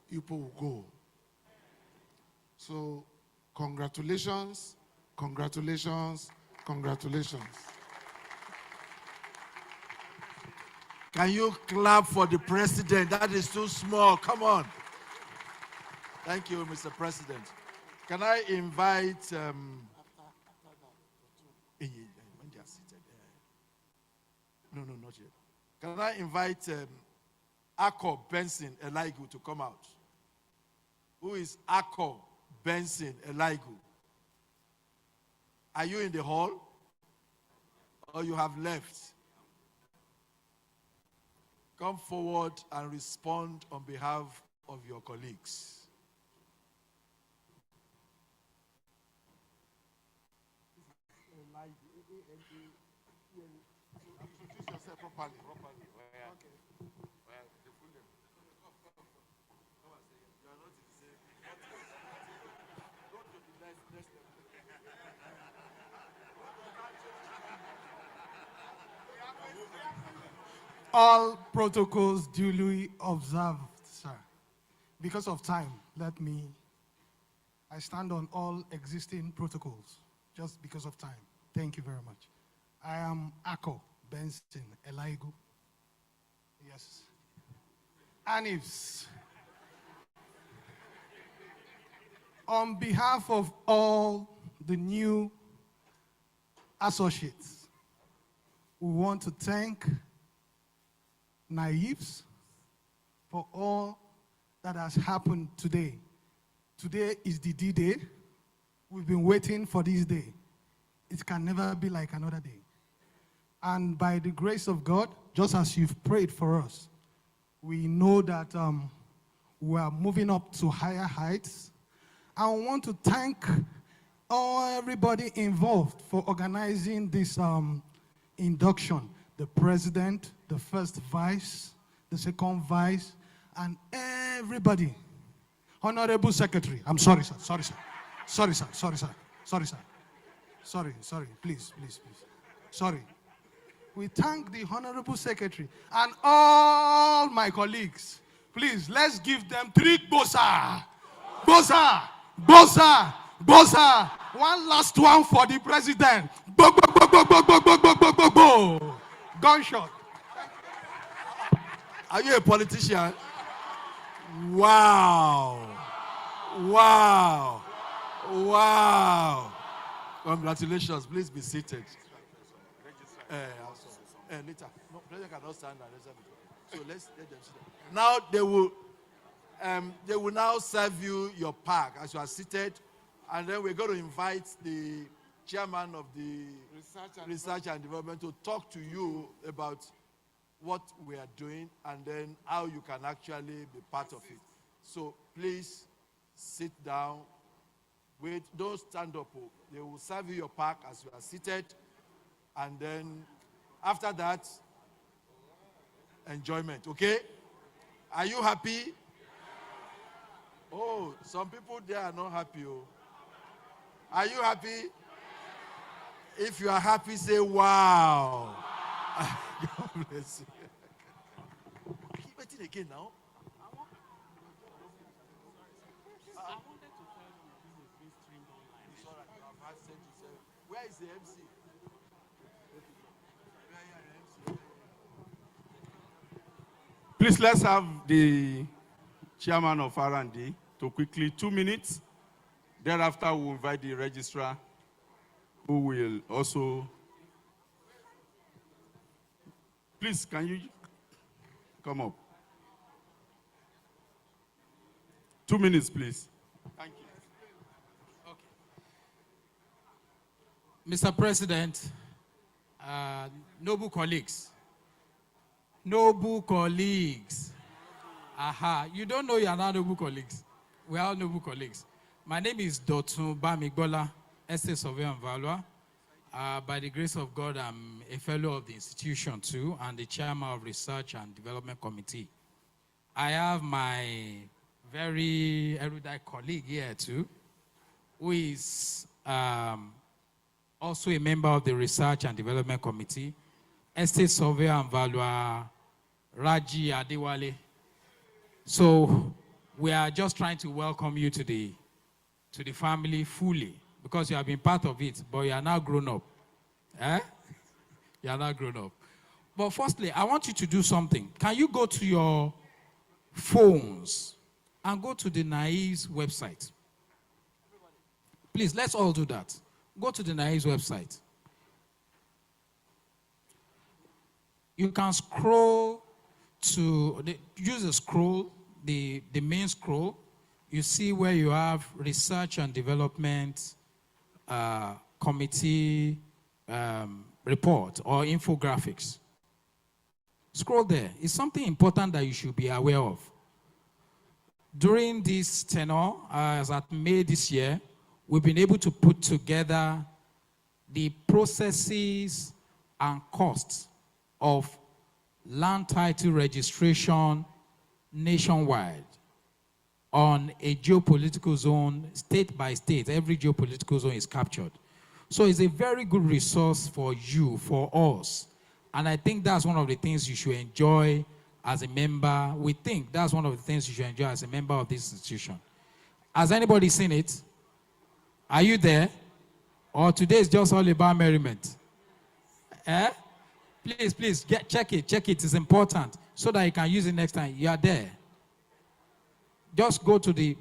you people will go. So, congratulations, congratulations, congratulations. Can you clap for the president? That is too small. Come on. Thank you, Mr. President. Can I invite when they are seated? No, not yet. Can I invite Akko Benson Eligu to come out? Who is Akko Benson Eligu? Are you in the hall? Or you have left? Come forward and respond on behalf of your colleagues. Introduce yourself properly. All protocols duly observed, sir. Because of time, I stand on all existing protocols, just because of time. Thank you very much. I am Akko Benson Eligu. Yes. Niesv. On behalf of all the new associates, we want to thank Niesv for all that has happened today. Today is the D-Day. We've been waiting for this day. It can never be like another day. And by the grace of God, just as you've prayed for us, we know that we are moving up to higher heights. I want to thank everybody involved for organizing this induction. The president, the first vice, the second vice, and everybody. Honorable Secretary, I'm sorry, sir. Sorry, please. Sorry. We thank the Honorable Secretary and all my colleagues. Please, let's give them 3 bossa. Bossa. One last one for the president. Bo. Gunshot. Are you a politician? Wow. Congratulations. Please be seated. Later. No, president cannot stand and so let's let them sit down. Now they will now serve you your pack as you are seated, and then we're going to invite the chairman of the research and development to talk to you about what we are doing and then how you can actually be part of it. So please sit down. Wait, don't stand up. They will serve you your pack as you are seated, and then after that, enjoyment. Okay? Are you happy? Oh, some people there are not happy. Oh. Are you happy? If you are happy, say wow. God bless you. Keep waiting again now. Where is the MC? Please, let's have the chairman of R&D to quickly 2 minutes. Thereafter, we'll invite the registrar, who will also. Please, can you come up? 2 minutes, please. Thank you. Okay. Mr. President, noble colleagues. Aha, you don't know you are not noble colleagues. We are all noble colleagues. My name is Dotun Bamigbola, Estate Surveyor and Valuer. By the grace of God, I'm a fellow of the institution too, and the chairman of Research and Development Committee. I have my very erudite colleague here too, who is also a member of the Research and Development Committee, Estate Surveyor and Valuer Raji Adewale. So we are just trying to welcome you to the family fully, because you have been part of it, but you are now grown up. Eh? You are now grown up. But firstly, I want you to do something. Can you go to your phones and go to the Niesv website? Please, let's all do that. Go to the Niesv website. You can scroll use the scroll, the main scroll. You see where you have research and development committee report or infographics. Scroll there. It's something important that you should be aware of. During this tenure, as at May this year, we've been able to put together the processes and costs of land title registration nationwide on a geopolitical zone, state by state. Every geopolitical zone is captured. So it's a very good resource for you, for us. And I think that's one of the things you should enjoy as a member. We think that's one of the things you should enjoy as a member of this institution. Has anybody seen it? Are you there? Or today is just all about merriment? Eh? Please, check it. It's important so that you can use it next time. You are there. Just go to the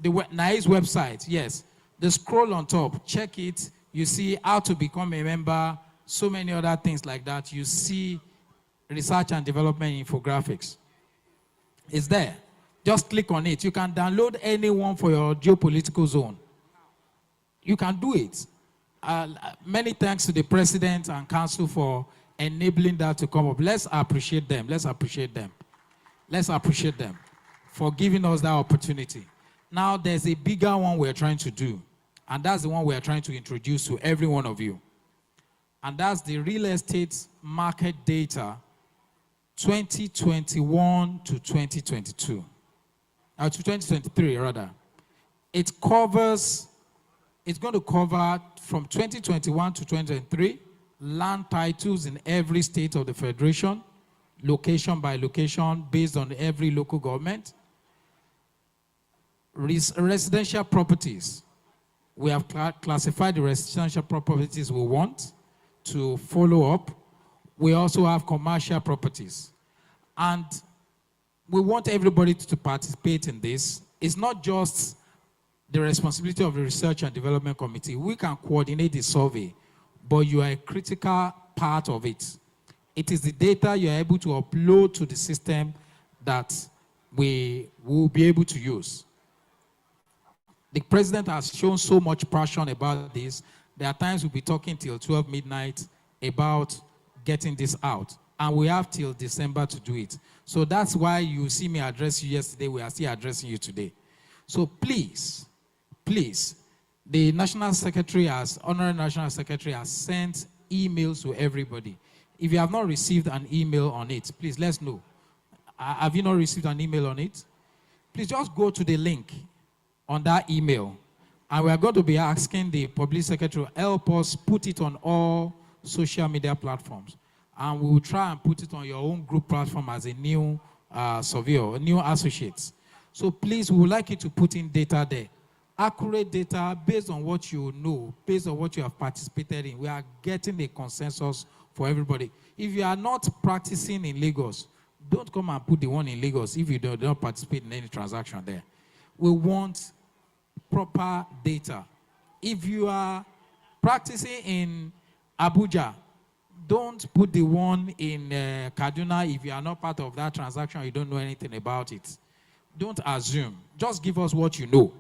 Niesv website. Yes. The scroll on top. Check it. You see how to become a member. So many other things like that. You see research and development infographics. It's there. Just click on it. You can download any one for your geopolitical zone. You can do it. Many thanks to the president and council for enabling that to come up. Let's appreciate them. Let's appreciate them. Let's appreciate them for giving us that opportunity. Now there's a bigger one we're trying to do, and that's the one we're trying to introduce to every one of you. And that's the real estate market data 2021 to 2022. To 2023 rather. It's going to cover from 2021 to 2023 land titles in every state of the federation, location by location, based on every local government. Residential properties. We have classified the residential properties we want to follow up. We also have commercial properties. And we want everybody to participate in this. It's not just the responsibility of the Research and Development Committee. We can coordinate the survey, but you are a critical part of it. It is the data you are able to upload to the system that we will be able to use. The president has shown so much passion about this. There are times we'll be talking till 12 midnight about getting this out. And we have till December to do it. So that's why you see me address you yesterday. We are still addressing you today. So please, the National Secretary Honorary National Secretary has sent emails to everybody. If you have not received an email on it, please let us know. Have you not received an email on it? Please just go to the link on that email. And we are going to be asking the Public Secretary to help us put it on all social media platforms. And we will try and put it on your own group platform as a new surveyor, a new associate. So please, we would like you to put in data there. Accurate data based on what you know, based on what you have participated in. We are getting a consensus for everybody. If you are not practicing in Lagos, don't come and put the one in Lagos if you do not participate in any transaction there. We want proper data. If you are practicing in Abuja, don't put the one in Kaduna if you are not part of that transaction, you don't know anything about it. Don't assume. Just give us what you know,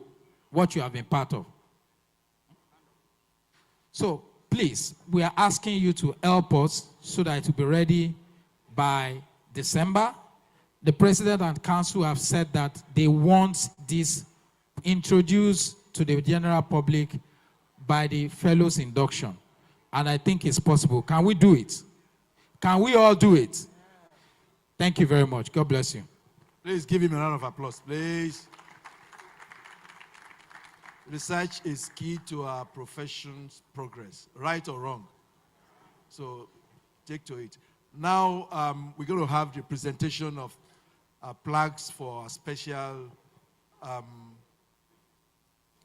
what you have been part of. So please, we are asking you to help us so that it will be ready by December. The president and council have said that they want this introduced to the general public by the fellows induction. And I think it's possible. Can we do it? Can we all do it? Thank you very much. God bless you. Please give him a round of applause, please. Research is key to our profession's progress, right or wrong. So take to it. Now, we're going to have the presentation of plaques for our special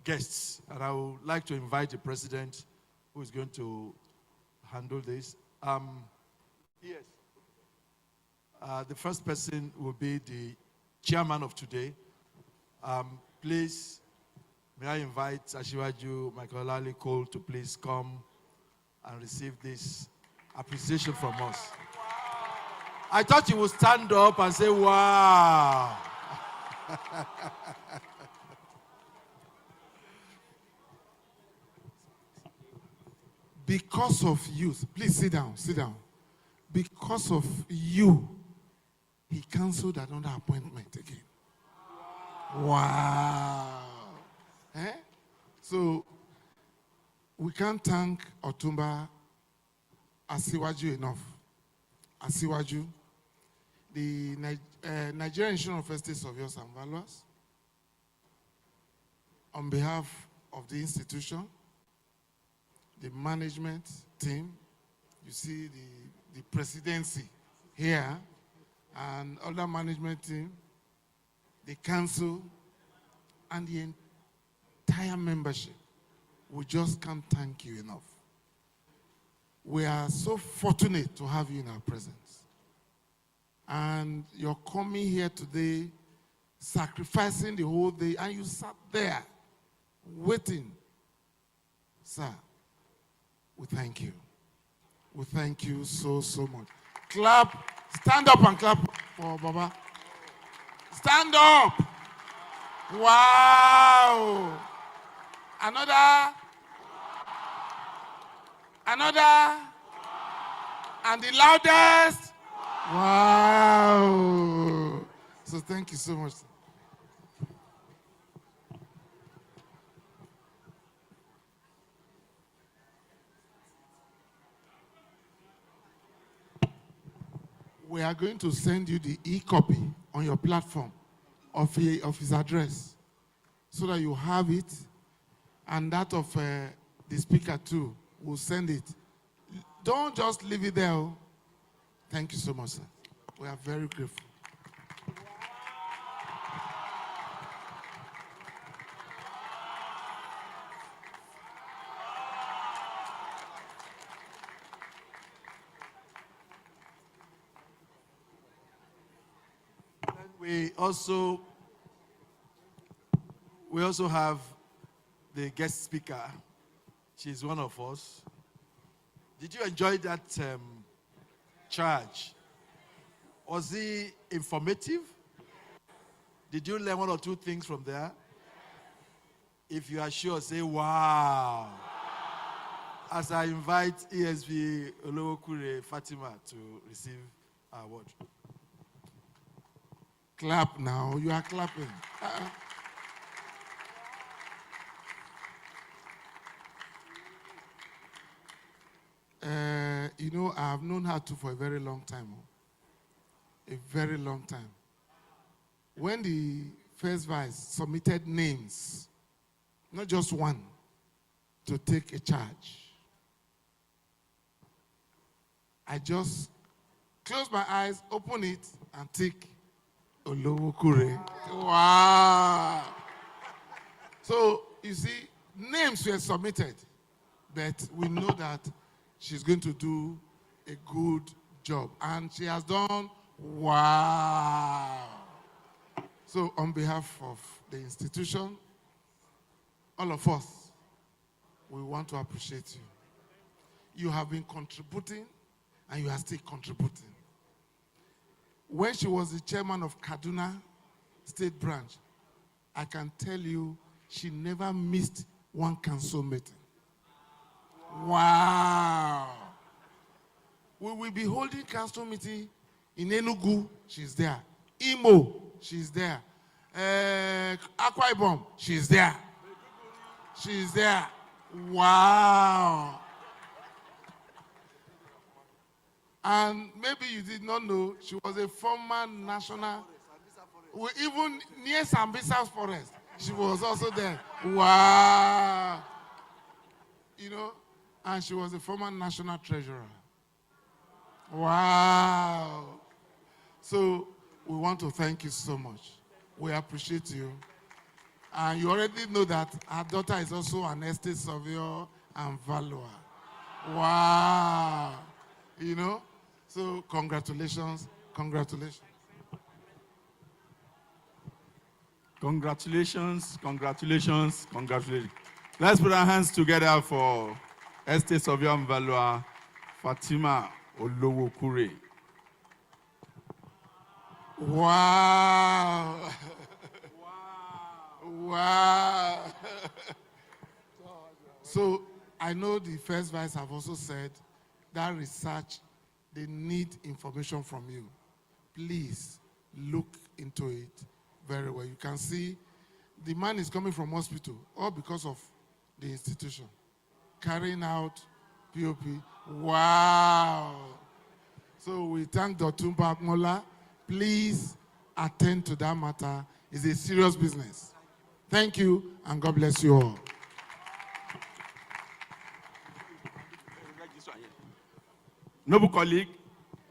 guests. And I would like to invite the president who is going to handle this. Yes. The first person will be the chairman of today. Please, may I invite Ashiwaju Michael Lally Cole to please come and receive this appreciation from us. I thought you would stand up and say, wow. Because of youth, please sit down, sit down. Because of you, he canceled another appointment again. Wow. Eh? So, we can't thank Otumba Asiwaju enough. Asiwaju, the Nigerian Institution of Estate Surveyors and Valuers, on behalf of the institution, the management team, you see the presidency here, and other management team, the council, and the entire membership. We just can't thank you enough. We are so fortunate to have you in our presence. And you're coming here today, sacrificing the whole day, and you sat there, waiting. Sir, we thank you. We thank you so, so much. Clap, stand up and clap for Baba. Stand up. Wow. Another. And the loudest. Wow. So thank you so much. We are going to send you the e-copy on your platform of his address so that you have it, and that of the speaker too. We'll send it. Don't just leave it there. Thank you so much, sir. We are very grateful. We also have the guest speaker. She's one of us. Did you enjoy that charge? Was he informative? Did you learn one or two things from there? If you are sure, say wow. As I invite ESV Olowokure Fatima to receive our award. Clap now. You are clapping. You know, I have known her too for a very long time. A very long time. When the first vice submitted names, not just one, to take a charge, I just close my eyes, open it, and take Olowokure. Wow. So, you see, names were submitted, but we know that she's going to do a good job. And she has done wow. So, on behalf of the institution, all of us, we want to appreciate you. You have been contributing, and you are still contributing. When she was the chairman of Kaduna State Branch, I can tell you she never missed one council meeting. Wow. We will be holding council meeting in Enugu, she's there. Imo, she's there. Akwa Ibom, she's there. She's there. Wow. And maybe you did not know, she was a former national, even near Sambisa Forest, she was also there. Wow. You know, and she was a former national treasurer. Wow. So we want to thank you so much. We appreciate you. And you already know that our daughter is also an estate surveyor and valuer. Wow. You know? So congratulations. Congratulations. Congratulations, congratulations, congratulations. Let's put our hands together for Estate Surveyor and Valuer Fatima Olowokure. Wow. Wow. So I know the first vice have also said that research, they need information from you. Please look into it very well. You can see the man is coming from hospital, all because of the institution. Carrying out POP. Wow. So we thank Dr. Akmola. Please attend to that matter. It's a serious business. Thank you, and God bless you all. Noble colleague,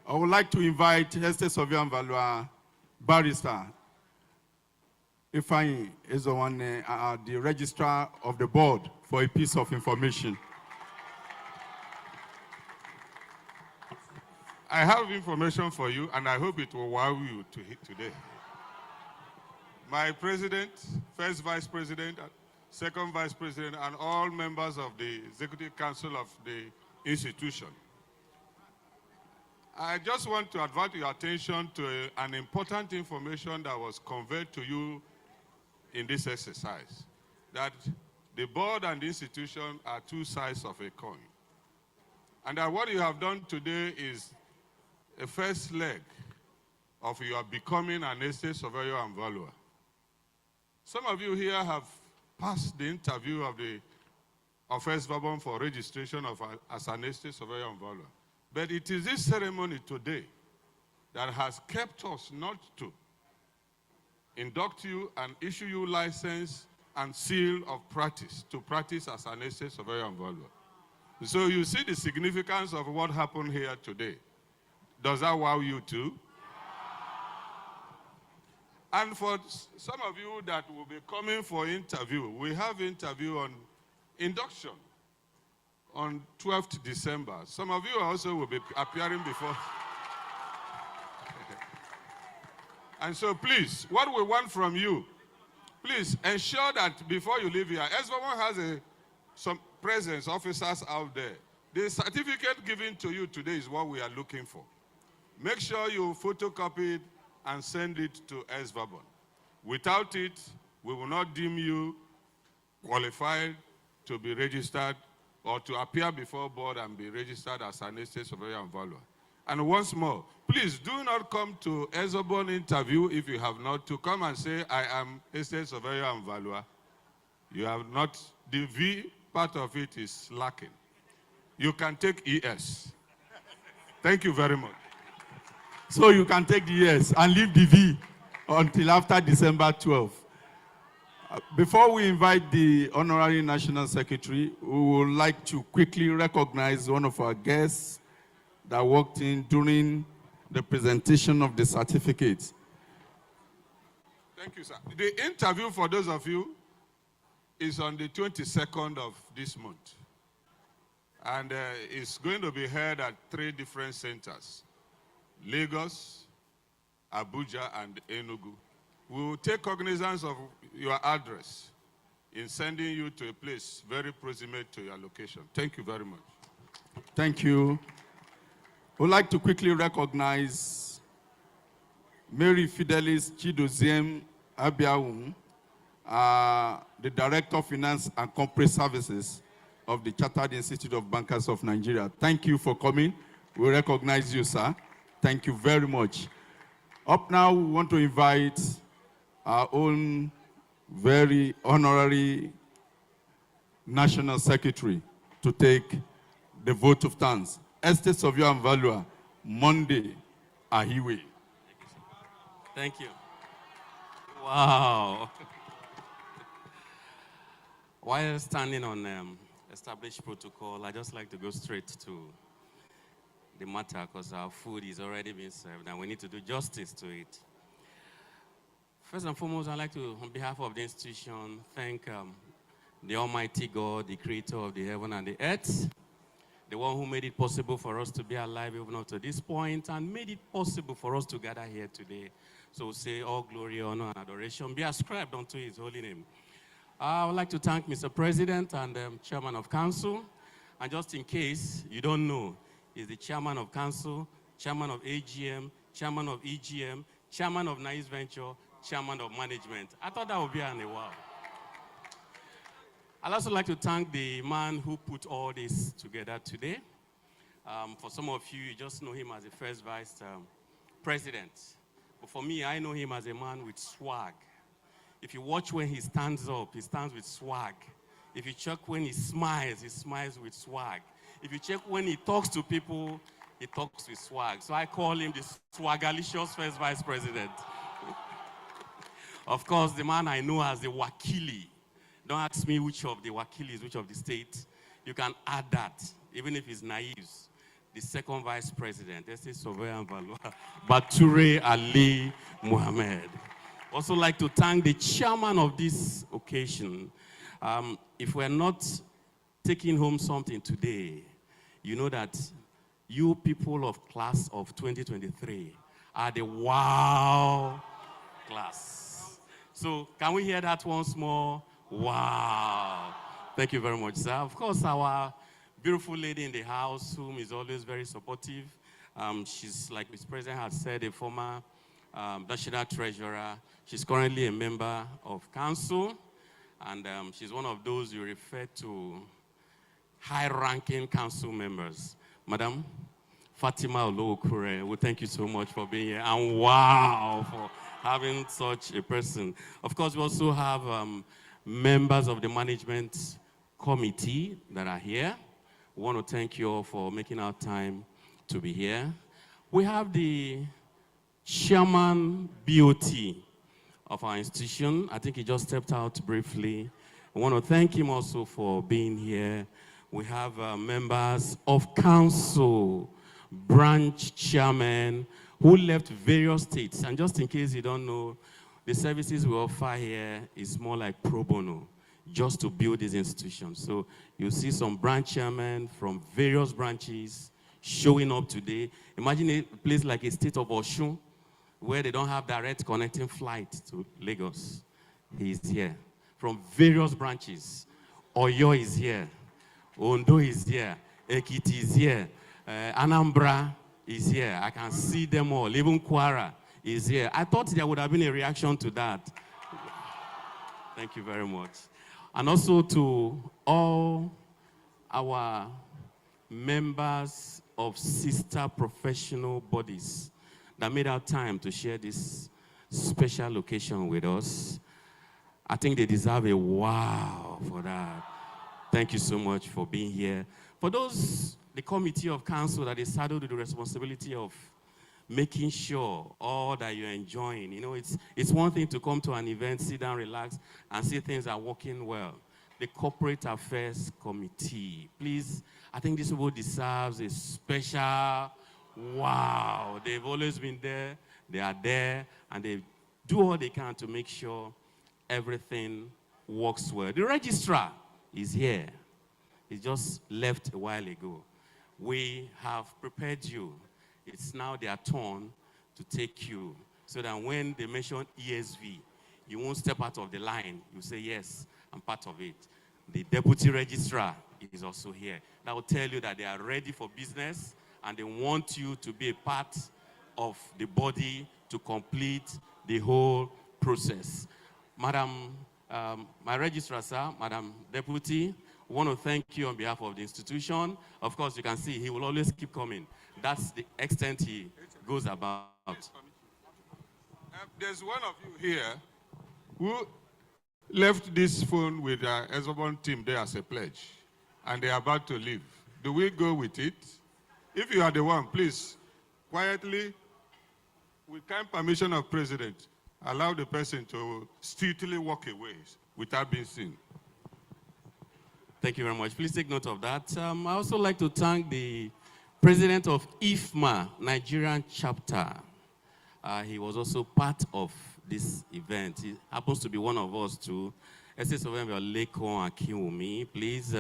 I would like to invite Estate Surveyor and Valuer Barrister Ifeanyi Ezowane, the registrar of the board, for a piece of information. I have information for you, and I hope it will wow you today. My president, first vice president, second vice president, and all members of the executive council of the institution. I just want to advert your attention to an important information that was conveyed to you in this exercise, that the board and the institution are two sides of a coin. And that what you have done today is a first leg of your becoming an estate surveyor and valuer. Some of you here have passed the interview of the offense verbum for registration as an estate surveyor and valuer. But it is this ceremony today that has kept us not to induct you and issue you license and seal of practice to practice as an estate surveyor and valuer. So you see the significance of what happened here today. Does that wow you too? And for some of you that will be coming for interview, we have interview on induction on 12th December. Some of you also will be appearing before. And so please, what we want from you, please ensure that before you leave here, SVM has some presence officers out there. The certificate given to you today is what we are looking for. Make sure you photocopy it and send it to SVABON. Without it, we will not deem you qualified to be registered or to appear before board and be registered as an estate surveyor and valuer. And once more, please do not come to SVABON interview if you have not to come and say, I am estate surveyor and valuer. You have not, the V part of it is lacking. You can take ES. Thank you very much. So you can take the ES and leave the V until after December 12th. Before we invite the Honorary National Secretary, we would like to quickly recognize one of our guests that walked in during the presentation of the certificate. Thank you, sir. The interview for those of you is on the 22nd of this month. And it's going to be held at 3 different centers: Lagos, Abuja, and Enugu. We will take cognizance of your address in sending you to a place very proximate to your location. Thank you very much. Thank you. We'd like to quickly recognize Mary Fidelis Chidoziem Abiaum, the Director of Finance and Corporate Services of the Chartered Institute of Bankers of Nigeria. Thank you for coming. We recognize you, sir. Thank you very much. Up now, we want to invite our own very honorary National Secretary to take the vote of thanks. Estate Surveyor and Valuer, Monday, Ahiwe. Thank you. Wow. While standing on established protocol, I just like to go straight to the matter because our food is already being served and we need to do justice to it. First and foremost, I'd like to, on behalf of the institution, thank the Almighty God, the creator of the heaven and the earth, the one who made it possible for us to be alive even up to this point and made it possible for us to gather here today. So say all glory, honor, and adoration be ascribed unto his holy name. I would like to thank Mr. President and Chairman of Council. And just in case you don't know, he's the Chairman of Council, Chairman of AGM, Chairman of EGM, Chairman of Niesv Venture, Chairman of Management. I thought that would be an award. I'd also like to thank the man who put all this together today. For some of you, you just know him as the first vice president. But for me, I know him as a man with swag. If you watch when he stands up, he stands with swag. If you check when he smiles with swag. If you check when he talks to people, he talks with swag. So I call him the swagalicious first vice president. Of course, the man I know as the Wakili. Don't ask me which of the Wakilis, which of the states. You can add that, even if it's naive. The second vice president, Bature Ali Muhammad. Also like to thank the chairman of this occasion. If we're not taking home something today, you know that you people of class of 2023 are the wow class. So can we hear that once more? Wow. Thank you very much, sir. Of course, our beautiful lady in the house, whom is always very supportive. She's, like Mr. President has said, a former national treasurer. She's currently a member of council. And she's one of those you refer to high-ranking council members. Madam Fatima Olokure, we thank you so much for being here. And wow, for having such a person. Of course, we also have members of the management committee that are here. We want to thank you all for making our time to be here. We have the chairman BOT of our institution. I think he just stepped out briefly. I want to thank him also for being here. We have members of council, branch chairman, who left various states. And just in case you don't know, the services we offer here is more like pro bono, just to build these institutions. So you see some branch chairmen from various branches showing up today. Imagine a place like a state of Osun, where they don't have direct connecting flight to Lagos. He's here. From various branches. Oyo is here. Ondo is here. Ekiti is here. Anambra is here. I can see them all. Even Kwara is here. I thought there would have been a reaction to that. Thank you very much. And also to all our members of sister professional bodies that made our time to share this special occasion with us. I think they deserve a wow for that. Thank you so much for being here. For those, the committee of council that is saddled with the responsibility of making sure all that you're enjoying. You know, it's one thing to come to an event, sit down, relax, and see things are working well. The corporate affairs committee, please, I think this people deserves a special wow. They've always been there, they are there, and they do all they can to make sure everything works well. The registrar is here. He just left a while ago. We have prepared you. It's now their turn to take you, so that when they mention ESV, you won't step out of the line. You say, yes, I'm part of it. The deputy registrar is also here. That will tell you that they are ready for business and they want you to be a part of the body to complete the whole process. Madam, my registrar, sir, Madam Deputy, we want to thank you on behalf of the institution. Of course, you can see he will always keep coming. That's the extent he goes about. There's one of you here who left this phone with our Ezobon team there as a pledge, and they're about to leave. Do we go with it? If you are the one, please, quietly, with kind permission of President, allow the person to stealthily walk away without being seen. Thank you very much. Please take note of that. I also like to thank the president of IFMA, Nigerian chapter. He was also part of this event. He happens to be one of us too. SS of Lekon Akiwumi, please.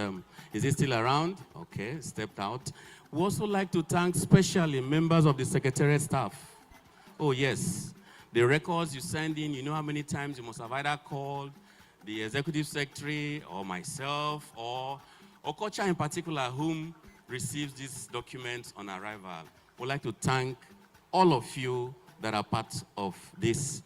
Is he still around? Okay, stepped out. We also like to thank specially members of the secretariat staff. Oh yes, the records you send in, you know how many times you must have either called the executive secretary or myself or Okocha in particular, whom receives these documents on arrival. We'd like to thank all of you that are part of this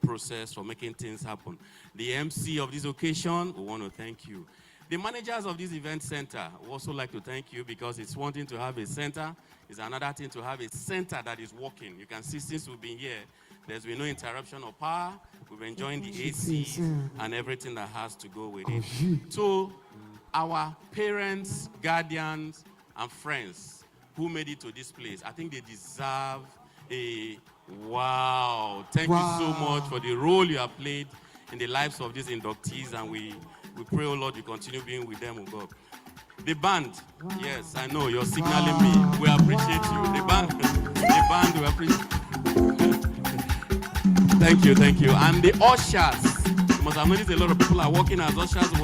process for making things happen. The MC of this occasion, we want to thank you. The managers of this event center, we also like to thank you because it's one thing to have a center, it's another thing to have a center that is working. You can see since we've been here, there's been no interruption of power. We've been enjoying the AC and everything that has to go with it. So our parents, guardians, and friends who made it to this place, I think they deserve a wow. Thank you so much for the role you have played in the lives of these inductees, and we pray, oh Lord, you continue being with them, oh God. The band, yes, I know, you're signaling me. We appreciate you. The band, we appreciate Thank you. And the ushers, you must have noticed a lot of people are working as ushers.